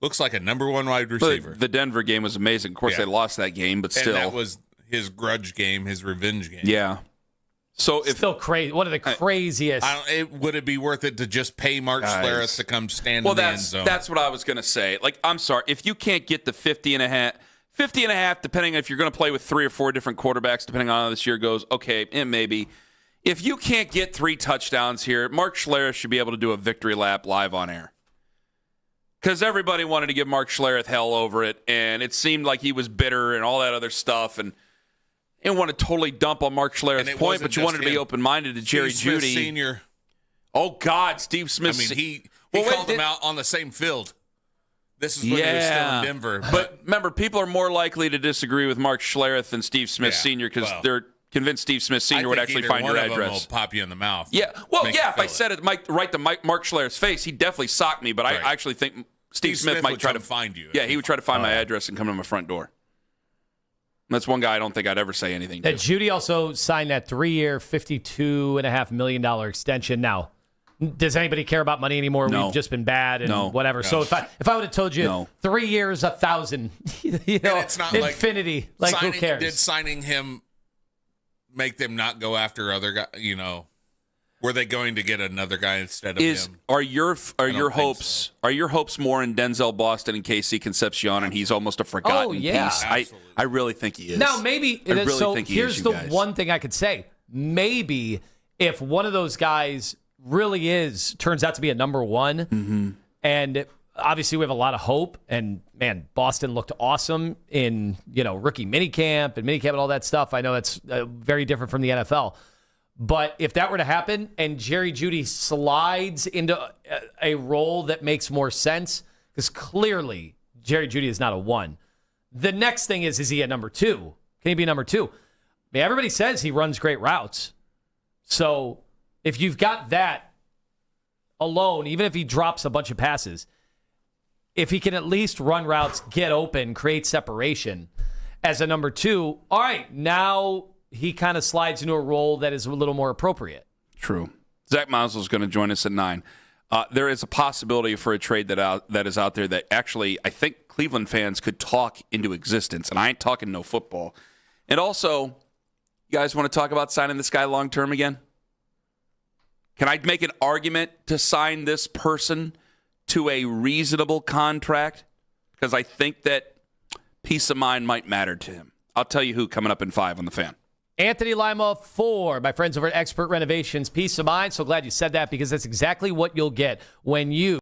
Looks like a number one wide receiver. The Denver game was amazing. Of course, they lost that game, but still. And that was his grudge game, his revenge game. Yeah. So if still crazy. One of the craziest. Would it be worth it to just pay Mark Schlereth to come stand in the end zone? That's what I was going to say. Like, I'm sorry. If you can't get the 50 and a half, depending on if you're going to play with 3 or 4 different quarterbacks, depending on how this year goes, okay, maybe. If you can't get 3 touchdowns here, Mark Schlereth should be able to do a victory lap live on air. Because everybody wanted to give Mark Schlereth hell over it, and it seemed like he was bitter and all that other stuff, and want to totally dump on Mark Schlereth's point, but you wanted to be open-minded to Jerry Smith Jeudy. Senior. Oh, God, Steve Smith. I mean, he called him out on the same field. This is when he was still in Denver. But remember, people are more likely to disagree with Mark Schlereth than Steve Smith Senior because they're convinced Steve Smith Senior would actually find your address. One of them will pop you in the mouth. Yeah, well, if I said it right to Mark Schlereth's face, he'd definitely sock me. But I actually think Steve Smith might try to find you. Yeah, he would try to find my address and come to my front door. That's one guy I don't think I'd ever say anything to. Jeudy also signed that 3-year, $52.5 million extension. Now, does anybody care about money anymore? No. We've just been bad and whatever. No. So if I would have told you 3 years, 1,000, it's not infinity. Like who cares? Did signing him make them not go after other guys? Were they going to get another guy instead of him? Are your hopes more in Denzel Boston and KC Concepcion, and he's almost a forgotten piece? I really think he is. Now maybe I really think he here's is, the guys. one thing I could say. Maybe if one of those guys really turns out to be a number one, and obviously we have a lot of hope. And man, Boston looked awesome in rookie minicamp and all that stuff. I know that's very different from the NFL. But if that were to happen and Jerry Jeudy slides into a role that makes more sense, because clearly Jerry Jeudy is not a 1. The next thing is he a number 2? Can he be number 2? I mean, everybody says he runs great routes. So if you've got that alone, even if he drops a bunch of passes, if he can at least run routes, get open, create separation as a number 2, all right, now he kind of slides into a role that is a little more appropriate. True. Zach Mausel is going to join us at 9. There is a possibility for a trade that is out there that actually I think Cleveland fans could talk into existence, and I ain't talking no football. And also, you guys want to talk about signing this guy long-term again? Can I make an argument to sign this person to a reasonable contract? Because I think that peace of mind might matter to him. I'll tell you who coming up in 5 on the Fan. Anthony Lima, 4, my friends over at Expert Renovations. Peace of mind. So glad you said that because that's exactly what you'll get when you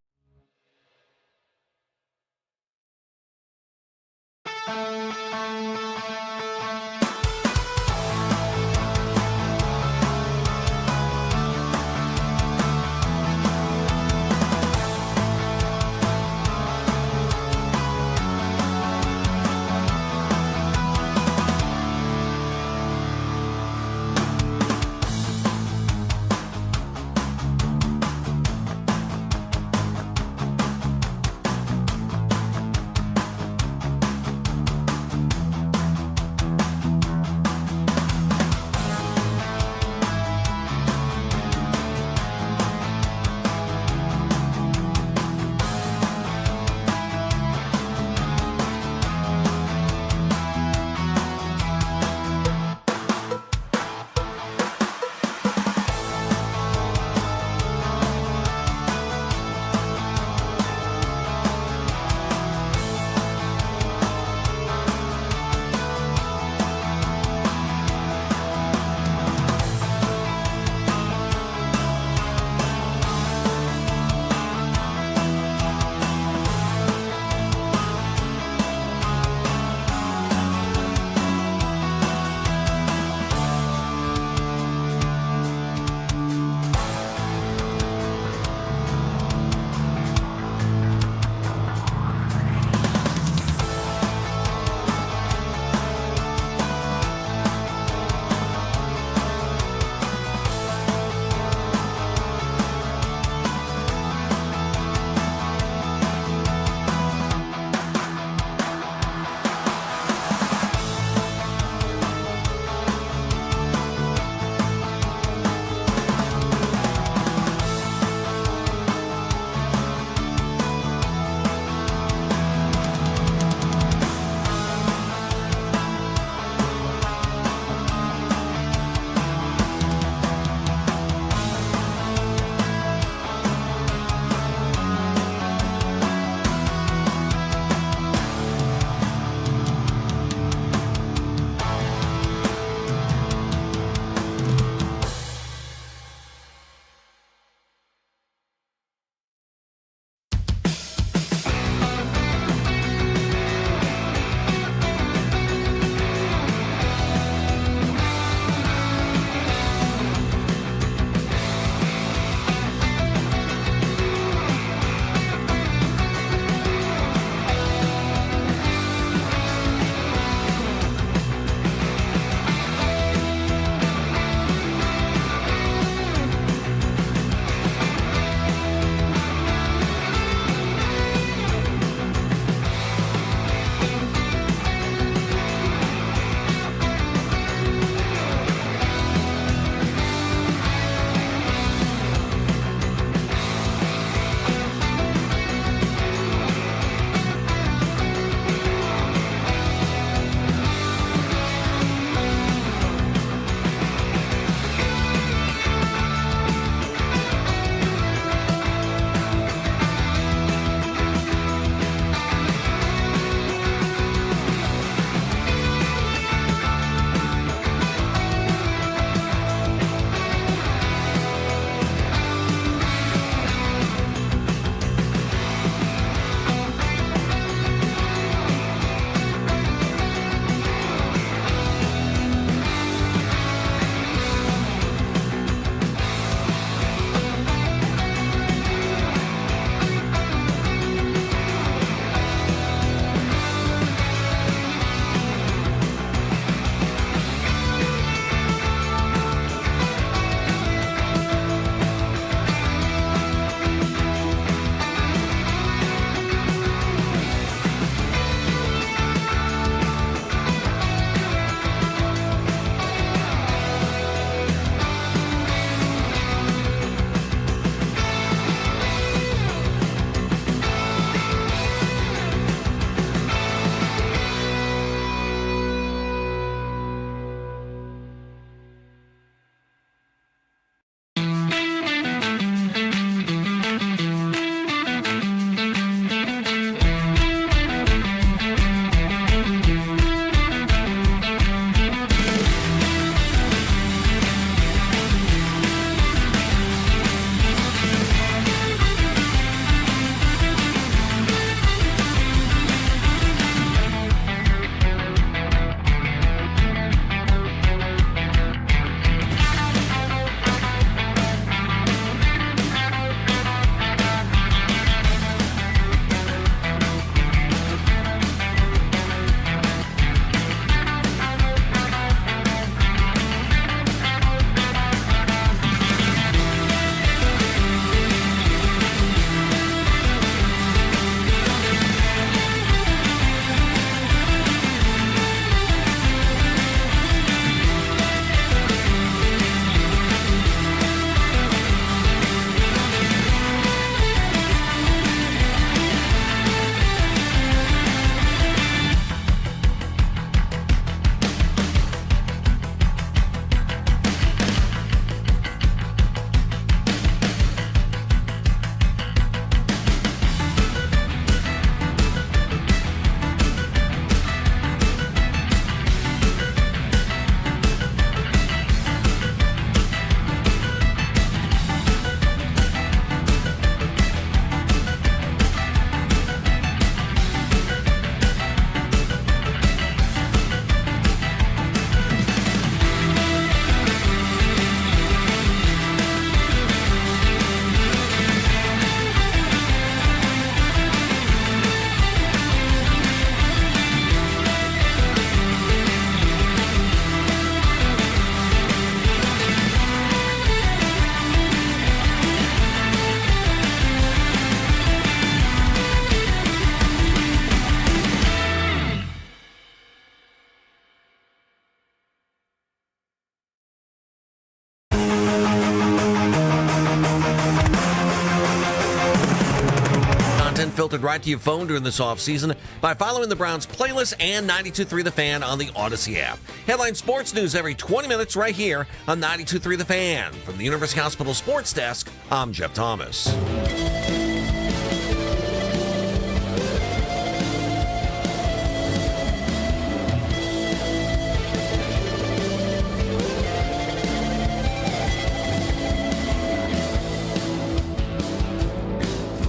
delivered right to your phone during this offseason by following the Browns playlist and 92.3 The Fan on the Odyssey app. Headline sports news every 20 minutes right here on 92.3 The Fan. From the University Hospital Sports Desk, I'm Jeff Thomas.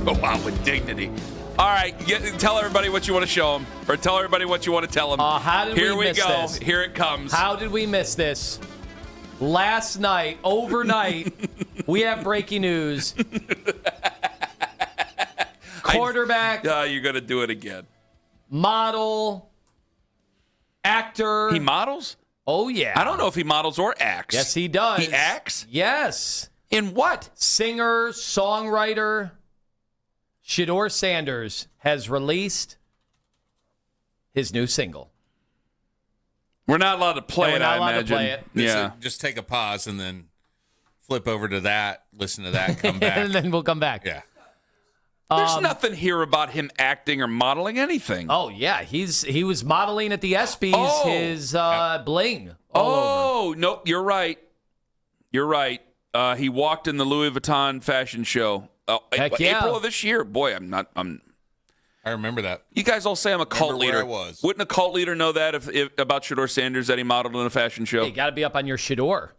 Go out with dignity. All right, tell everybody what you want to show them, or tell everybody what you want to tell them. How did Here we miss go. this? Here it comes. How did we miss this? Last night, overnight, we have breaking news. Quarterback. You're going to do it again. Model. Actor. He models? Oh, yeah. I don't know if he models or acts. Yes, he does. He acts? Yes. In what? Singer, songwriter. Shedeur Sanders has released his new single. We're not allowed to play it, I imagine. Yeah. Just take a pause and then flip over to that, listen to that, come back. And then we'll come back. Yeah. There's nothing here about him acting or modeling anything. Oh, yeah. He was modeling at the ESPYs, his bling. Oh, nope. You're right. You're right. He walked in the Louis Vuitton fashion show. Heck yeah. April of this year. Boy, I remember that. You guys all say I'm a cult leader. Where I was. Wouldn't a cult leader know that if about Shedeur Sanders that he modeled in a fashion show? You got to be up on your Shedeur.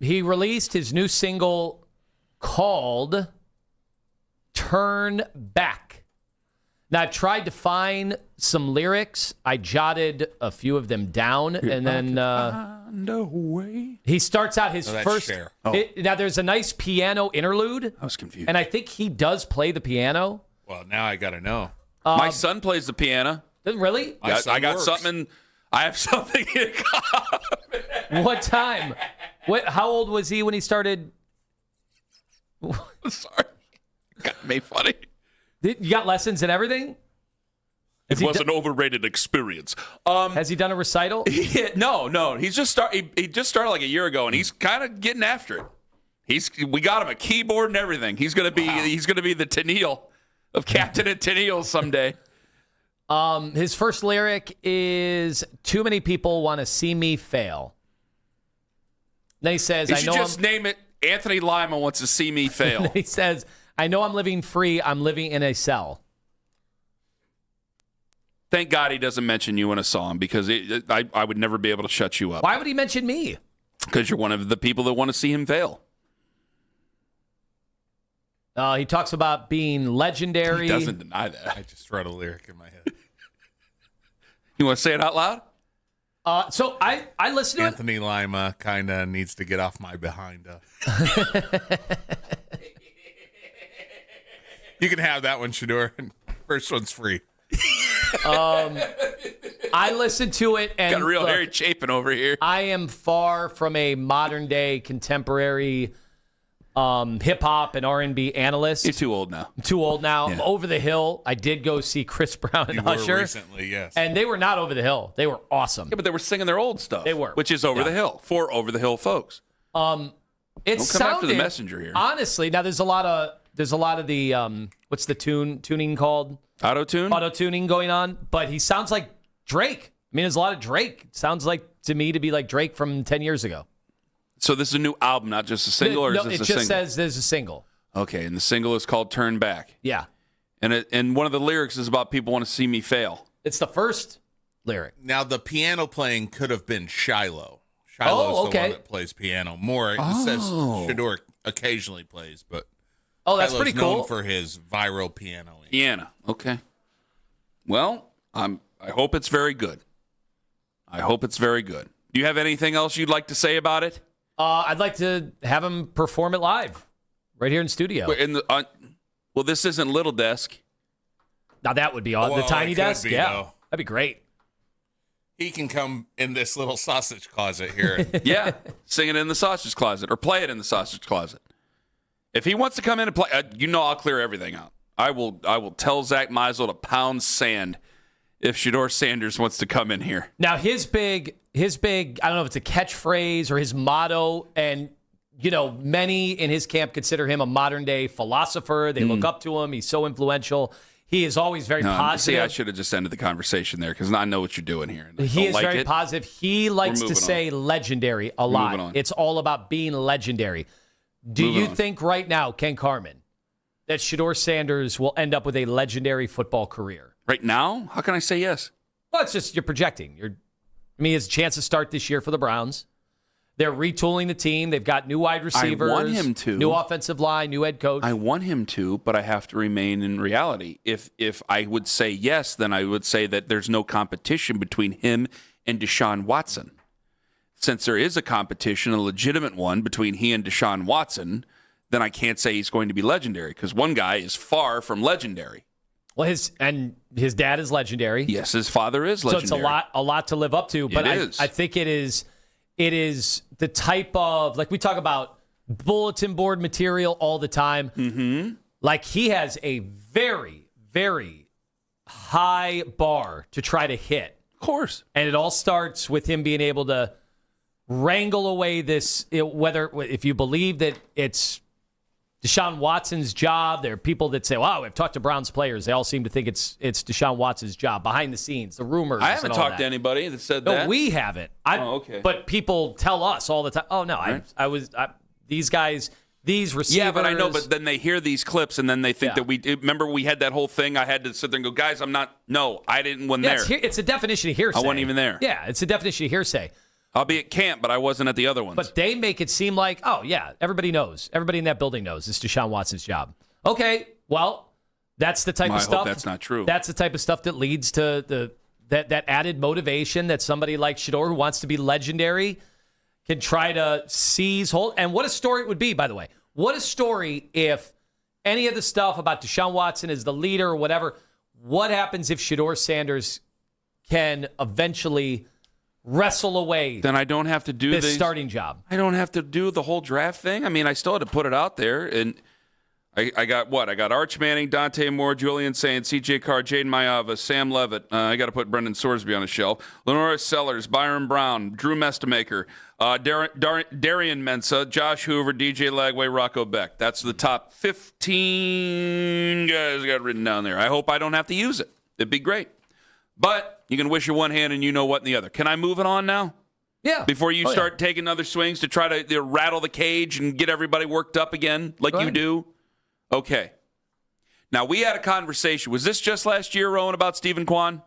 He released his new single called Turn Back. Now, I tried to find some lyrics. I jotted a few of them down, and then he starts out his first. Now, there's a nice piano interlude. I was confused. And I think he does play the piano. Well, now I got to know. My son plays the piano. Really? I got something. I have something in common. What time? How old was he when he started? Sorry. Got me funny. You got lessons and everything? It was an overrated experience. Has he done a recital? No. He just started like a year ago, and he's kind of getting after it. We got him a keyboard and everything. He's gonna be the Tennille of Captain and Tennille someday. His first lyric is "Too many people want to see me fail." Then he says, "I know." Just name it. Anthony Lima wants to see me fail. He says, "I know I'm living free. I'm living in a cell." Thank God he doesn't mention you in a song, because I would never be able to shut you up. Why would he mention me? Because you're one of the people that want to see him fail. He talks about being legendary. He doesn't deny that. I just wrote a lyric in my head. You want to say it out loud? So I listened to Anthony Lima kind of needs to get off my behind. You can have that one, Shedeur. First one's free. I listened to it and got a real Harry Chapin over here. I am far from a modern day contemporary hip hop and R&B analyst. You're too old now. I'm too old now. Yeah. I'm over the hill. I did go see Chris Brown and You Usher were recently, yes. and they were not over the hill. They were awesome. Yeah, but they were singing their old stuff. They were, which is over the hill for over the hill folks. It Don't come sounded after the messenger here. Honestly, now there's a lot of the what's the tuning called? Auto tuning going on, but he sounds like Drake. I mean, there's a lot of Drake. It sounds like to me to be like Drake from 10 years ago. So this is a new album, not just a single, or is this a single? It just says there's a single. Okay, and the single is called "Turn Back." Yeah, and one of the lyrics is about people want to see me fail. It's the first lyric. Now the piano playing could have been Shiloh. Shiloh's the one that plays piano more. It says Shedeur occasionally plays, but that's Shiloh's pretty cool. known for his viral piano. Piano. Okay. Well, I hope it's very good. I hope it's very good. Do you have anything else you'd like to say about it? I'd like to have him perform it live, right here in studio. Well, this isn't Little Desk. Now that would be the tiny desk. That'd be great. He can come in this little sausage closet here. Yeah, sing it in the sausage closet or play it in the sausage closet. If he wants to come in and play, I'll clear everything out. I will tell Zach Meisel to pound sand if Shedeur Sanders wants to come in here. Now his big, I don't know if it's a catchphrase or his motto, and many in his camp consider him a modern day philosopher. They look up to him. He's so influential. He is always very positive. See, I should have just ended the conversation there because I know what you're doing here. He is very positive. He likes to say legendary a lot. It's all about being legendary. Do you think right now, Ken Carman, that Shedeur Sanders will end up with a legendary football career? Right now? How can I say yes? Well, it's just you're projecting. He has a chance to start this year for the Browns. They're retooling the team. They've got new wide receivers. I want him to. New offensive line, new head coach. I want him to, but I have to remain in reality. If I would say yes, then I would say that there's no competition between him and Deshaun Watson. Since there is a competition, a legitimate one, between he and Deshaun Watson, then I can't say he's going to be legendary because one guy is far from legendary. Well, his dad is legendary. Yes, his father is legendary. So it's a lot to live up to. But I think it is the type of, like we talk about bulletin board material all the time. Mm-hmm. Like he has a very, very high bar to try to hit. Of course. And it all starts with him being able to wrangle away whether if you believe that it's Deshaun Watson's job. There are people that say, wow, I've talked to Browns players. They all seem to think it's Deshaun Watson's job behing the scenes, the rumors. I haven't talked to anybody that said that. No, we haven't. Okay. But people tell us all the time, oh, no, right. These guys, these receivers. Yeah, but I know, but then they hear these clips and then they think that remember we had that whole thing. I had to sit there and go, guys, I didn't win there. It's a definition of hearsay. I wasn't even there. Yeah, it's a definition of hearsay. I'll be at camp, but I wasn't at the other ones. But they make it seem like, oh, yeah, everybody knows. Everybody in that building knows it's Deshaun Watson's job. Okay, well, that's the type of stuff. I hope that's not true. That's the type of stuff that leads to that added motivation that somebody like Shedeur, who wants to be legendary, can try to seize hold. And what a story it would be, by the way. What a story if any of the stuff about Deshaun Watson as the leader or whatever, what happens if Shedeur Sanders can eventually wrestle away? Then I don't have to do this starting job. I don't have to do the whole draft thing. I mean, I still had to put it out there. And I got what? I got Arch Manning, Dante Moore, Julian Sainz, C.J. Carr, Jaden Mayava, Sam Levitt. I got to put Brendan Sorsby on a shelf. Lenora Sellers, Byron Brown, Drew Mestamaker, Darian Mensah, Josh Hoover, DJ Lagway, Rocco Beck. That's the top 15 guys I got written down there. I hope I don't have to use it. It'd be great. But you can wish your one hand and you know what in the other. Can I move it on now? Yeah. Before you start taking other swings to try to rattle the cage and get everybody worked up again like you do? Okay. Now, we had a conversation. Was this just last year, Rowan, about Stephen Kwan?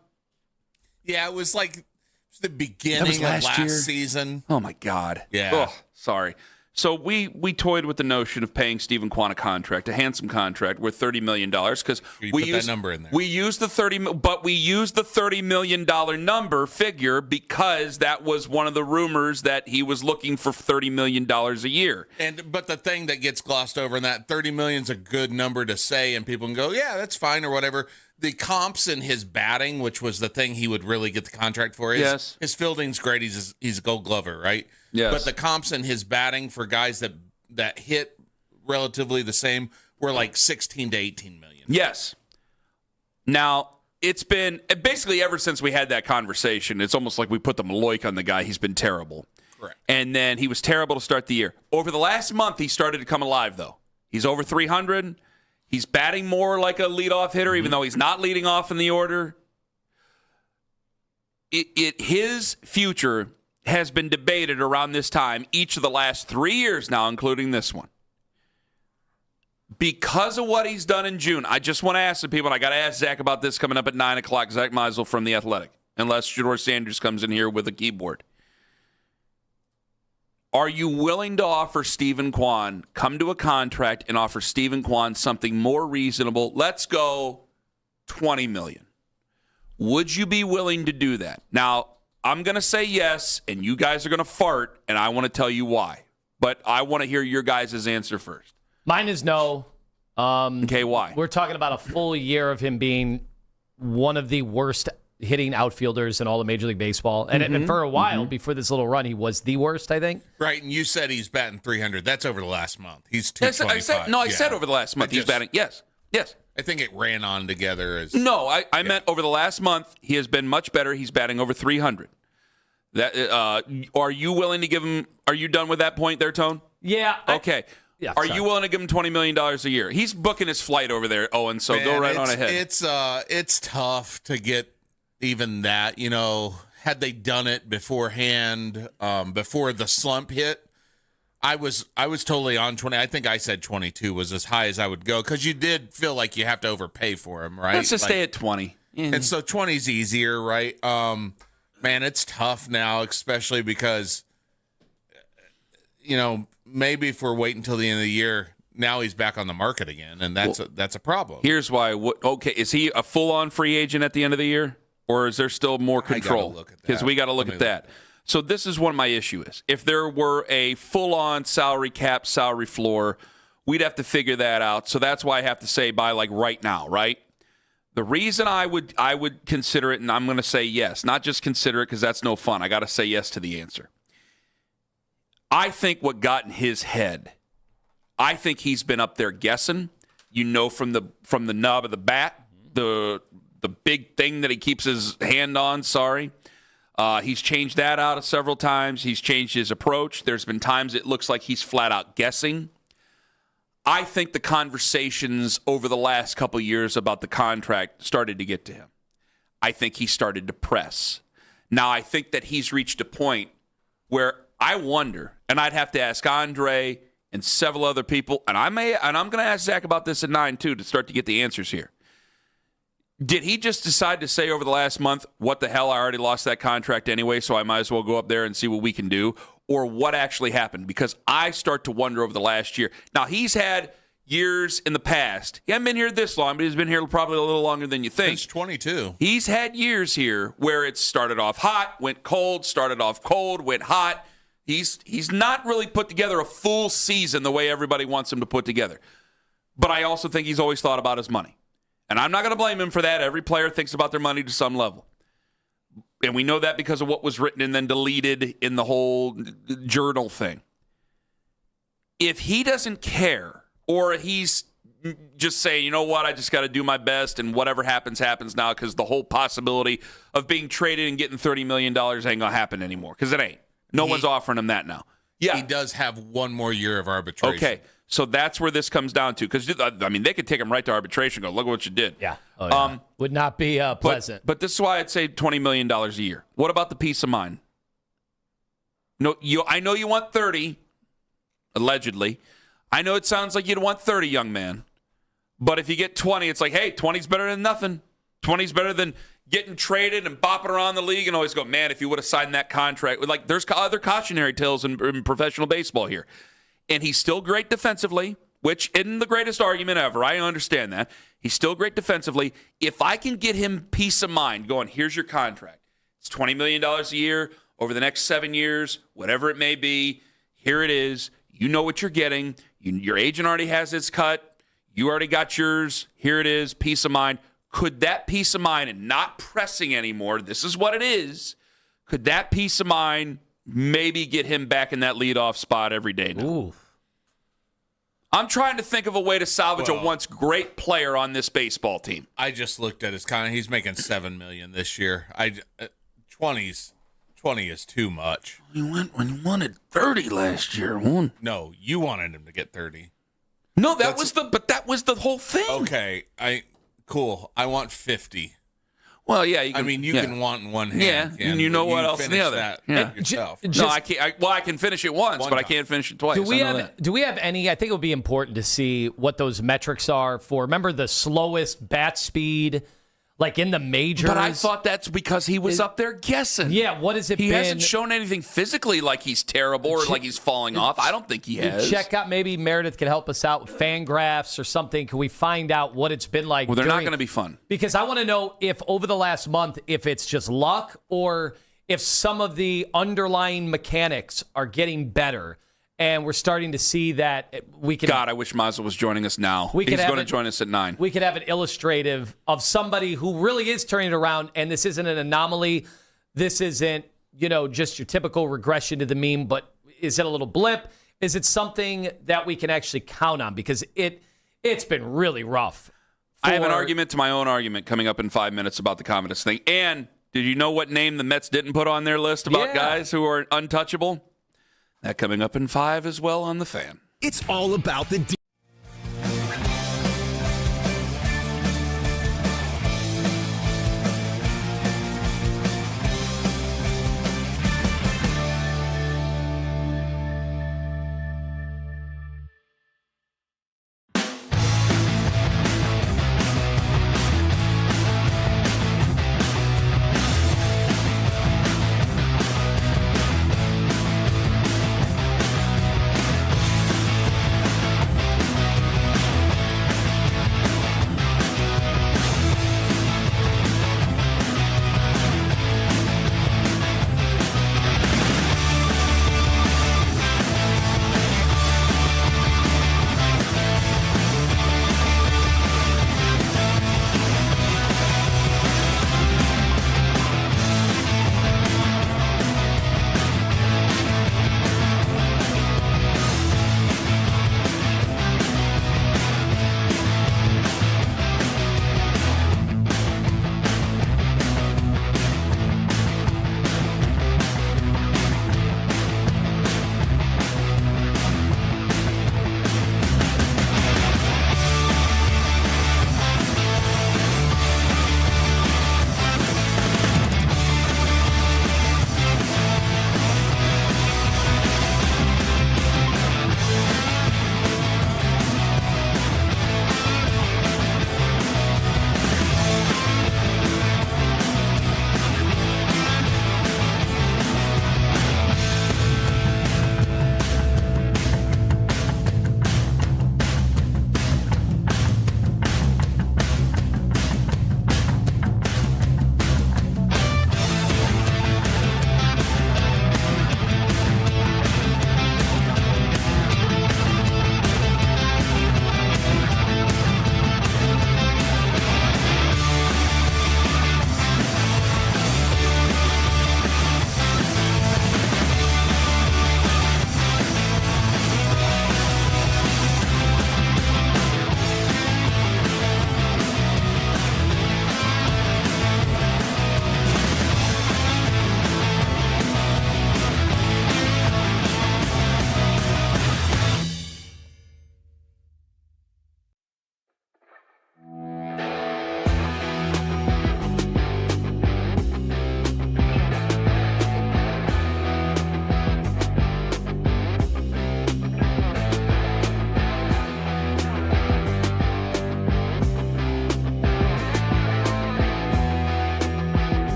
Yeah, it was like the beginning of last season. Oh, my God. Yeah. Oh, sorry. So we toyed with the notion of paying Stephen Kwan a contract, a handsome contract worth $30 million, because we used that number in there. We used the $30 million figure because that was one of the rumors that he was looking for $30 million a year. But the thing that gets glossed over in that $30 million is a good number to say, and people can go, yeah, that's fine or whatever. The comps in his batting, which was the thing he would really get the contract for, is his fielding's great. He's a Gold Glover, right? Yes. But the comps in his batting for guys that hit relatively the same were like 16 to 18 million. Yes. Now, it's been basically ever since we had that conversation, it's almost like we put the Maloik on the guy. He's been terrible. Correct. And then he was terrible to start the year. Over the last month, he started to come alive, though. He's over 300. He's batting more like a leadoff hitter, even though he's not leading off in the order. His future has been debated around this time each of the last 3 years now, including this one. Because of what he's done in June, I just want to ask the people, and I got to ask Zach about this coming up at 9 o'clock, Zach Meisel from The Athletic, unless Shedeur Sanders comes in here with a keyboard. Are you willing to offer Stephen Kwan, come to a contract and offer Stephen Kwan something more reasonable? Let's go $20 million. Would you be willing to do that? Now, I'm going to say yes, and you guys are going to fart, and I want to tell you why. But I want to hear your guys' answer first. Mine is no. Okay, why? We're talking about a full year of him being one of the worst hitting outfielders in all of Major League Baseball. And for a while, before this little run, he was the worst, I think. Right, and you said he's batting 300. That's over the last month. He's 225. I said over the last month he's batting. Yes. I think it ran on together as. No, I meant over the last month, he has been much better. He's batting over 300. That are you willing to give him? Are you done with that point there, Tone? Yeah. Okay. Are you willing to give him $20 million a year? He's booking his flight over there, Owen, so go right on ahead. It's tough to get even that. Had they done it beforehand, before the slump hit, I was totally on 20. I think I said 22 was as high as I would go because you did feel like you have to overpay for him, right? Let's just stay at 20. And so 20 is easier, right? Man, it's tough now, especially because, maybe if we're waiting until the end of the year, now he's back on the market again, and that's a problem. Here's why. Okay, is he a full-on free agent at the end of the year, or is there still more control? Because we got to look at that. So this is what my issue is. If there were a full-on salary cap, salary floor, we'd have to figure that out. So that's why I have to say by right now, right? The reason I would consider it, and I'm going to say yes, not just consider it because that's no fun. I got to say yes to the answer. I think what got in his head, I think he's been up there guessing. From the nub of the bat, the big thing that he keeps his hand on. He's changed that out several times. He's changed his approach. There's been times it looks like he's flat out guessing. I think the conversations over the last couple years about the contract started to get to him. I think he started to press. Now, I think that he's reached a point where I wonder, and I'd have to ask Andre and several other people, and I'm going to ask Zach about this at 9 too to start to get the answers here. Did he just decide to say over the last month, what the hell, I already lost that contract anyway, so I might as well go up there and see what we can do? Or what actually happened? Because I start to wonder over the last year. Now, he's had years in the past. He hasn't been here this long, but he's been here probably a little longer than you think. He's 22. He's had years here where it started off hot, went cold, started off cold, went hot. He's not really put together a full season the way everybody wants him to put together. But I also think he's always thought about his money. And I'm not going to blame him for that. Every player thinks about their money to some level. And we know that because of what was written and then deleted in the whole journal thing. If he doesn't care, or he's just saying, you know what, I just got to do my best and whatever happens, happens now because the whole possibility of being traded and getting $30 million ain't going to happen anymore because it ain't. No one's offering him that now. Yeah. He does have one more year of arbitration. Okay. So that's where this comes down to. Because, they could take him right to arbitration and go, look at what you did. Yeah. Oh, yeah. Would not be pleasant. But this is why I'd say $20 million a year. What about the peace of mind? No, I know you want 30, allegedly. I know it sounds like you'd want 30, young man. But if you get 20, it's like, hey, 20's better than nothing. 20's better than getting traded and bopping around the league and always go, man, if you would have signed that contract. Like, there's other cautionary tales in professional baseball here. And he's still great defensively, which isn't the greatest argument ever. I understand that. He's still great defensively. If I can get him peace of mind going, here's your contract. It's $20 million a year over the next 7 years, whatever it may be. Here it is. You know what you're getting. Your agent already has his cut. You already got yours. Here it is. Peace of mind. Could that peace of mind and not pressing anymore, this is what it is, could that peace of mind maybe get him back in that leadoff spot every day now? Ooh. I'm trying to think of a way to salvage a once great player on this baseball team. I just looked at his contract. He's making $7 million this year. 20 is too much. When you wanted 30 last year, No, you wanted him to get 30. No, that was the whole thing. Okay, cool. I want 50. Well, yeah. You can want in one hand. Yeah, and you know what else in the other. That yourself. No, I can't. I can finish it once, but I can't finish it twice. Do we have any? I think it would be important to see what those metrics are for. Remember the slowest bat speed, like in the majors. But I thought that's because he was up there guessing. Yeah, what has it been? He hasn't shown anything physically like he's terrible or like he's falling off. I don't think he has. Check out, maybe Meredith can help us out with fan graphs or something. Can we find out what it's been like? Well, they're not going to be fun. Because I want to know if over the last month, if it's just luck or if some of the underlying mechanics are getting better. And we're starting to see that we can. God, I wish Mazza was joining us now. He's going to join us at 9. We could have an illustrative of somebody who really is turning it around. And this isn't an anomaly. This isn't, just your typical regression to the mean. But is it a little blip? Is it something that we can actually count on? Because it's been really rough. I have an argument to my own argument coming up in 5 minutes about the Commodus thing. And did you know what name the Mets didn't put on their list about guys who are untouchable? That coming up in 5 as well on The Fan. It's all about the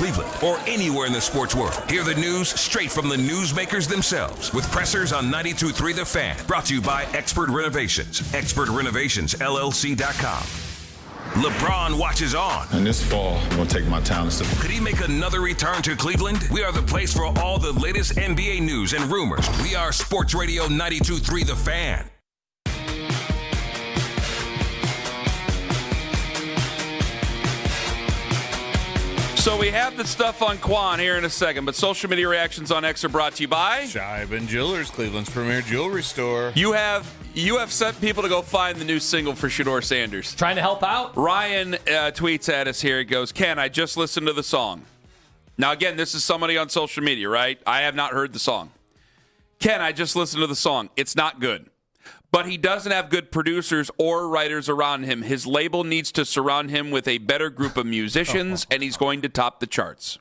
Cleveland, or anywhere in the sports world. Hear the news straight from the newsmakers themselves with pressers on 92.3 The Fan. Brought to you by Expert Renovations. ExpertRenovations.LLC.com. LeBron watches on. And this fall, I'm going to take my talents to. Could he make another return to Cleveland? We are the place for all the latest NBA news and rumors. We are Sports Radio 92.3 The Fan. So we have the stuff on Quan here in a second, but social media reactions on X are brought to you by Shiben Jewelers, Cleveland's premier jewelry store. You have sent people to go find the new single for Shedeur Sanders. Trying to help out? Ryan tweets at us here. He goes, Ken, I just listened to the song. Now, again, this is somebody on social media, right? I have not heard the song. Ken, I just listened to the song. It's not good. But he doesn't have good producers or writers around him. His label needs to surround him with a better group of musicians, and he's going to top the charts.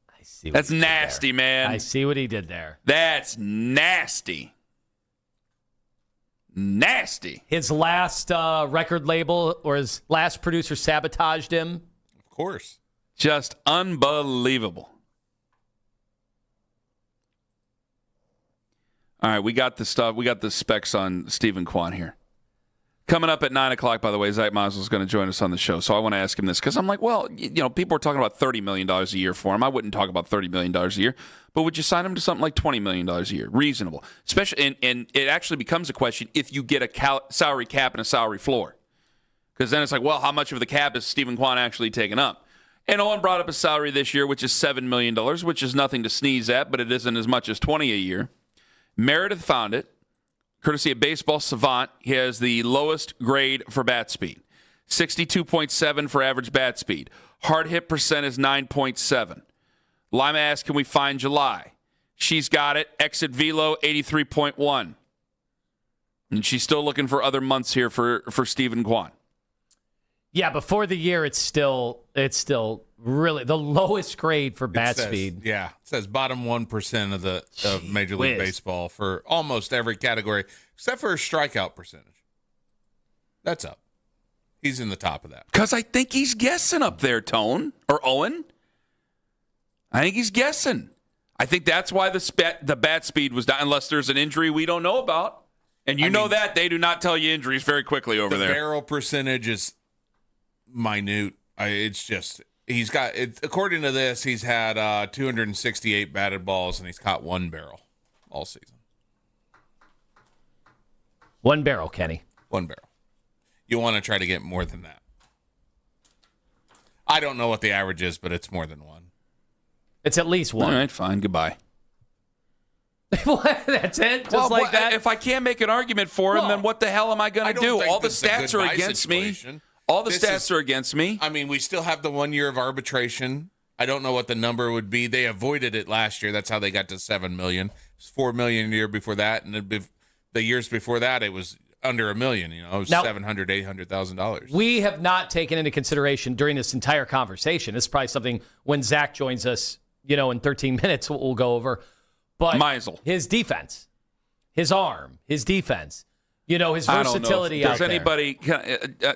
I see. That's nasty, man. I see what he did there. That's nasty. Nasty. His last record label or his last producer sabotaged him. Of course. Just unbelievable. All right, we got the stuff. We got the specs on Stephen Kwan here. Coming up at 9 o'clock, by the way, Zach Mazel is going to join us on the show. So I want to ask him this because I'm like, well, people are talking about $30 million a year for him. I wouldn't talk about $30 million a year, but would you sign him to something like $20 million a year? Reasonable. Especially, and it actually becomes a question if you get a salary cap and a salary floor. Because then it's like, well, how much of the cap is Stephen Kwan actually taking up? And Owen brought up a salary this year, which is $7 million, which is nothing to sneeze at, but it isn't as much as $20 a year. Meredith found it, courtesy of Baseball Savant. He has the lowest grade for bat speed, 62.7 for average bat speed. Hard hit percent is 9.7. Lima asked, can we find July? She's got it. Exit velo, 83.1. And she's still looking for other months here for Stephen Kwan. Yeah, before the year, it's still really the lowest grade for bat speed. Yeah, it says bottom 1% of Major League Baseball for almost every category, except for strikeout percentage. That's up. He's in the top of that. Because I think he's guessing up there, Tone, or Owen. I think he's guessing. I think that's why the bat speed was down, unless there's an injury we don't know about. And you know that. They do not tell you injuries very quickly over there. The barrel percentage is minute. It's just, he's got, according to this, he's had 268 batted balls and he's caught one barrel all season. One barrel, Kenny. One barrel. You want to try to get more than that. I don't know what the average is, but it's more than one. It's at least one. All right, fine. Goodbye. That's it? Just like that? If I can't make an argument for him, then what the hell am I going to do? All the stats are against me. All the stats are against me. I mean, we still have the 1 year of arbitration. I don't know what the number would be. They avoided it last year. That's how they got to $7 million. It was $4 million the year before that, and the years before that, it was under $1 million. It was $700,000, $800,000. We have not taken into consideration during this entire conversation. This is probably something when Zach joins us, in 13 minutes, we'll go over. But Meisel. His defense, his arm, his defense. His versatility out there. Does anybody,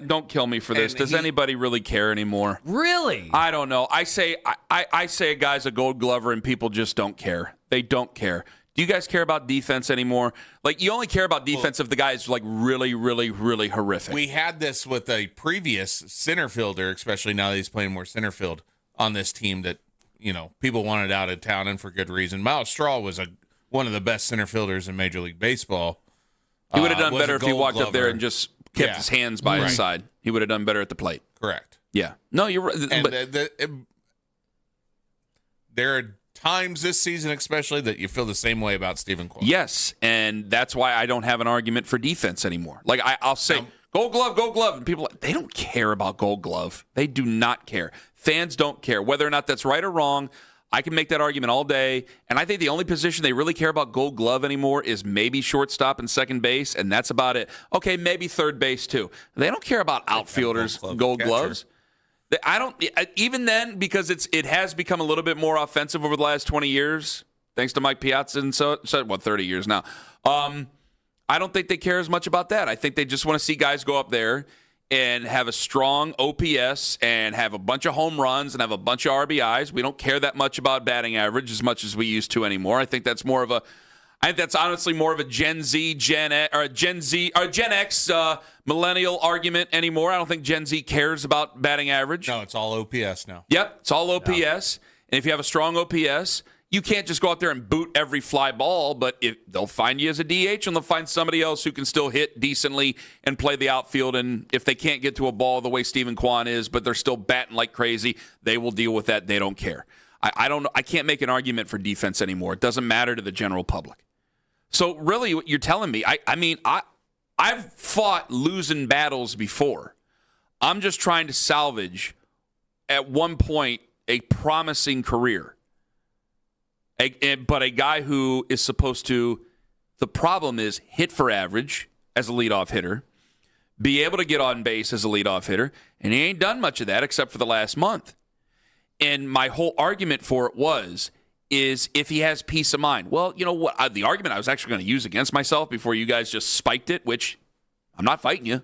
don't kill me for this, does anybody really care anymore? Really? I don't know. I say a guy's a Gold Glover and people just don't care. They don't care. Do you guys care about defense anymore? Like, you only care about defense if the guy is, like, really, really, really horrific. We had this with a previous center fielder, especially now that he's playing more center field on this team that, people wanted out of town, and for good reason. Miles Straw was one of the best center fielders in Major League Baseball. He would have done better if he walked up there and just kept his hands by his side. He would have done better at the plate. Correct. Yeah. No, you're right. And there are times this season especially that you feel the same way about Stephen Kwan. Yes, and that's why I don't have an argument for defense anymore. Like, I'll say, Gold Glove, and people, they don't care about Gold Glove. They do not care. Fans don't care. Whether or not that's right or wrong, I can make that argument all day, and I think the only position they really care about Gold Glove anymore is maybe shortstop and second base, and that's about it. Okay, maybe third base too. They don't care about outfielders' Gold Gloves. I don't, even then, because it has become a little bit more offensive over the last 20 years, thanks to Mike Piazza and 30 years now. I don't think they care as much about that. I think they just want to see guys go up there and have a strong OPS and have a bunch of home runs and have a bunch of RBIs. We don't care that much about batting average as much as we used to anymore. I think that's honestly more of a Gen X millennial argument anymore. I don't think Gen Z cares about batting average. No, it's all OPS now. Yep, it's all OPS. Yeah. And if you have a strong OPS, you can't just go out there and boot every fly ball, but they'll find you as a DH and they'll find somebody else who can still hit decently and play the outfield. And if they can't get to a ball the way Stephen Kwan is, but they're still batting like crazy, they will deal with that. They don't care. I can't make an argument for defense anymore. It doesn't matter to the general public. So really what you're telling me, I've fought losing battles before. I'm just trying to salvage, at one point, a promising career. But a guy who is supposed to, the problem is hit for average as a leadoff hitter, be able to get on base as a leadoff hitter, and he ain't done much of that except for the last month. And my whole argument for it is if he has peace of mind. Well, you know what? The argument I was actually going to use against myself before you guys just spiked it, which I'm not fighting you.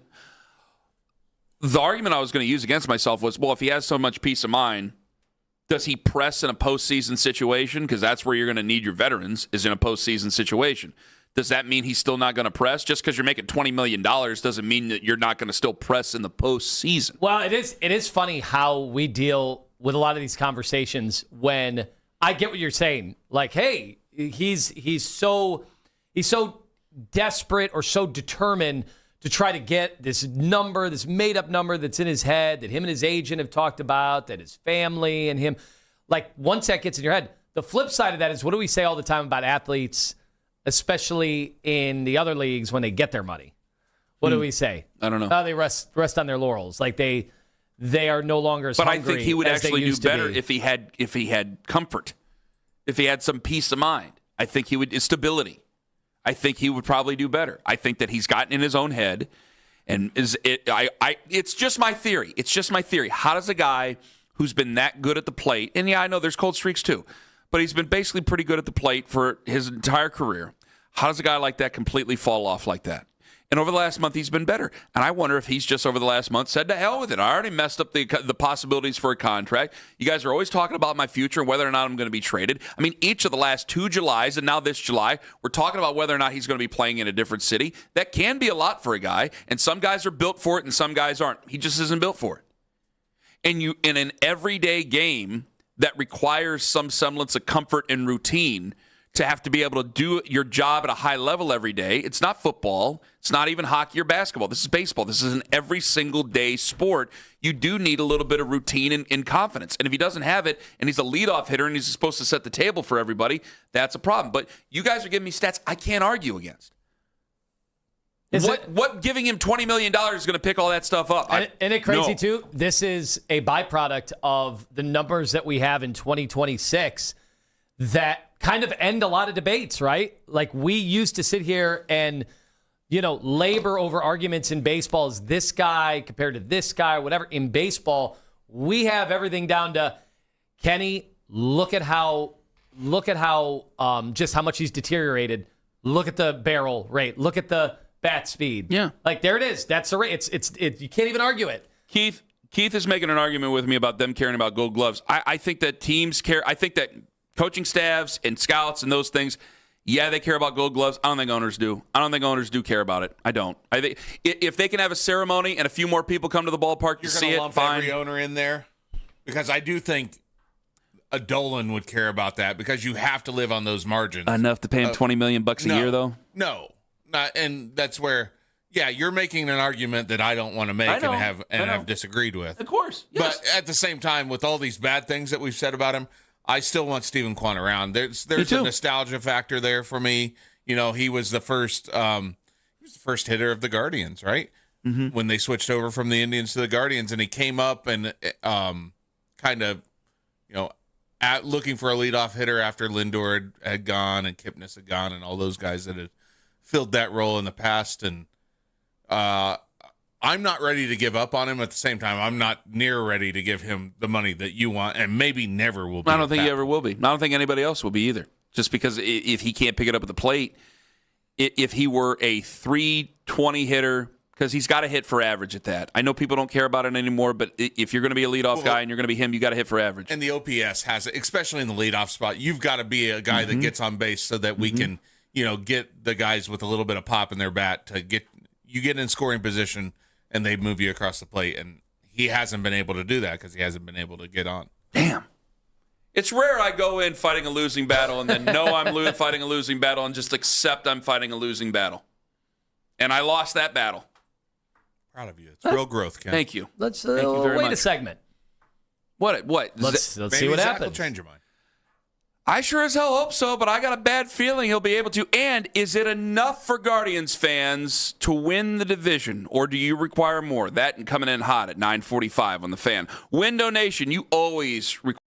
The argument I was going to use against myself was, well, if he has so much peace of mind, does he press in a postseason situation? Because that's where you're going to need your veterans, is in a postseason situation. Does that mean he's still not going to press? Just because you're making $20 million doesn't mean that you're not going to still press in the postseason. Well, it is funny how we deal with a lot of these conversations when I get what you're saying. Like, hey, he's so desperate or so determined to try to get this number, this made-up number that's in his head that him and his agent have talked about, that his family and him, like, once that gets in your head, the flip side of that is, what do we say all the time about athletes, especially in the other leagues when they get their money? What do we say? I don't know. They rest on their laurels. Like, they are no longer as But hungry. I think he would as actually they do used to better be. if he had comfort, if he had some peace of mind. I think he would stability. I think he would probably do better. I think that he's gotten in his own head, and it's just my theory. It's just my theory. How does a guy who's been that good at the plate, and yeah, I know there's cold streaks too, but he's been basically pretty good at the plate for his entire career. How does a guy like that completely fall off like that? And over the last month, he's been better. And I wonder if he's just over the last month said, to hell with it. I already messed up the possibilities for a contract. You guys are always talking about my future and whether or not I'm going to be traded. I mean, each of the last 2 Julys and now this July, we're talking about whether or not he's going to be playing in a different city. That can be a lot for a guy. And some guys are built for it and some guys aren't. He just isn't built for it. And you, in an everyday game that requires some semblance of comfort and routine, to have to be able to do your job at a high level every day. It's not football. It's not even hockey or basketball. This is baseball. This is an every single day sport. You do need a little bit of routine and confidence. And if he doesn't have it and he's a leadoff hitter and he's supposed to set the table for everybody, that's a problem. But you guys are giving me stats I can't argue against. What giving him $20 million is going to pick all that stuff up? Isn't it crazy, too? This is a byproduct of the numbers that we have in 2026 that kind of end a lot of debates, right? Like, we used to sit here and, labor over arguments in baseball. Is this guy compared to this guy, whatever. In baseball, we have everything down to, Kenny, look at how just how much he's deteriorated. Look at the barrel rate. Look at the bat speed. Yeah. Like, there it is. That's the rate. It's you can't even argue it. Keith is making an argument with me about them caring about Gold Gloves. I think that teams care. I think that coaching staffs and scouts and those things, yeah, they care about Gold Gloves. I don't think owners do. I don't think owners do care about it. I don't. I think if they can have a ceremony and a few more people come to the ballpark to see it, lump fine. Every owner in there, because I do think a Dolan would care about that, because you have to live on those margins. Enough to pay him $20 million a year, though. No, not, and that's where. Yeah, you're making an argument that I don't want to make and have disagreed with. Of course, yes. But at the same time, with all these bad things that we've said about him, I still want Stephen Kwan around. There's a nostalgia factor there for me. He was the first hitter of the Guardians, right? Mm-hmm. When they switched over from the Indians to the Guardians, and he came up and kind of, looking for a leadoff hitter after Lindor had gone and Kipnis had gone and all those guys that had filled that role in the past. And I'm not ready to give up on him. At the same time, I'm not near ready to give him the money that you want, and maybe never will be. I don't think he ever will be. I don't think anybody else will be either. Just because if he can't pick it up at the plate, if he were a 320 hitter, because he's got to hit for average at that. I know people don't care about it anymore, but if you're going to be a leadoff guy and you're going to be him, you got to hit for average. And the OPS has it, especially in the leadoff spot. You've got to be a guy that gets on base so that we can, get the guys with a little bit of pop in their bat to get in scoring position and they move you across the plate. And he hasn't been able to do that because he hasn't been able to get on. Damn. It's rare I go in fighting a losing battle and then know I'm fighting a losing battle and just accept I'm fighting a losing battle. And I lost that battle. Proud of you. It's real growth, Ken. Thank you. Let's Thank you very wait much. a segment. What? Let's see what Zach happens. will change your mind. I sure as hell hope so, but I got a bad feeling he'll be able to. And is it enough for Guardians fans to win the division, or do you require more? That and coming in hot at 9:45 on the Fan. Window Nation, you always require.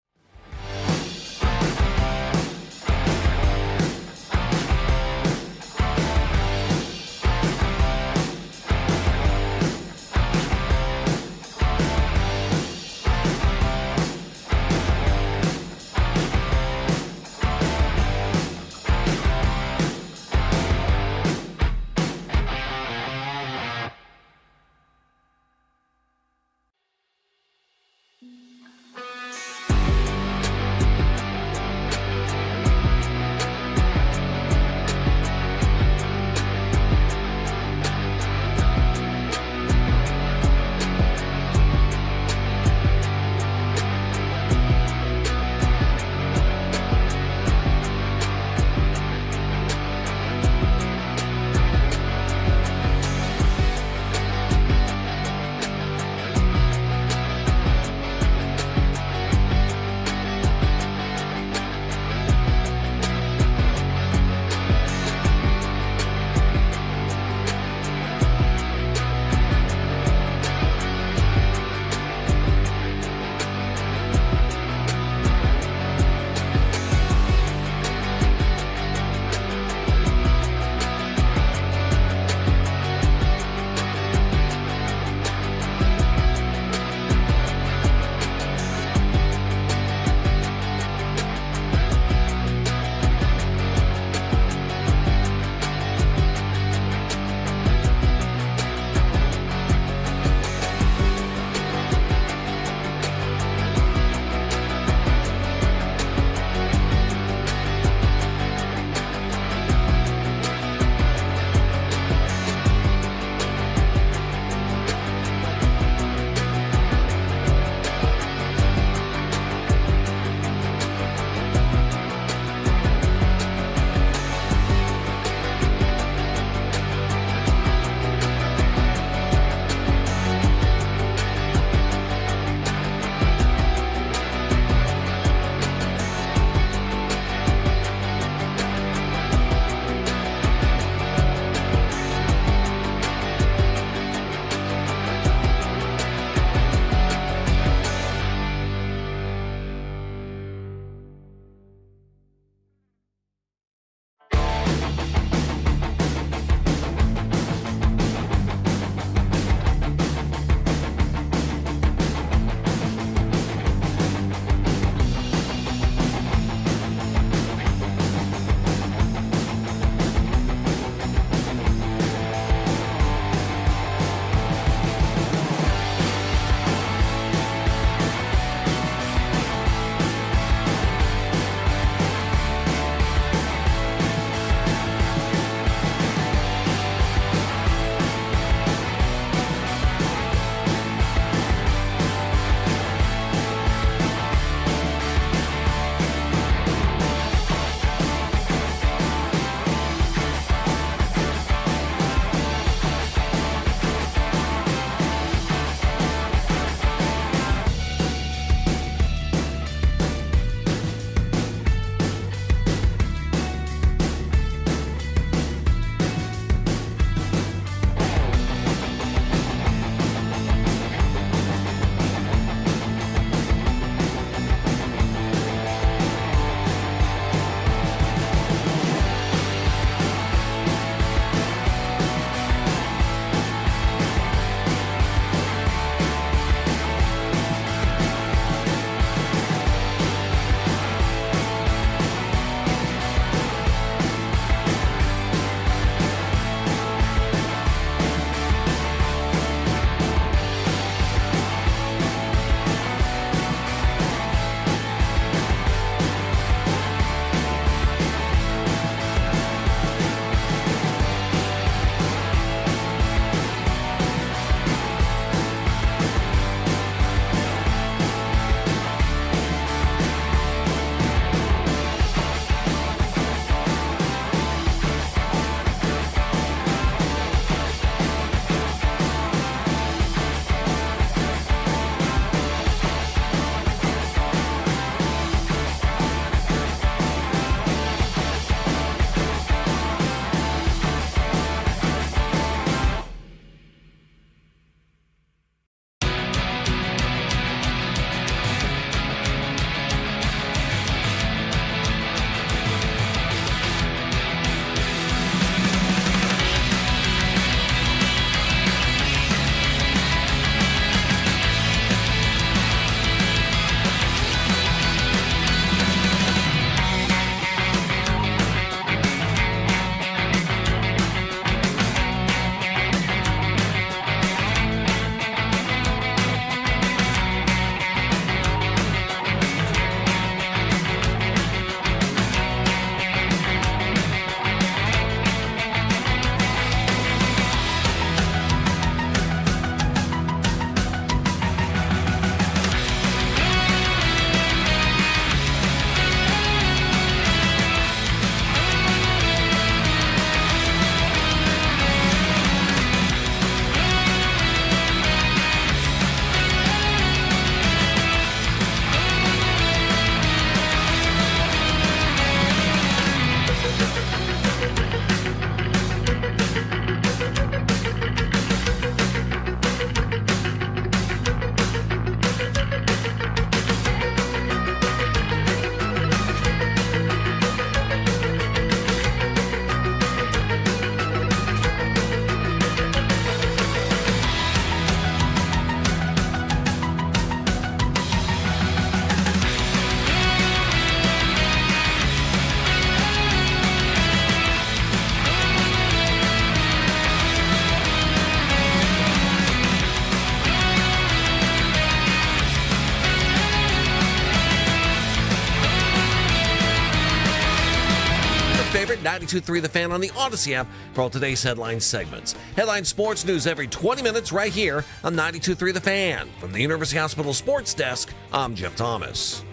92.3 The Fan on the Odyssey app for all today's headline segments. Headline sports news every 20 minutes right here on 92.3 The Fan. From the University Hospital Sports Desk, I'm Jeff Thomas.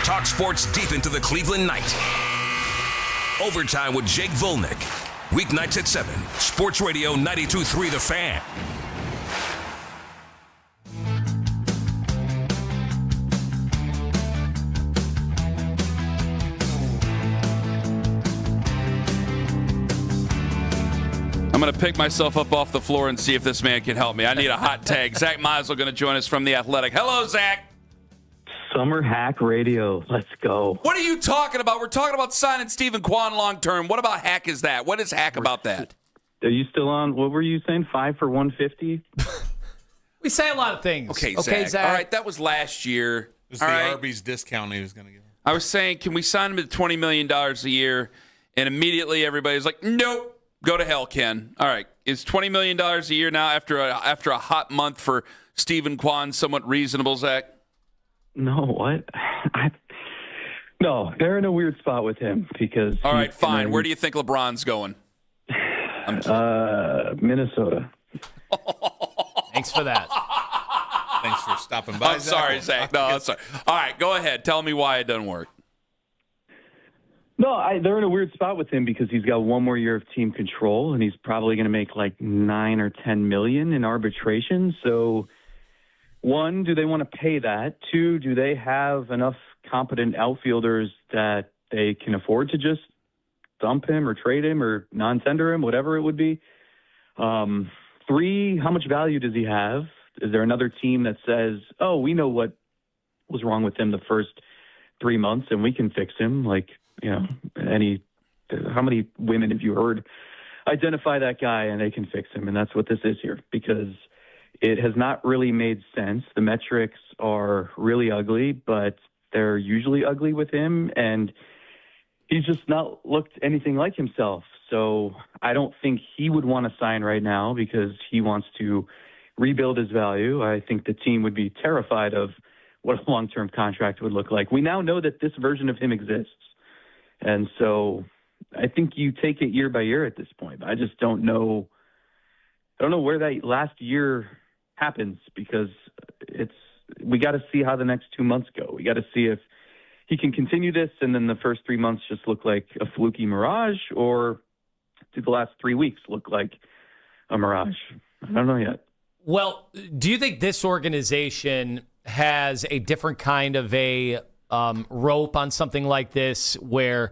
Talk sports deep into the Cleveland night. Overtime with Jake Volnick. Weeknights at 7. Sports Radio 92.3 The Fan. I'm going to pick myself up off the floor and see if this man can help me. I need a hot tag. Zach Meisel going to join us from The Athletic. Hello, Zach. Summer Hack Radio. Let's go. What are you talking about? We're talking about signing Stephen Kwan long term. What about hack is that? What is hack about that? Are you still on? What were you saying? 5 for 150? We say a lot of things. Okay, Zach. All right, that was last year. This is All the right. Arby's discount he was going to give. I was saying, can we sign him at $20 million a year? And immediately everybody's like, nope, go to hell, Ken. All right, is $20 million a year now after a hot month for Stephen Kwan somewhat reasonable, Zach? No, what? No, they're in a weird spot with him because. All right, fine. Where do you think LeBron's going? Minnesota. Thanks for that. Thanks for stopping by. I'm sorry, Zach. No, I'm sorry. All right, go ahead. Tell me why it doesn't work. No, they're in a weird spot with him because he's got one more year of team control, and he's probably going to make like $9 or $10 million in arbitration. So, one, do they want to pay that? Two, do they have enough competent outfielders that they can afford to just dump him or trade him or non-tender him, whatever it would be? Three, how much value does he have? Is there another team that says, oh, we know what was wrong with him the first 3 months and we can fix him? Like, you know, how many women have you heard identify that guy and they can fix him? And that's what this is here, because it has not really made sense. The metrics are really ugly, but they're usually ugly with him, and he's just not looked anything like himself. So I don't think he would want to sign right now because he wants to rebuild his value. I think the team would be terrified of what a long-term contract would look like. We now know that this version of him exists. And so I think you take it year by year at this point. I just don't know. I don't know where that last year happens, because we got to see how the next 2 months go. We got to see if he can continue this and then the first 3 months just look like a fluky mirage, or do the last 3 weeks look like a mirage? I don't know yet. Well, do you think this organization has a different kind of a rope on something like this, where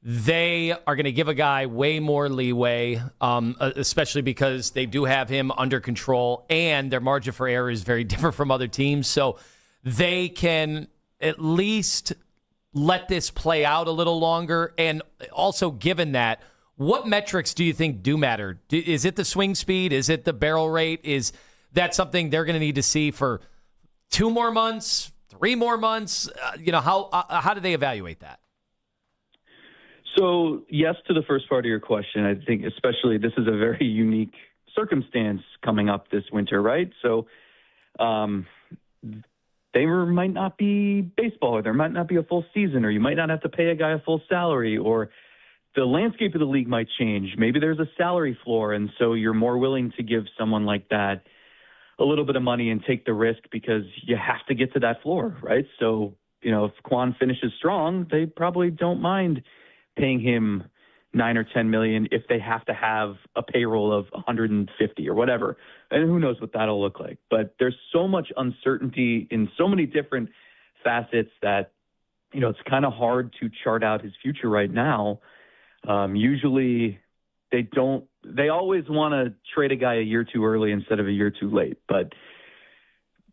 they are going to give a guy way more leeway, especially because they do have him under control and their margin for error is very different from other teams. So they can at least let this play out a little longer. And also, given that, what metrics do you think do matter? Is it the swing speed? Is it the barrel rate? Is that something they're going to need to see for 2 more months, 3 more months? How do they evaluate that? So, yes, to the first part of your question, I think especially this is a very unique circumstance coming up this winter, right? So there might not be baseball, or there might not be a full season, or you might not have to pay a guy a full salary, or the landscape of the league might change. Maybe there's a salary floor, and so you're more willing to give someone like that a little bit of money and take the risk because you have to get to that floor, right? So, if Kwan finishes strong, they probably don't mind paying him $9 or $10 million if they have to have a payroll of 150 or whatever. And who knows what that'll look like. But there's so much uncertainty in so many different facets that, it's kind of hard to chart out his future right now. Usually they always want to trade a guy a year too early instead of a year too late. But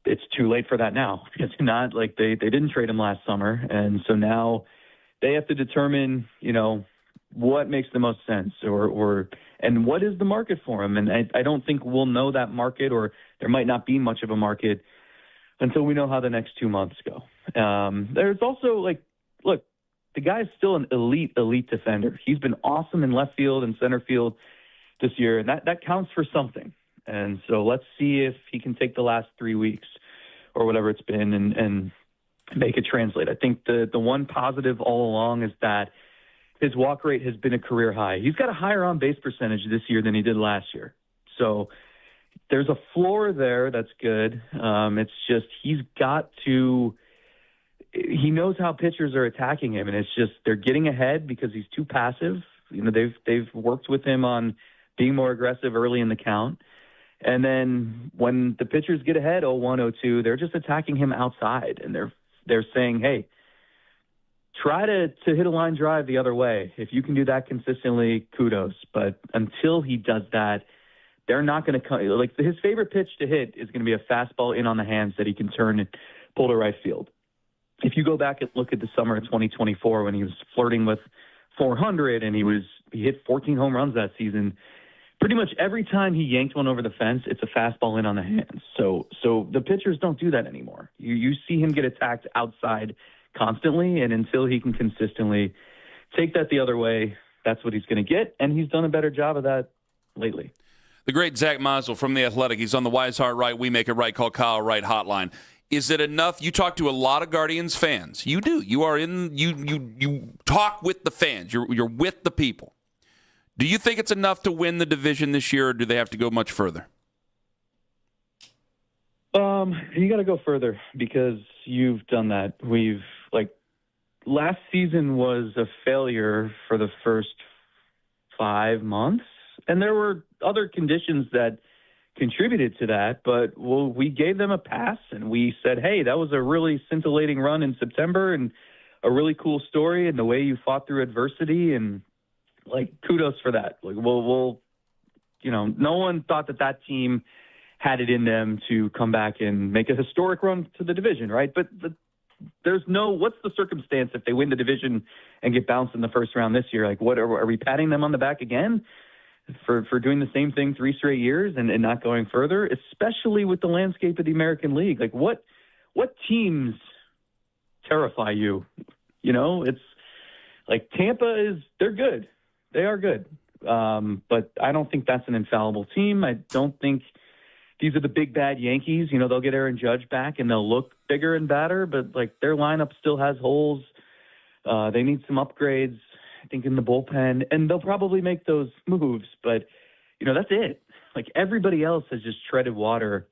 it's too late for that now. It's not like they didn't trade him last summer. And so now they have to determine, what makes the most sense and what is the market for him. And I don't think we'll know that market, or there might not be much of a market until we know how the next 2 months go. There's also look, the guy's still an elite defender. He's been awesome in left field and center field this year, and that counts for something. And so let's see if he can take the last 3 weeks or whatever it's been and make it translate. I think the one positive all along is that his walk rate has been a career high. He's got a higher on-base percentage this year than he did last year. So there's a floor there that's good. It's just he knows how pitchers are attacking him, and it's just they're getting ahead because he's too passive. You know, they've worked with him on being more aggressive early in the count. And then when the pitchers get ahead 0-1, 0-2, they're just attacking him outside, and they're saying, hey, try to hit a line drive the other way. If you can do that consistently, kudos. But until he does that, they're not going to come. Like, his favorite pitch to hit is going to be a fastball in on the hands that he can turn and pull to right field. If you go back and look at the summer of 2024 when he was flirting with 400 and he hit 14 home runs that season, pretty much every time he yanked one over the fence, it's a fastball in on the hands. So the pitchers don't do that anymore. You see him get attacked outside constantly, and until he can consistently take that the other way, that's what he's going to get, and he's done a better job of that lately. The great Zach Mazel from The Athletic. He's on the Wise Heart Right, We Make It Right, call Kyle Wright hotline. Is it enough? You talk to a lot of Guardians fans. You do. You are in. You talk with the fans. You're with the people. Do you think it's enough to win the division this year, or do they have to go much further? You got to go further because you've done that. Last season was a failure for the first 5 months, and there were other conditions that contributed to that, but we gave them a pass, and we said, hey, that was a really scintillating run in September and a really cool story, and the way you fought through adversity, and kudos for that. No one thought that team had it in them to come back and make a historic run to the division, right? But what's the circumstance if they win the division and get bounced in the first round this year? What are we patting them on the back again for doing the same thing 3 straight years and not going further, especially with the landscape of the American League? What teams terrify you? It's like Tampa they're good. They are good. But I don't think that's an infallible team. I don't think these are the big bad Yankees. They'll get Aaron Judge back and they'll look bigger and badder, but their lineup still has holes. They need some upgrades, I think, in the bullpen, and they'll probably make those moves. But, that's it. Everybody else has just treaded water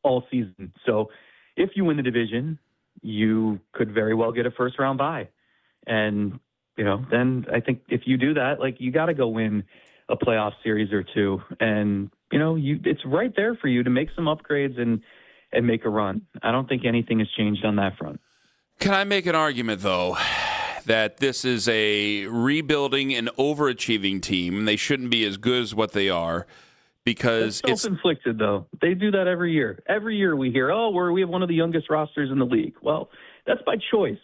all season. So if you win the division, you could very well get a first round bye. And, then I think if you do that, you got to go win a playoff series or two. And, it's right there for you to make some upgrades and make a run. I don't think anything has changed on that front. Can I make an argument, though, that this is a rebuilding and overachieving team? They shouldn't be as good as what they are because it's self-inflicted, though. They do that every year. Every year we hear, we have one of the youngest rosters in the league. Well, that's by choice.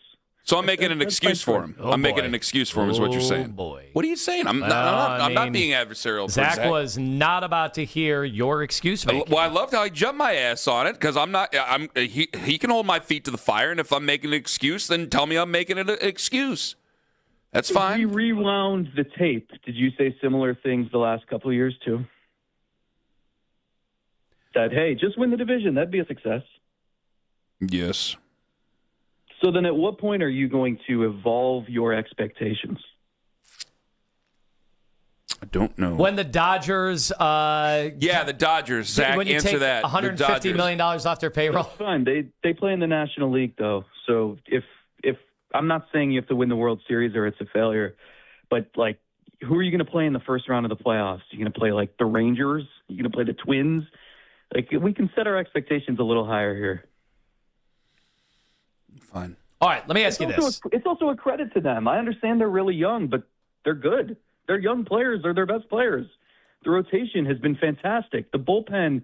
So I'm making an excuse for him. I'm making an excuse for him is what you're saying. Boy. What are you saying? I'm not being adversarial. Zach was not about to hear your excuse making. Well, I loved how he jumped my ass on it because he can hold my feet to the fire, and if I'm making an excuse, then tell me I'm making an excuse. That's fine. If we rewound the tape, did you say similar things the last couple of years too? That, hey, just win the division. That'd be a success. Yes. So then at what point are you going to evolve your expectations? I don't know. When the Dodgers... the Dodgers. Zach, when you answer take that. $150 million off their payroll? That's fine. They play in the National League, though. So if I'm not saying you have to win the World Series or it's a failure, but, who are you going to play in the first round of the playoffs? You're going to play, the Rangers? You're going to play the Twins? We can set our expectations a little higher here. Fine. All right, let me ask you this. It's also a credit to them. I understand they're really young, but they're good. They're young players. They're their best players. The rotation has been fantastic. The bullpen,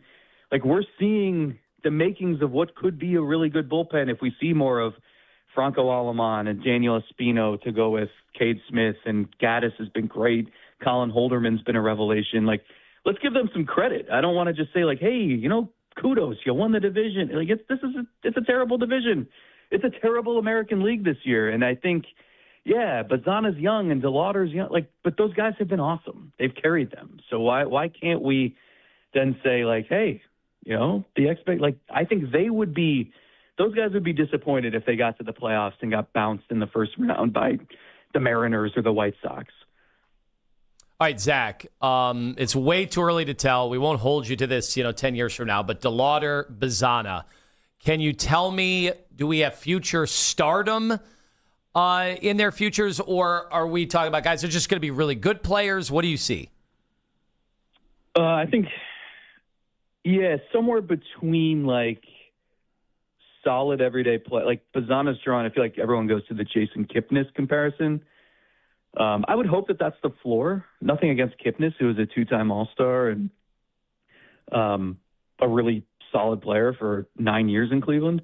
we're seeing the makings of what could be a really good bullpen if we see more of Franco Aleman and Daniel Espino to go with Cade Smith, and Gaddis has been great. Colin Holderman's been a revelation. Let's give them some credit. I don't want to just say, hey, kudos, you won the division. It's a terrible division. It's a terrible American League this year. And I think, Bazana's young and DeLauder's young, but those guys have been awesome. They've carried them. So why can't we then say, hey, I think those guys would be disappointed if they got to the playoffs and got bounced in the first round by the Mariners or the White Sox. All right, Zach, it's way too early to tell. We won't hold you to this, 10 years from now, but DeLauder, Bazana, can you tell me, do we have future stardom in their futures, or are we talking about guys that are just going to be really good players? What do you see? I think, somewhere between like solid everyday play. Like Bazana's drawn, I feel like everyone goes to the Jason Kipnis comparison. I would hope that that's the floor. Nothing against Kipnis, who was a two-time All-Star and a really solid player for 9 years in Cleveland.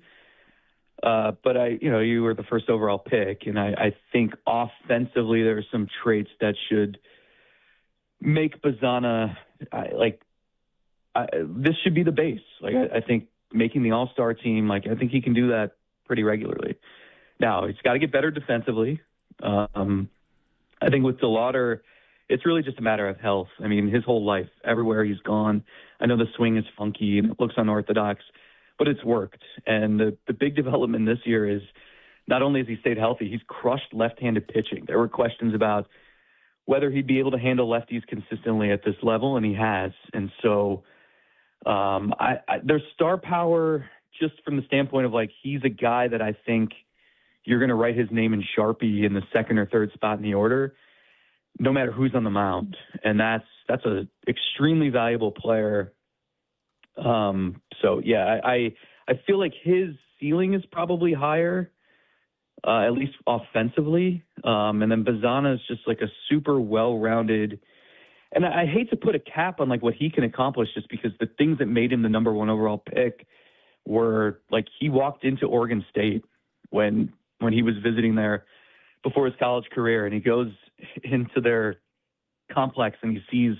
But you were the first overall pick, and I think offensively there are some traits that should make Bazana this should be the base. I think making the All-Star team, I think he can do that pretty regularly. Now he's got to get better defensively. I think with DeLauder, it's really just a matter of health. I mean, his whole life, everywhere he's gone, I know the swing is funky and it looks unorthodox, but it's worked. And the big development this year is not only has he stayed healthy, he's crushed left-handed pitching. There were questions about whether he'd be able to handle lefties consistently at this level, and he has. And so there's star power just from the standpoint of he's a guy that I think you're going to write his name in Sharpie in the second or third spot in the order, no matter who's on the mound. And that's an extremely valuable player. I feel like his ceiling is probably higher, at least offensively. And then Bazana is just a super well-rounded, and I hate to put a cap on what he can accomplish, just because the things that made him the number one overall pick were he walked into Oregon State when he was visiting there before his college career, and he goes into their complex and he sees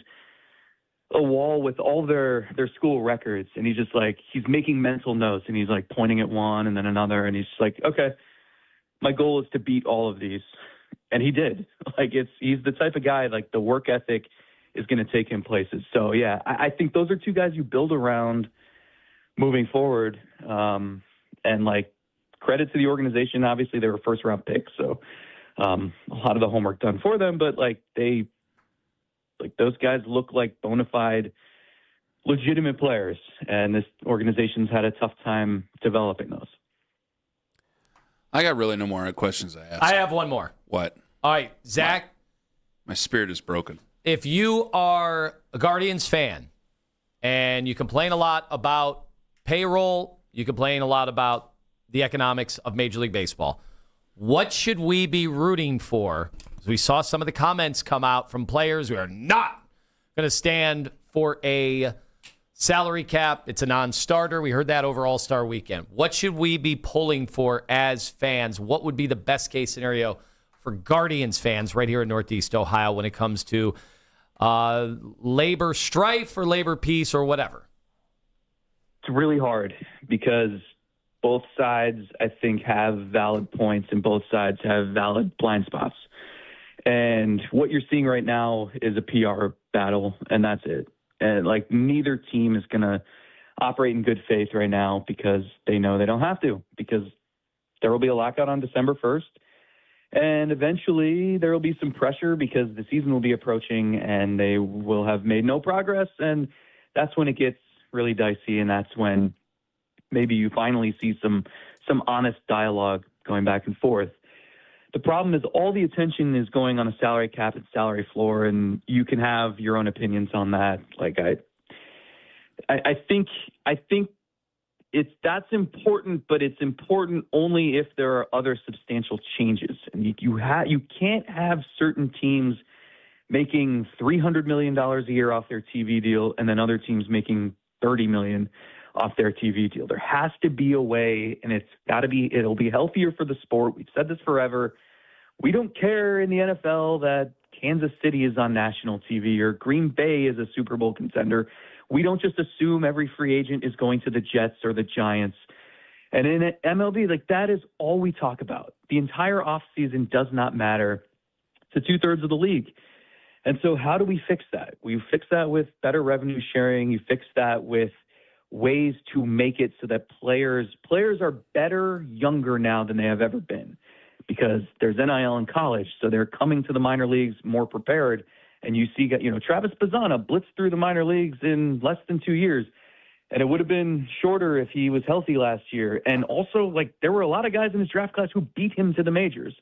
a wall with all their school records, and he's just he's making mental notes, and he's pointing at one and then another, and he's just okay, my goal is to beat all of these. And he did. He's the type of guy, the work ethic is going to take him places. So I think those are two guys you build around moving forward. And credit to the organization. Obviously, they were first round picks, so a lot of the homework done for them. But those guys look like bona fide, legitimate players, and this organization's had a tough time developing those. I got really no more questions I asked. I have one more. What? All right, Zach. My spirit is broken. If you are a Guardians fan and you complain a lot about payroll, you complain a lot about the economics of Major League Baseball, what should we be rooting for? As we saw some of the comments come out from players who are not going to stand for a salary cap. It's a non-starter. We heard that over All-Star Weekend. What should we be pulling for as fans? What would be the best case scenario for Guardians fans right here in Northeast Ohio when it comes to labor strife or labor peace or whatever? It's really hard because both sides, I think, have valid points and both sides have valid blind spots. And what you're seeing right now is a PR battle, and that's it. And neither team is going to operate in good faith right now because they know they don't have to, because there will be a lockout on December 1st. And eventually there will be some pressure because the season will be approaching and they will have made no progress. And that's when it gets really dicey. And that's when maybe you finally see some honest dialogue going back and forth. The problem is all the attention is going on a salary cap and salary floor, and you can have your own opinions on that. I think that's important, but it's important only if there are other substantial changes. And you can't have certain teams making $300 million a year off their TV deal and then other teams making $30 million off their TV deal. There has to be a way, and it'll be healthier for the sport. We've said this forever. We don't care in the NFL that Kansas City is on national TV or Green Bay is a Super Bowl contender. We don't just assume every free agent is going to the Jets or the Giants. And in MLB, that is all we talk about. The entire offseason does not matter to 2/3 of the league. And so how do we fix that? We fix that with better revenue sharing. You fix that with ways to make it so that players are better younger now than they have ever been. because there's NIL in college, so they're coming to the minor leagues more prepared. And you see, Travis Bazzana blitzed through the minor leagues in less than 2 years, and it would have been shorter if he was healthy last year. And also, there were a lot of guys in his draft class who beat him to the majors,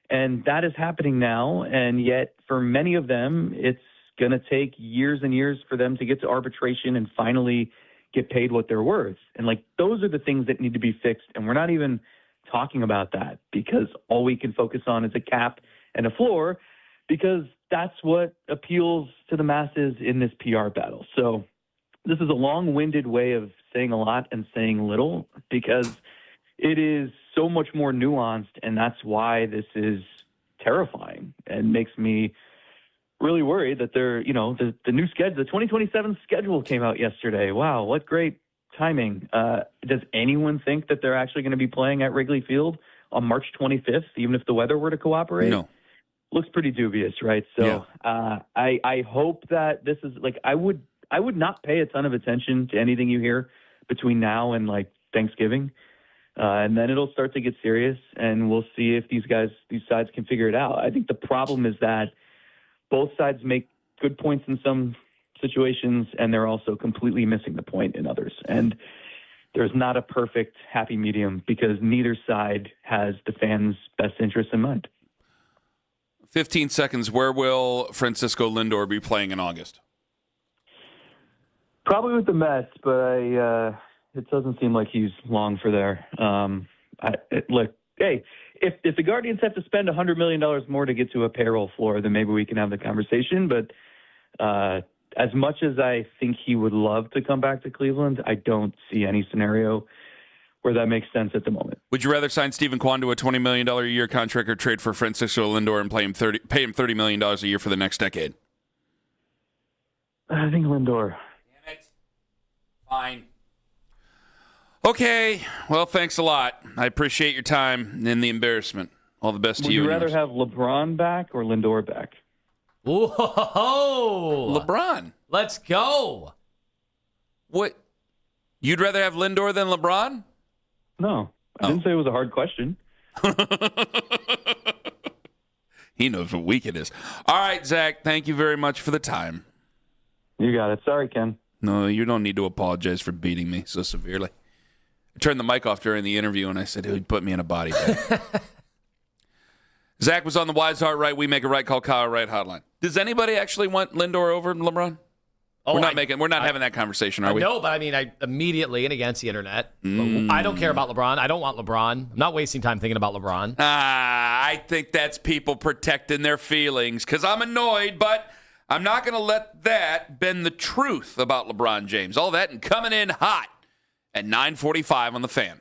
and that is happening now. And yet, for many of them, it's going to take years and years for them to get to arbitration and finally get paid what they're worth. And those are the things that need to be fixed. And we're not even talking about that because all we can focus on is a cap and a floor, because that's what appeals to the masses in this PR battle. So this is a long-winded way of saying a lot and saying little, because it is so much more nuanced, and that's why this is terrifying and makes me really worried that the new schedule, the 2027 schedule came out yesterday. Wow, what great timing. Does anyone think that they're actually going to be playing at Wrigley Field on March 25th, even if the weather were to cooperate? No. Looks pretty dubious, right? So I hope that this is I would not pay a ton of attention to anything you hear between now and Thanksgiving. And then it'll start to get serious, and we'll see if these sides can figure it out. I think the problem is that both sides make good points in some situations, and they're also completely missing the point in others. And there's not a perfect happy medium because neither side has the fans' best interests in mind. 15 seconds. Where will Francisco Lindor be playing in August? Probably with the Mets, but it doesn't seem like he's long for there. Look, hey, if the Guardians have to spend $100 million more to get to a payroll floor, then maybe we can have the conversation. But as much as I think he would love to come back to Cleveland, I don't see any scenario where that makes sense at the moment. Would you rather sign Stephen Kwan to a $20 million a year contract or trade for Francisco Lindor and pay him $30 million a year for the next decade? I think Lindor. Damn it. Fine. Okay. Well, thanks a lot. I appreciate your time and the embarrassment. All the best to you. Would you rather have LeBron back or Lindor back? Whoa! LeBron. Let's go. What? You'd rather have Lindor than LeBron? No. I didn't say it was a hard question. He knows what week it is. All right, Zach, thank you very much for the time. You got it. Sorry, Ken. No, you don't need to apologize for beating me so severely. I turned the mic off during the interview, and I said, he'd put me in a body bag. Zach was on the Wise Heart Right, We Make a Right Call Kyle Right hotline. Does anybody actually want Lindor over LeBron? Oh, we're not having that conversation, are we? No, but I immediately and against the internet. I don't care about LeBron. I don't want LeBron. I'm not wasting time thinking about LeBron. I think that's people protecting their feelings because I'm annoyed, but I'm not going to let that bend the truth about LeBron James. All that and coming in hot at 9:45 on The Fan.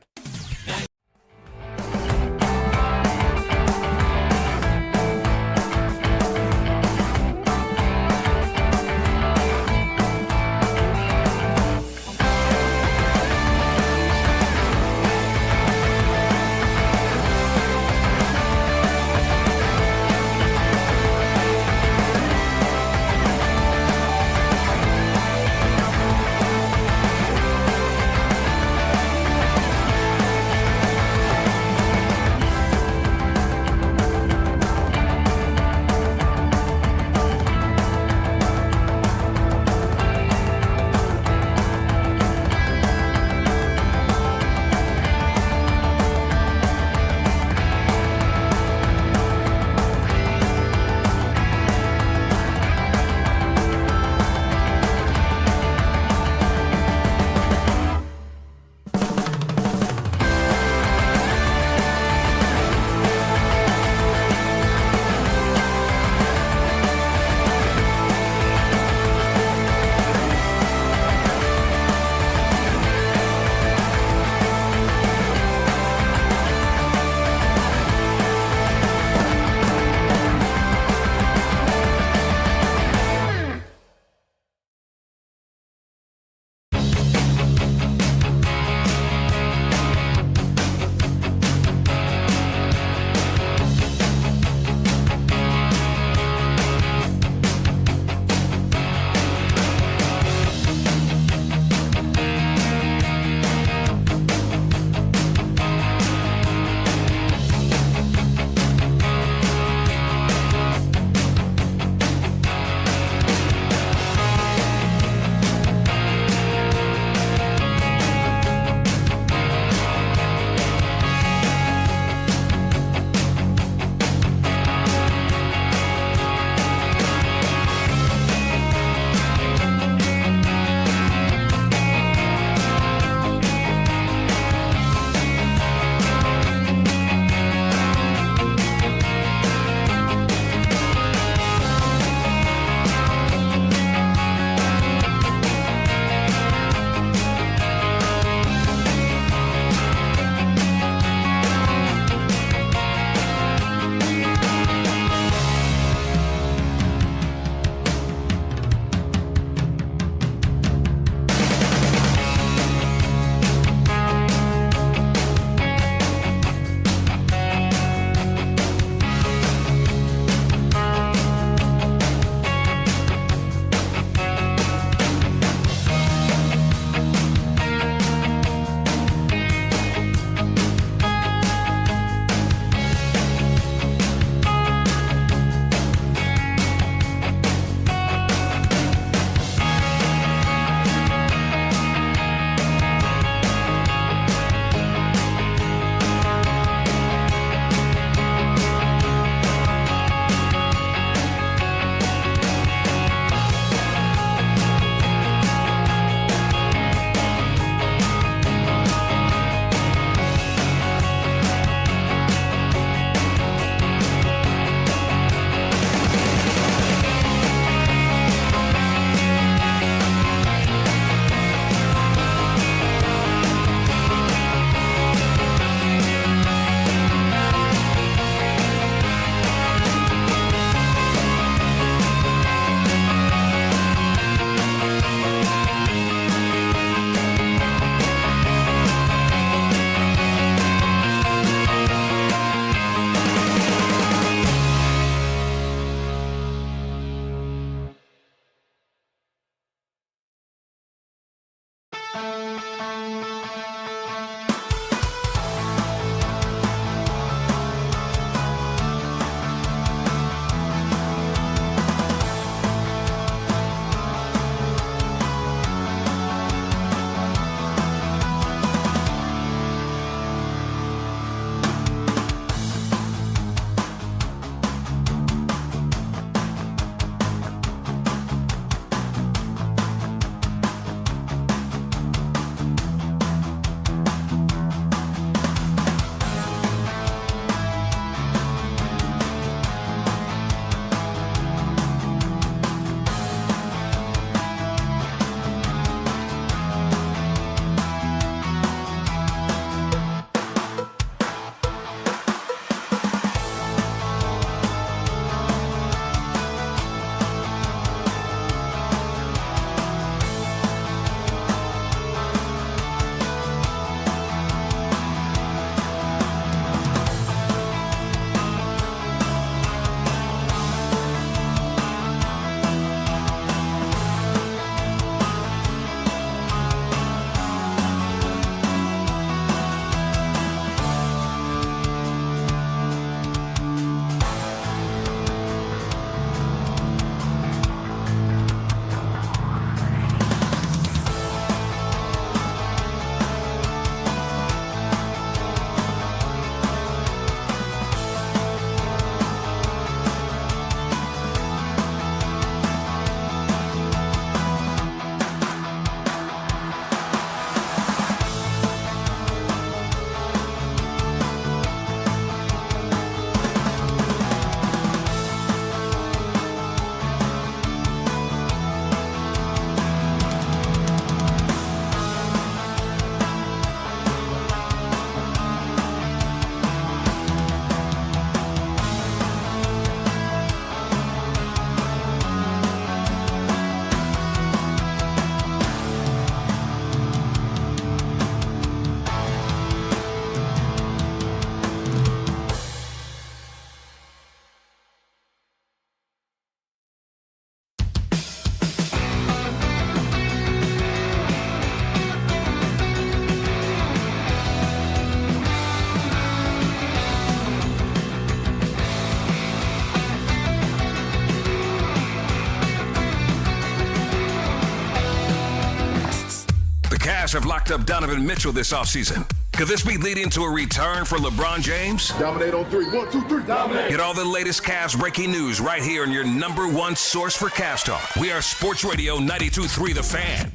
Cavs have locked up Donovan Mitchell this offseason. Could this be leading to a return for LeBron James? Dominate on three. 1, 2, 3. Dominate. Get all the latest Cavs breaking news right here on your number one source for Cavs talk. We are Sports Radio 92.3 The Fan.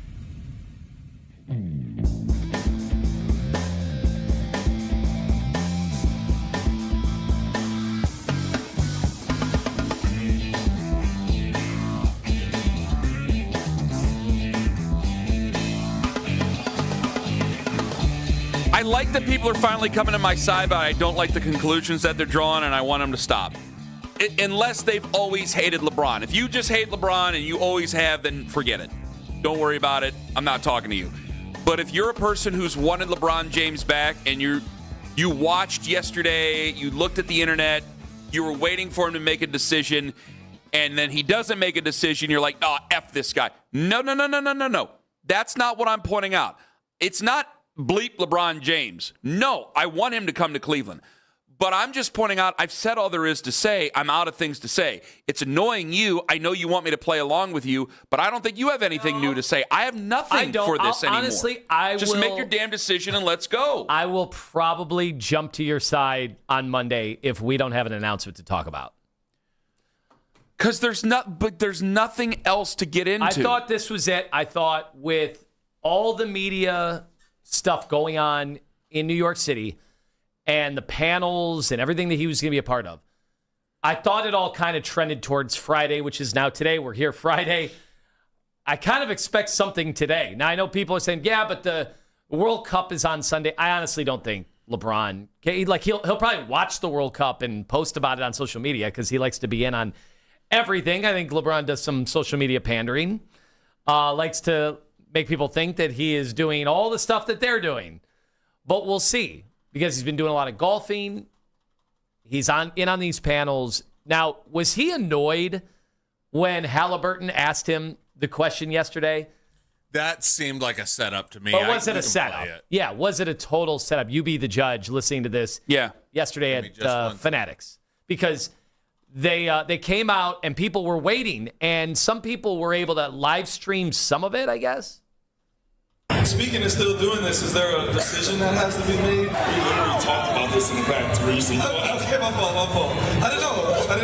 I like that people are finally coming to my side, but I don't like the conclusions that they're drawing, and I want them to stop. Unless they've always hated LeBron. If you just hate LeBron and you always have, then forget it. Don't worry about it. I'm not talking to you. But if you're a person who's wanted LeBron James back and you watched yesterday, you looked at the internet, you were waiting for him to make a decision, and then he doesn't make a decision, you're like, oh, F this guy. No. That's not what I'm pointing out. It's not bleep LeBron James. No, I want him to come to Cleveland. But I'm just pointing out, I've said all there is to say. I'm out of things to say. It's annoying you. I know you want me to play along with you, but I don't think you have anything new to say. I have nothing for this anymore. Honestly, just make your damn decision and let's go. I will probably jump to your side on Monday if we don't have an announcement to talk about. Because there's nothing else to get into. I thought this was it. I thought with all the media stuff going on in New York City and the panels and everything that he was going to be a part of, I thought it all kind of trended towards Friday, which is now today. We're here Friday. I kind of expect something today. Now, I know people are saying, yeah, but the World Cup is on Sunday. I honestly don't think LeBron, he'll probably watch the World Cup and post about it on social media because he likes to be in on everything. I think LeBron does some social media pandering, likes to make people think that he is doing all the stuff that they're doing. But we'll see, because he's been doing a lot of golfing. He's in on these panels. Now, was he annoyed when Halliburton asked him the question yesterday? That seemed like a setup to me. But was it a setup? Yeah, was it a total setup? You be the judge listening to this yesterday at Fanatics. Because they came out and people were waiting, and some people were able to live stream some of it, I guess. Speaking of still doing this, is there a decision that has to be made? We literally talked about this in the back, Teresi. Okay, my fault. I didn't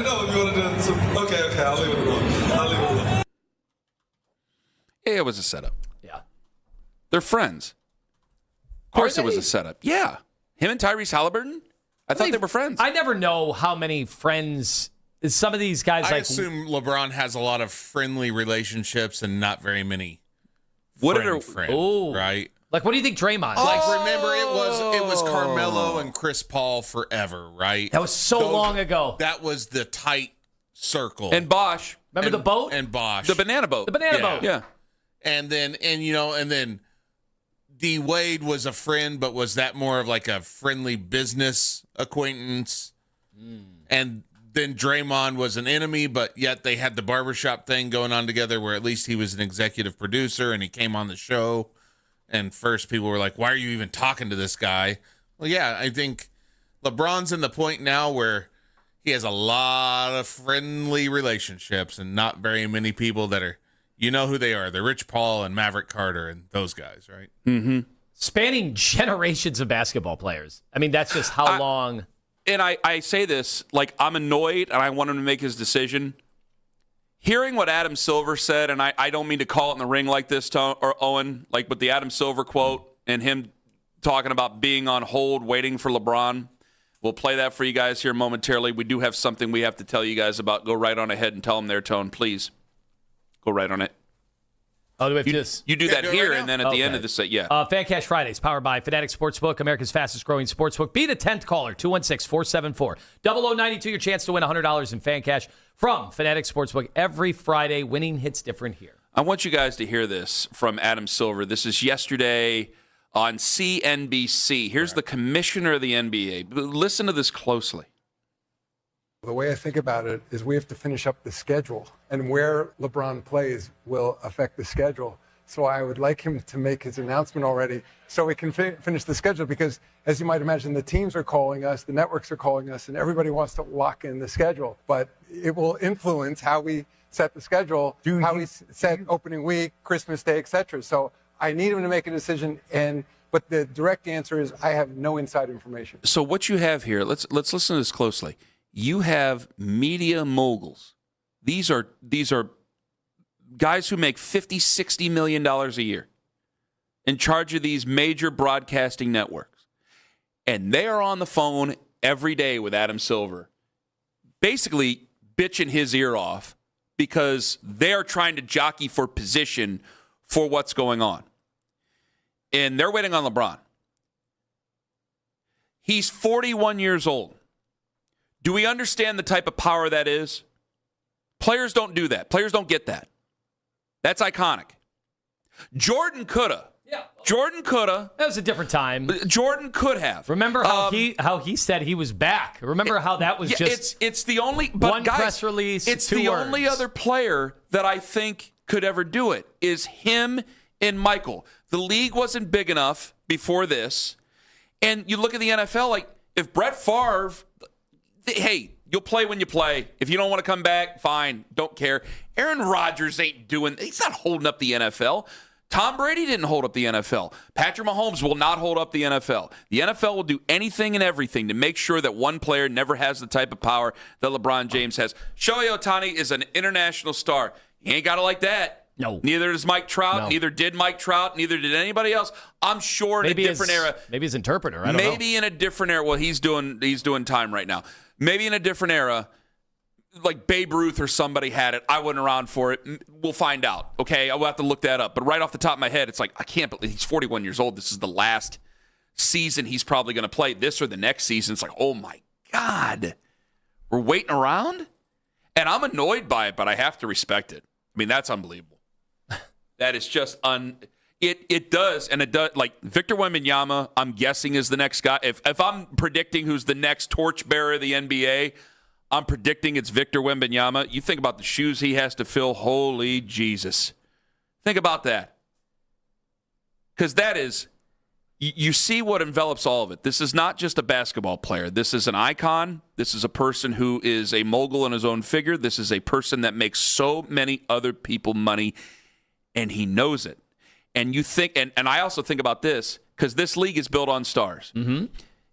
know if you wanted to. Okay, I'll leave it alone. Yeah, it was a setup. Yeah. They're friends. Of course it was a setup. Yeah. Him and Tyrese Halliburton? I thought they were friends. I never know how many friends some of these guys I assume LeBron has a lot of friendly relationships and not very many friends, right? Like, what do you think Draymond? Remember, it was Carmelo and Chris Paul forever, right? That was so long ago. That was the tight circle. And Bosch. Remember the boat? And Bosch. The banana boat. The banana boat. Yeah. And then D Wade was a friend, but was that more of like a friendly business acquaintance? And then Draymond was an enemy, but yet they had the barbershop thing going on together where at least he was an executive producer and he came on the show. And first people were like, why are you even talking to this guy? Well, yeah, I think LeBron's in the point now where he has a lot of friendly relationships and not very many people that are, you know who they are. They're Rich Paul and Maverick Carter and those guys, right? Mm-hmm. Spanning generations of basketball players. I mean, that's just how long. And I say this, like, I'm annoyed and I want him to make his decision. Hearing what Adam Silver said, and I don't mean to call it in the ring like this, Owen, like with the Adam Silver quote and him talking about being on hold, waiting for LeBron. We'll play that for you guys here momentarily. We do have something we have to tell you guys about. Go right on ahead and tell them their tone, please. Go right on it. Oh, do we have to you do that here, and then at the end of the set, Fan Cash Fridays, powered by Fanatic Sportsbook, America's fastest-growing sportsbook. Be the 10th caller, 216-474-0092. Your chance to win $100 in Fan Cash from Fanatic Sportsbook every Friday. Winning hits different here. I want you guys to hear this from Adam Silver. This is yesterday on CNBC. Here's the commissioner of the NBA. Listen to this closely. The way I think about it is we have to finish up the schedule, and where LeBron plays will affect the schedule. So I would like him to make his announcement already so we can finish the schedule, because as you might imagine, the teams are calling us, the networks are calling us, and everybody wants to lock in the schedule. But it will influence how we set the schedule, how we set opening week, Christmas Day, etc. So I need him to make a decision, but the direct answer is I have no inside information. So what you have here, let's listen to this closely. You have media moguls. These are guys who make $50-60 million a year in charge of these major broadcasting networks. And they are on the phone every day with Adam Silver, basically bitching his ear off because they're trying to jockey for position for what's going on. And they're waiting on LeBron. He's 41 years old. Do we understand the type of power that is? Players don't do that. Players don't get that. That's iconic. Jordan coulda. Yeah. Jordan coulda. That was a different time. Jordan could have. Remember how he said he was back? Remember how that was just it's the only but one guys, press release. It's two the words. only other player that I think could ever do it is him and Michael. The league wasn't big enough before this. And you look at the NFL, like if Brett Favre, hey, you'll play when you play. If you don't want to come back, fine. Don't care. Aaron Rodgers ain't doing, he's not holding up the NFL. Tom Brady didn't hold up the NFL. Patrick Mahomes will not hold up the NFL. The NFL will do anything and everything to make sure that one player never has the type of power that LeBron James has. Shohei Ohtani is an international star. He ain't got it like that. No. Neither does Mike Trout. No. Neither did Mike Trout. Neither did anybody else. I'm sure in a different era. Maybe his interpreter. I don't know. Maybe in a different era. Well, he's doing time right now. Maybe in a different era, like Babe Ruth or somebody had it. I wasn't around for it. We'll find out. Okay, I'll have to look that up. But right off the top of my head, it's like, I can't believe he's 41 years old. This is the last season he's probably going to play. This or the next season. It's like, oh my God. We're waiting around? And I'm annoyed by it, but I have to respect it. I mean, that's unbelievable. That is just It does, and it does. Like Victor Wembanyama, I'm guessing is the next guy. If I'm predicting who's the next torchbearer of the NBA, I'm predicting it's Victor Wembanyama. You think about the shoes he has to fill. Holy Jesus! Think about that, because that is. You see what envelops all of it. This is not just a basketball player. This is an icon. This is a person who is a mogul in his own figure. This is a person that makes so many other people money, and he knows it. And you think, and I also think about this, because this league is built on stars. Mm-hmm.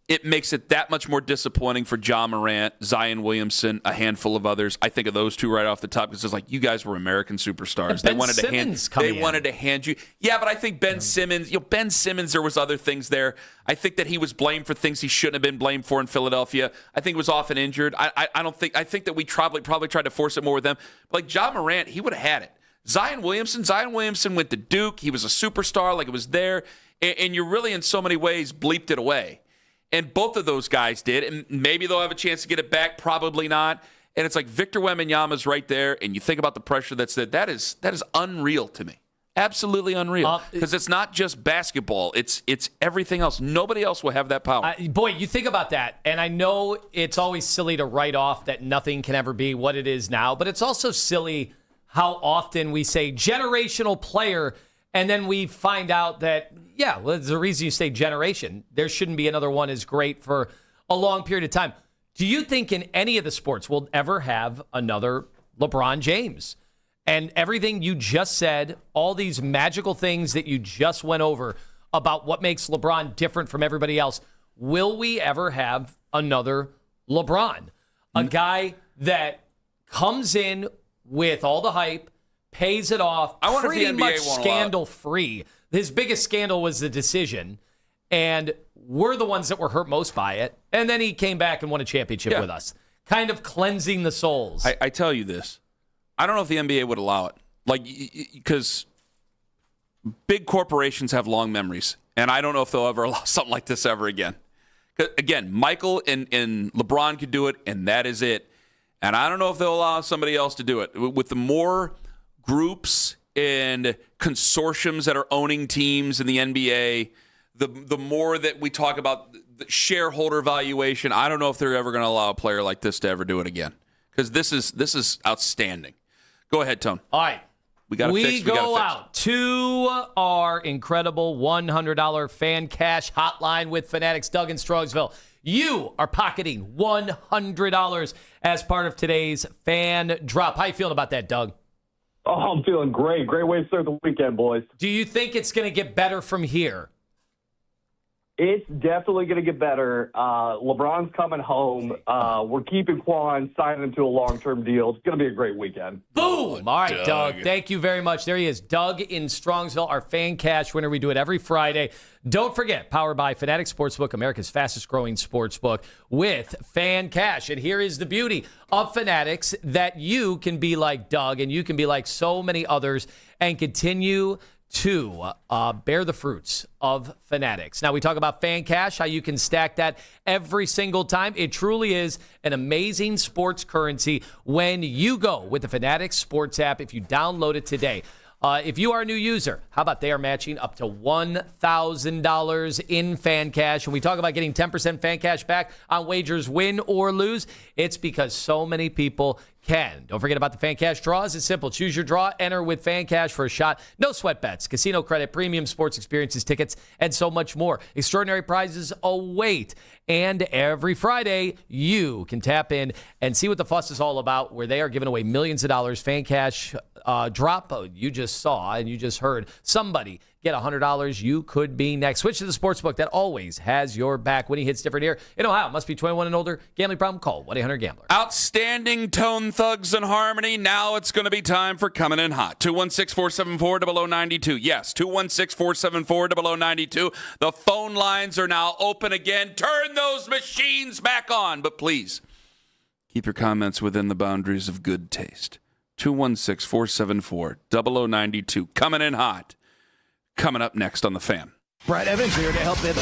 It makes it that much more disappointing for Ja Morant, Zion Williamson, a handful of others. I think of those two right off the top because it's like, you guys were American superstars. They wanted to hand you. Yeah, but I think Ben Simmons, Ben Simmons, there was other things there. I think that he was blamed for things he shouldn't have been blamed for in Philadelphia. I think he was often injured. I think that we probably tried to force it more with them. But like Ja Morant, he would have had it. Zion Williamson went to Duke. He was a superstar, like it was there. And you really, in so many ways, bleeped it away. And both of those guys did. And maybe they'll have a chance to get it back. Probably not. And it's like Victor Wembanyama's right there. And you think about the pressure that's there. That is unreal to me. Absolutely unreal. Because it's not just basketball. It's everything else. Nobody else will have that power. Boy, you think about that. And I know it's always silly to write off that nothing can ever be what it is now. But it's also silly how often we say generational player, and then we find out that, yeah, well, there's a reason you say generation. There shouldn't be another one as great for a long period of time. Do you think in any of the sports we'll ever have another LeBron James? And everything you just said, all these magical things that you just went over about what makes LeBron different from everybody else, will we ever have another LeBron? A guy that comes in with all the hype, pays it off, I wonder pretty if the NBA much won't scandal-free. His biggest scandal was the decision, and we're the ones that were hurt most by it. And then he came back and won a championship with us, kind of cleansing the souls. I tell you this. I don't know if the NBA would allow it. Like, because big corporations have long memories, and I don't know if they'll ever allow something like this ever again. Again, Michael and LeBron could do it, and that is it. And I don't know if they'll allow somebody else to do it. With the more groups and consortiums that are owning teams in the NBA, the more that we talk about the shareholder valuation, I don't know if they're ever going to allow a player like this to ever do it again. Because this is outstanding. Go ahead, Tone. All right. We go out to our incredible $100 fan cash hotline with Fanatics. Doug in Strongsville. You are pocketing $100 as part of today's fan drop. How you feeling about that, Doug? Oh, I'm feeling great. Great way to start the weekend, boys. Do you think it's going to get better from here? It's definitely going to get better. LeBron's coming home. We're keeping Quan, signing him to a long-term deal. It's going to be a great weekend. Boom! All right, Doug. Thank you very much. There he is, Doug in Strongsville, our Fan Cash winner. We do it every Friday. Don't forget, powered by Fanatics Sportsbook, America's fastest-growing sportsbook with Fan Cash. And here is the beauty of Fanatics, that you can be like Doug and you can be like so many others and continue to bear the fruits of Fanatics. Now, we talk about Fan Cash, how you can stack that every single time. It truly is an amazing sports currency when you go with the Fanatics Sports app if you download it today. If you are a new user, how about they are matching up to $1,000 in Fan Cash? When we talk about getting 10% Fan Cash back on wagers, win or lose, it's because so many people can. Don't forget about the Fan Cash draws. It's simple. Choose your draw, enter with Fan Cash for a shot. No sweat bets, casino credit, premium sports experiences, tickets, and so much more. Extraordinary prizes await. And every Friday, you can tap in and see what the fuss is all about, where they are giving away millions of dollars. Fan Cash drop. You just saw and you just heard somebody get $100. You could be next. Switch to the sportsbook that always has your back. Winning hits different here in Ohio. Must be 21 and older. Gambling problem? Call 1-800-GAMBLER. Outstanding tone thugs and harmony. Now it's going to be time for Coming In Hot. 216-474-0092. Yes, 216-474-0092. The phone lines are now open again. Turn those machines back on. But please, keep your comments within the boundaries of good taste. 216-474-0092. Coming In Hot. Coming up next on The Fan. Brad Evans here to help them.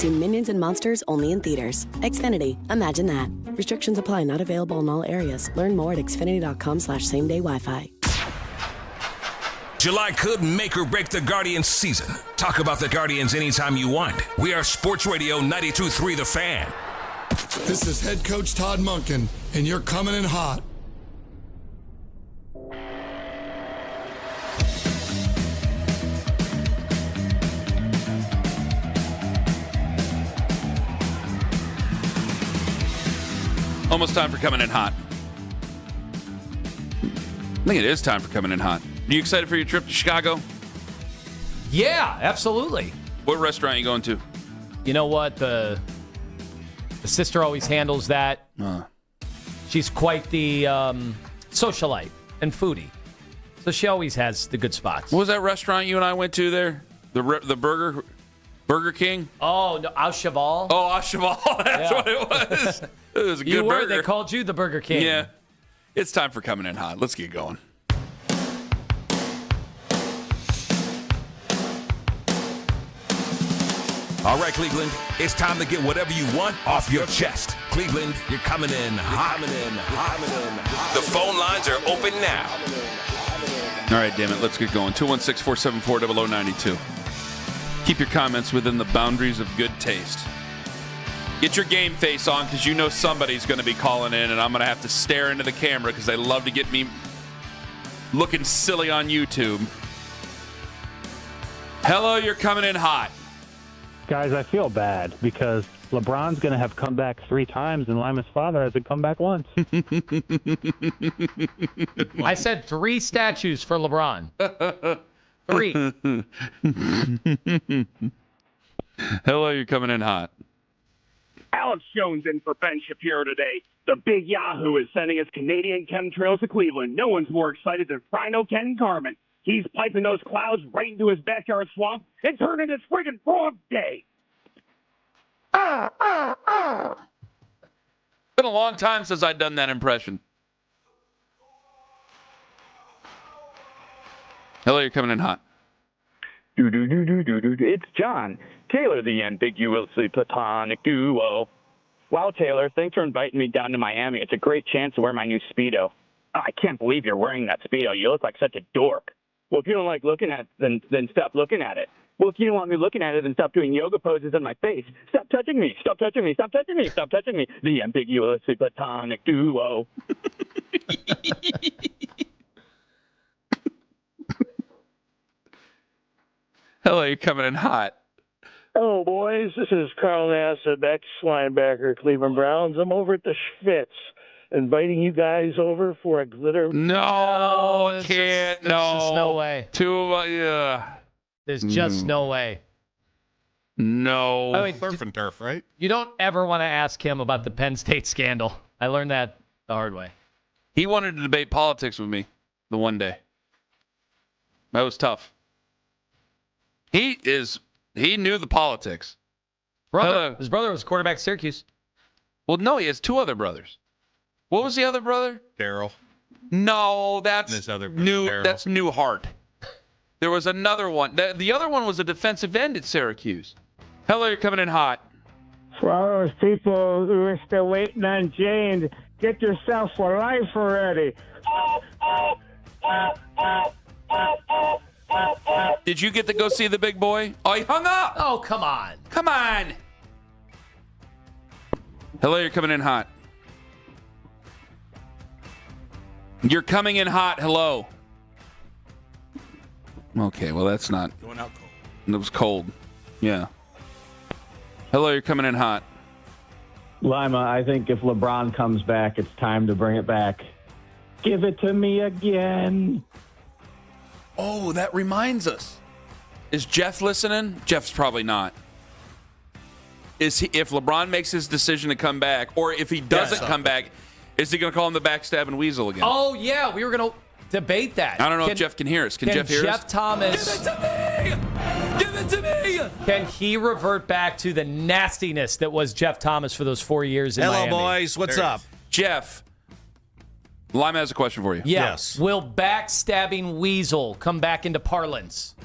cartoon minions and monsters only in theaters. Xfinity. Imagine that. Restrictions apply. Not available in all areas. Learn more at xfinity.com/same-day Wi-Fi. July could make or break the Guardians season. Talk about the Guardians anytime you want. We are Sports Radio 92.3 The Fan. This is head coach Todd Monken, and you're coming in hot. Almost time for coming in hot. I think it is time for coming in hot. Are you excited for your trip to Chicago? Yeah, absolutely. What restaurant are you going to? You know what? The sister always handles that. She's quite the socialite and foodie. So she always has the good spots. What was that restaurant you and I went to there? The Burger King? Oh, no, Au Cheval. Oh, Au Cheval. That's what it was. It was a good burger. They called you the Burger King. Yeah. It's time for coming in hot. Let's get going. All right, Cleveland, it's time to get whatever you want off your chest. Cleveland, you're coming in hot. The phone lines are open now. All right, damn it. Let's get going. 216-474-0092. Keep your comments within the boundaries of good taste. Get your game face on because you know somebody's going to be calling in, and I'm going to have to stare into the camera because they love to get me looking silly on YouTube. Hello, you're coming in hot. Guys, I feel bad because LeBron's going to have come back 3 times, and Lima's father hasn't come back once. I said 3 statues for LeBron. 3. Hello, you're coming in hot. Alex Jones in for Ben Shapiro today. The big Yahoo is sending his Canadian chemtrails to Cleveland. No one's more excited than Rhino Ken Carman. He's piping those clouds right into his backyard swamp and turning it friggin' frog day. Been a long time since I've done that impression. Hello, you're coming in hot. It's John. Taylor, the ambiguously platonic duo. Wow, Taylor, thanks for inviting me down to Miami. It's a great chance to wear my new Speedo. Oh, I can't believe you're wearing that Speedo. You look like such a dork. Well, if you don't like looking at it, then stop looking at it. Well, if you don't want me looking at it, then stop doing yoga poses on my face. Stop touching me. Stop touching me. Stop touching me. Stop touching me. The ambiguously platonic duo. Hello, you're coming in hot. Hello, boys. This is Carl Nass, ex-linebacker, Cleveland Browns. I'm over at the Schwitz, inviting you guys over for a glitter. No, can't. There's just no way. There's just no way. No. I mean, Surf and turf, right? You don't ever want to ask him about the Penn State scandal. I learned that the hard way. He wanted to debate politics with me the one day. That was tough. He knew the politics. His brother was quarterback at Syracuse. Well, no, he has 2 other brothers. What was the other brother? Daryl. No, that's His other brother, new. Daryl. That's Newhart. There was another one. The other one was a defensive end at Syracuse. Hello, you're coming in hot. For all those people who are still waiting on James, get yourself a life already. Did you get to go see the big boy? Oh, he hung up. Oh, come on. Come on. Hello, you're coming in hot. You're coming in hot. Hello. Okay, well, that's not. Going out cold. It was cold. Yeah. Hello, you're coming in hot. Lima, I think if LeBron comes back, it's time to bring it back. Give it to me again. Oh, that reminds us. Is Jeff listening? Jeff's probably not. Is he? If LeBron makes his decision to come back, or if he doesn't come back, is he going to call him the backstabbing weasel again? Oh, yeah. We were going to debate that. I don't know if Jeff can hear us. Can Jeff hear us? Jeff Thomas. Give it to me! Give it to me! Can he revert back to the nastiness that was Jeff Thomas for those 4 years in Miami? Hello, boys. What's up? Jeff, Lima has a question for you. Yes. Will backstabbing weasel come back into parlance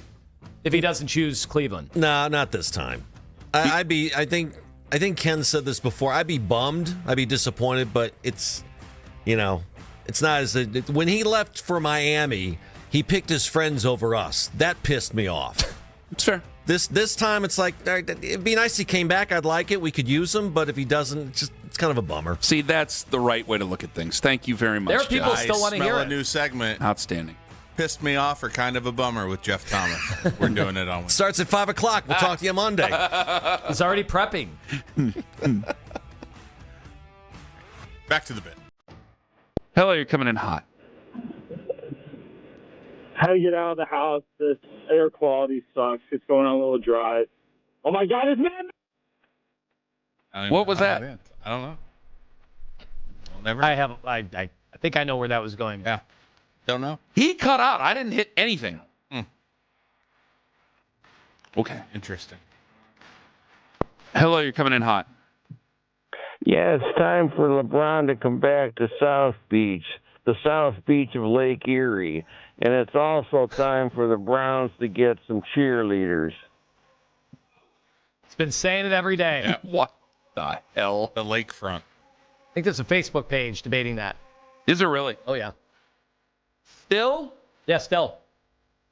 if he doesn't choose Cleveland? No, not this time. I think Ken said this before. I'd be bummed. I'd be disappointed, but it's not as when he left for Miami, he picked his friends over us. That pissed me off. Sure. This time it's like it'd be nice if he came back. I'd like it. We could use him, but if he doesn't, it's kind of a bummer. See, that's the right way to look at things. Thank you very much. There are people Jeff. still want to hear a it. new segment. Outstanding. Pissed me off or kind of a bummer with Jeff Thomas. We're doing it on Wednesday. Starts at 5 o'clock. We'll talk to you Monday. He's already prepping. Back to the bit. Hello, you're coming in hot. How to get out of the house? This air quality sucks. It's going on a little dry. Oh my God, it's man! What was that? I don't know. I think I know where that was going. Yeah. Don't know. He cut out. I didn't hit anything. Okay. Interesting. Hello, you're coming in hot. Yeah, it's time for LeBron to come back to South Beach, the South Beach of Lake Erie. And it's also time for the Browns to get some cheerleaders. He's been saying it every day. Yeah, what the hell? The lakefront. I think there's a Facebook page debating that. Is there really? Oh, yeah. Still? Yeah, still.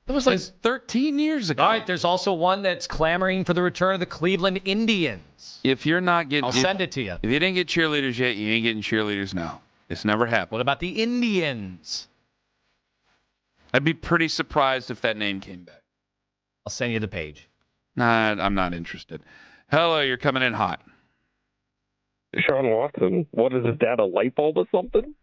That was like 13 years ago. All right, there's also one that's clamoring for the return of the Cleveland Indians. If you're not getting... I'll send it to you. If you didn't get cheerleaders yet, you ain't getting cheerleaders now. It's never happened. What about the Indians? I'd be pretty surprised if that name came back. I'll send you the page. Nah, I'm not interested. Hello, you're coming in hot. Deshaun Watson, what is his dad, a light bulb or something?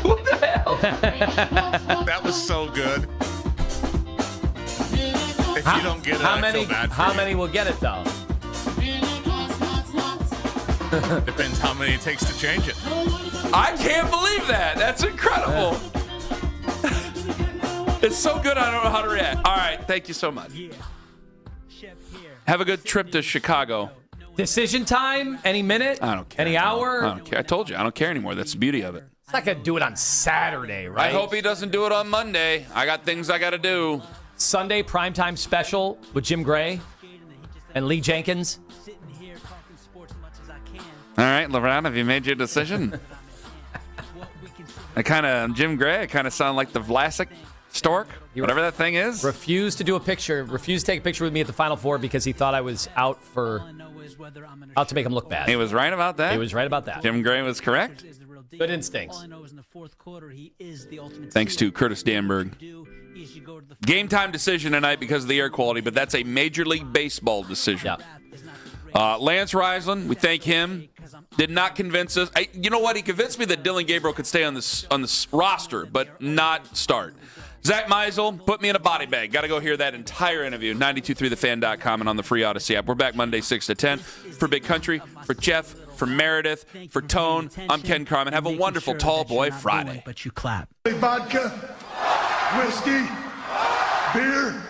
What the hell? That was so good. If you don't get it, I feel bad for How you. many will get it, though? Depends how many it takes to change it. I can't believe that. That's incredible. It's so good, I don't know how to react. All right, thank you so much. Have a good trip to Chicago. Decision time? Any minute? I don't care. Any hour? I don't care. I told you, I don't care anymore. That's the beauty of it. It's not going to do it on Saturday, right? I hope he doesn't do it on Monday. I got things I got to do. Sunday primetime special with Jim Gray and Lee Jenkins. All right, LeBron, have you made your decision? Jim Gray, I kind of sound like the Vlasic stork, whatever that thing is. Refused to take a picture with me at the Final Four because he thought I was out to make him look bad. He was right about that? He was right about that. Jim Gray was correct? Good instincts. Thanks to Curtis Danberg. Game time decision tonight because of the air quality, but that's a Major League Baseball decision. Yeah. Lance Reisland, we thank him. Did not convince us. You know what? He convinced me that Dylan Gabriel could stay on this roster, but not start. Zach Meisel put me in a body bag. Got to go hear that entire interview. 923thefan.com and on the free Odyssey app. We're back Monday 6 to 10 for Big Country, for Jeff, for Meredith, for Tone. I'm Ken Carman. Have a wonderful Tall Boy Friday. But you clap. Vodka, whiskey, beer.